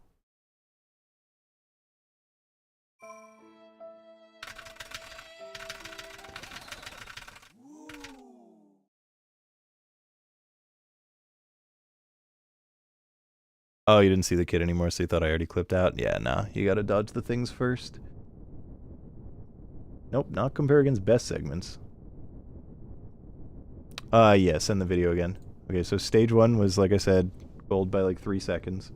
Oh, you didn't see the kid anymore, so you thought I already clipped out? Yeah, nah. You gotta dodge the things first. Nope, not compare against best segments. Yeah, send the video again. Okay, so stage 1 was, like I said, gold by like 3 seconds.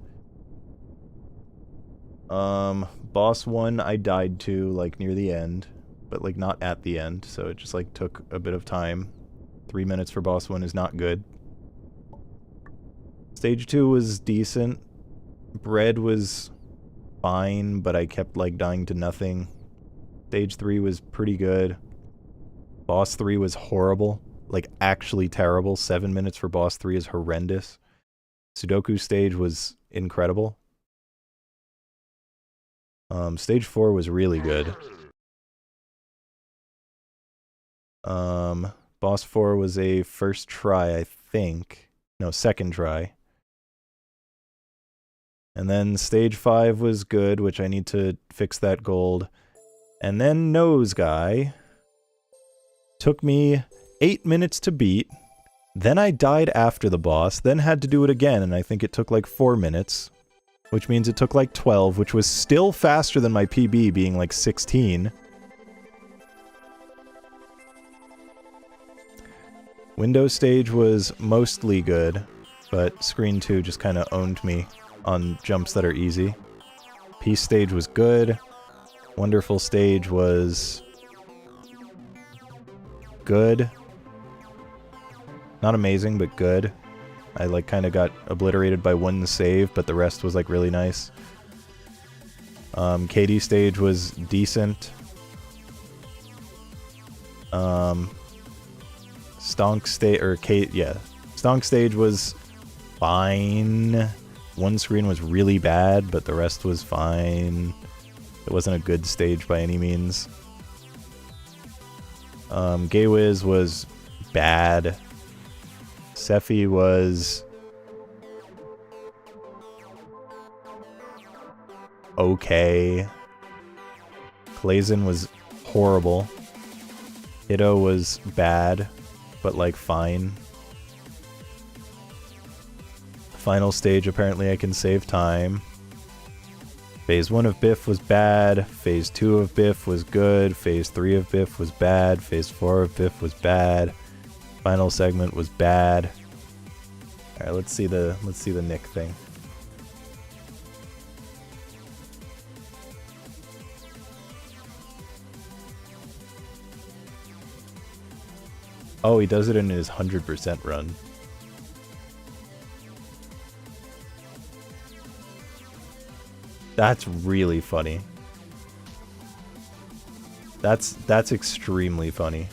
Boss 1 I died to, like, near the end. But, like, not at the end, so it just, like, took a bit of time. 3 minutes for boss 1 is not good. Stage 2 was decent. Bread was fine, but I kept, like, dying to nothing. Stage 3 was pretty good. Boss 3 was horrible. Like, actually terrible. 7 minutes for boss 3 is horrendous. Sudoku stage was incredible. Stage 4 was really good. Boss 4 was a first try, I think. No, second try. And then stage 5 was good, which I need to fix that gold. And then Nose Guy took me 8 minutes to beat. Then I died after the boss, then had to do it again, and I think it took like 4 minutes. Which means it took like 12, which was still faster than my PB being like 16. Windows stage was mostly good, but screen 2 just kind of owned me on jumps that are easy. Peace stage was good. Wonderful stage was good. Not amazing, but good. I like kind of got obliterated by one save, but the rest was like really nice. KD stage was decent. Stonk stage, or Stonk stage was fine. One screen was really bad, but the rest was fine. It wasn't a good stage by any means. Gay Wiz was bad. Sephi was okay. Clazen was horrible. Hito was bad, but like fine. Final stage, apparently I can save time. Phase 1 of Biff was bad. Phase 2 of Biff was good. Phase 3 of Biff was bad. Phase 4 of Biff was bad. Final segment was bad. Alright, let's see the Nick thing. Oh, he does it in his 100% run. That's really funny. That's extremely funny.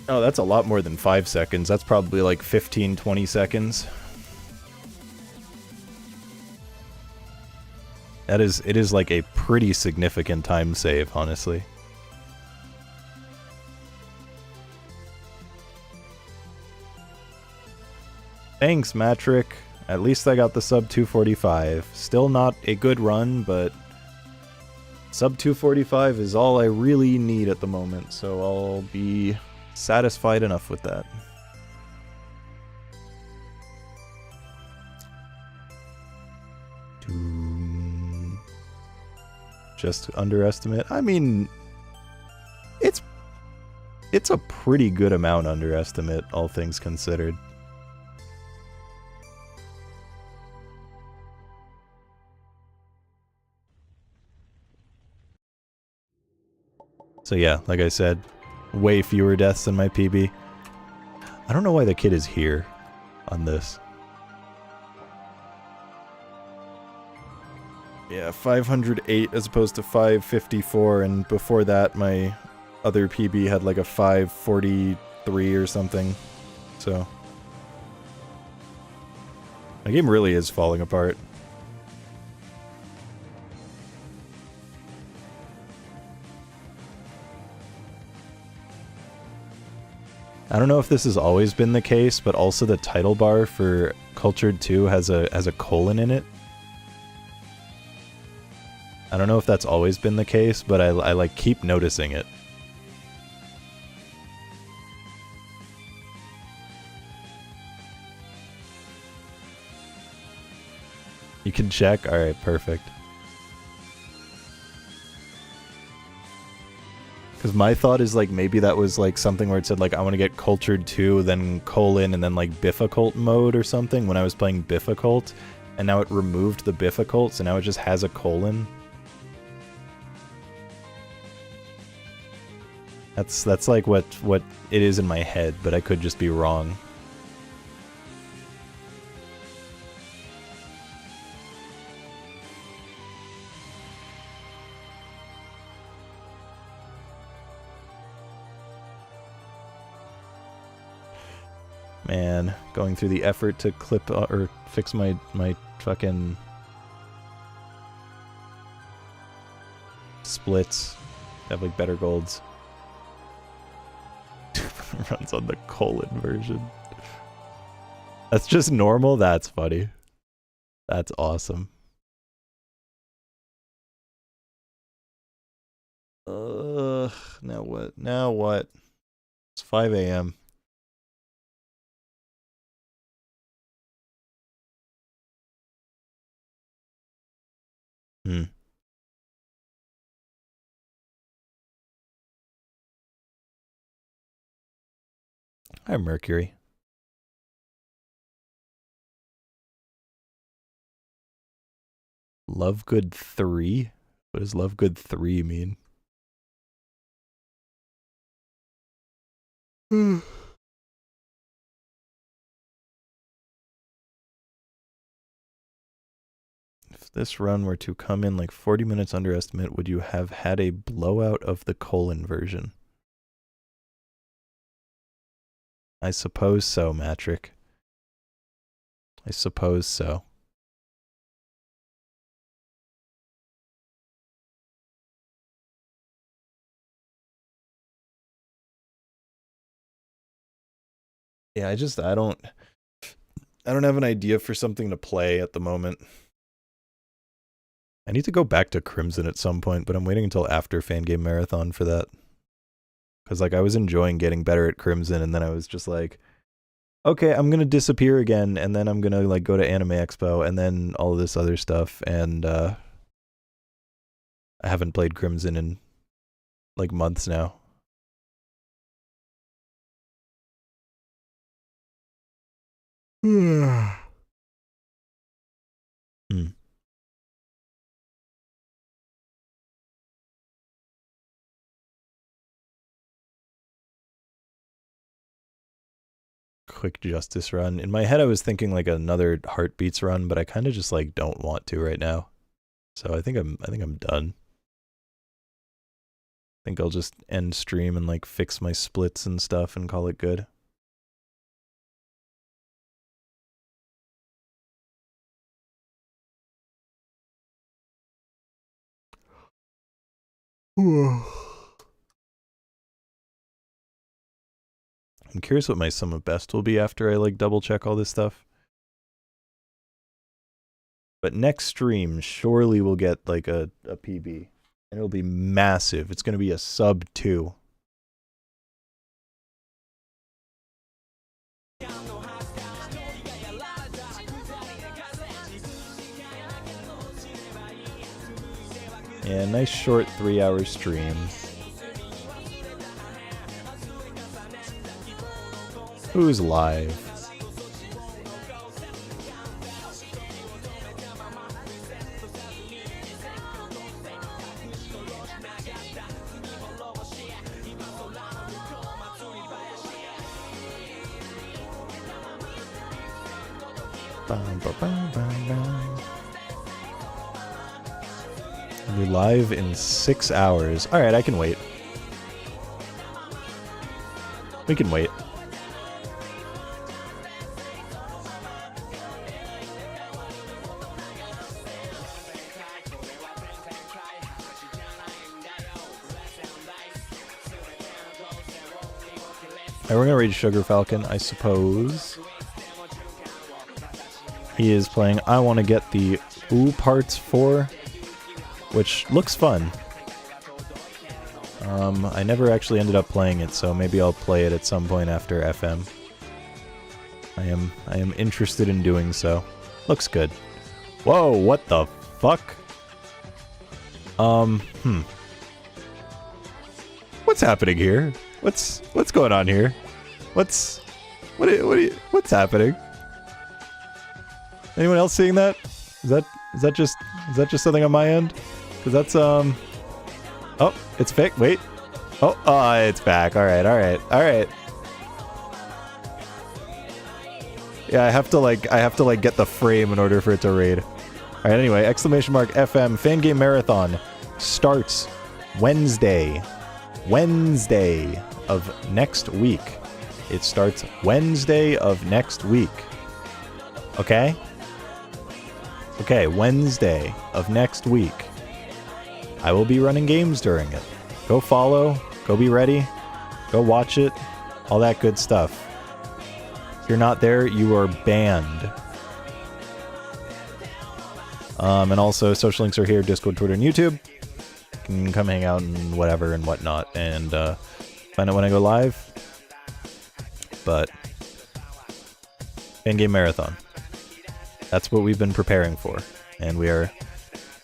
Oh, that's a lot more than 5 seconds. That's probably like 15, 20 seconds. It is like a pretty significant time save, honestly. Thanks, Matrick. At least I got the sub 245. Still not a good run, but sub 245 is all I really need at the moment, so I'll be satisfied enough with that. Just underestimate? I mean, it's a pretty good amount underestimate, all things considered. So yeah, like I said, way fewer deaths than my PB. I don't know why the kid is here on this. Yeah, 508 as opposed to 554, and before that my other PB had like a 543 or something. So my game really is falling apart. I don't know if this has always been the case, but also the title bar for Cultured 2 has a colon in it. I don't know if that's always been the case, but I like keep noticing it. You can check? Alright, perfect. Because my thought is like maybe that was like something where it said like I want to get Cultured 2, then colon, and then like difficult mode or something when I was playing difficult, and now it removed the difficult, so now it just has a colon. That's like what it is in my head, but I could just be wrong. Man, going through the effort to clip or fix my fucking splits, have like better golds. Runs on the colon version. That's just normal? That's funny. That's awesome. Ugh, now what? Now what? It's 5 a.m. Hi, Mercury. Lovegood 3? What does Lovegood 3 mean? If this run were to come in like 40 minutes underestimate, would you have had a blowout of the colon version? I suppose so, Matrick. I suppose so. Yeah, I don't have an idea for something to play at the moment. I need to go back to Crimson at some point, but I'm waiting until after Fangame Marathon for that. Because like I was enjoying getting better at Crimson, and then I was just like, okay, I'm gonna disappear again, and then I'm gonna like go to Anime Expo, and then all of this other stuff, and I haven't played Crimson in like months now. quick Justice run. In my head, I was thinking like another Heartbeats run, but I kind of just like don't want to right now. So I think I'm done. I think I'll just end stream and like fix my splits and stuff and call it good. I'm curious what my sum of best will be after I like double check all this stuff. But next stream surely we'll get like a PB. And it'll be massive. It's gonna be a sub 2. Yeah, nice short 3-hour stream. Who's live? We're live in 6 hours. Alright, I can wait. We can wait. Alright, we're gonna raid Sugar Falcon, I suppose. He is playing I Want to Get the Ooh Parts 4, which looks fun. I never actually ended up playing it, so maybe I'll play it at some point after FM. I am interested in doing so. Looks good. Whoa, what the fuck? What's happening here? What's going on here? What's happening? Anyone else seeing that? Is that just something on my end? Cause that's oh, it's fake. Wait. Oh, it's back. All right. Yeah, I have to like get the frame in order for it to raid. All right. Anyway, !FM fan game marathon starts Wednesday of next week. It starts Wednesday of next week. Okay? Okay, Wednesday of next week. I will be running games during it. Go follow, go be ready, go watch it, all that good stuff. If you're not there, you are banned. And also, social links are here, Discord, Twitter, and YouTube. You can come hang out and whatever and whatnot, and find out when I go live. But fan game marathon. That's what we've been preparing for, and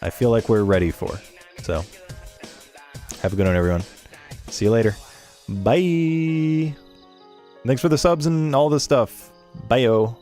I feel like we're ready for. So, have a good one, everyone. See you later. Bye. Thanks for the subs and all this stuff. Bye-o.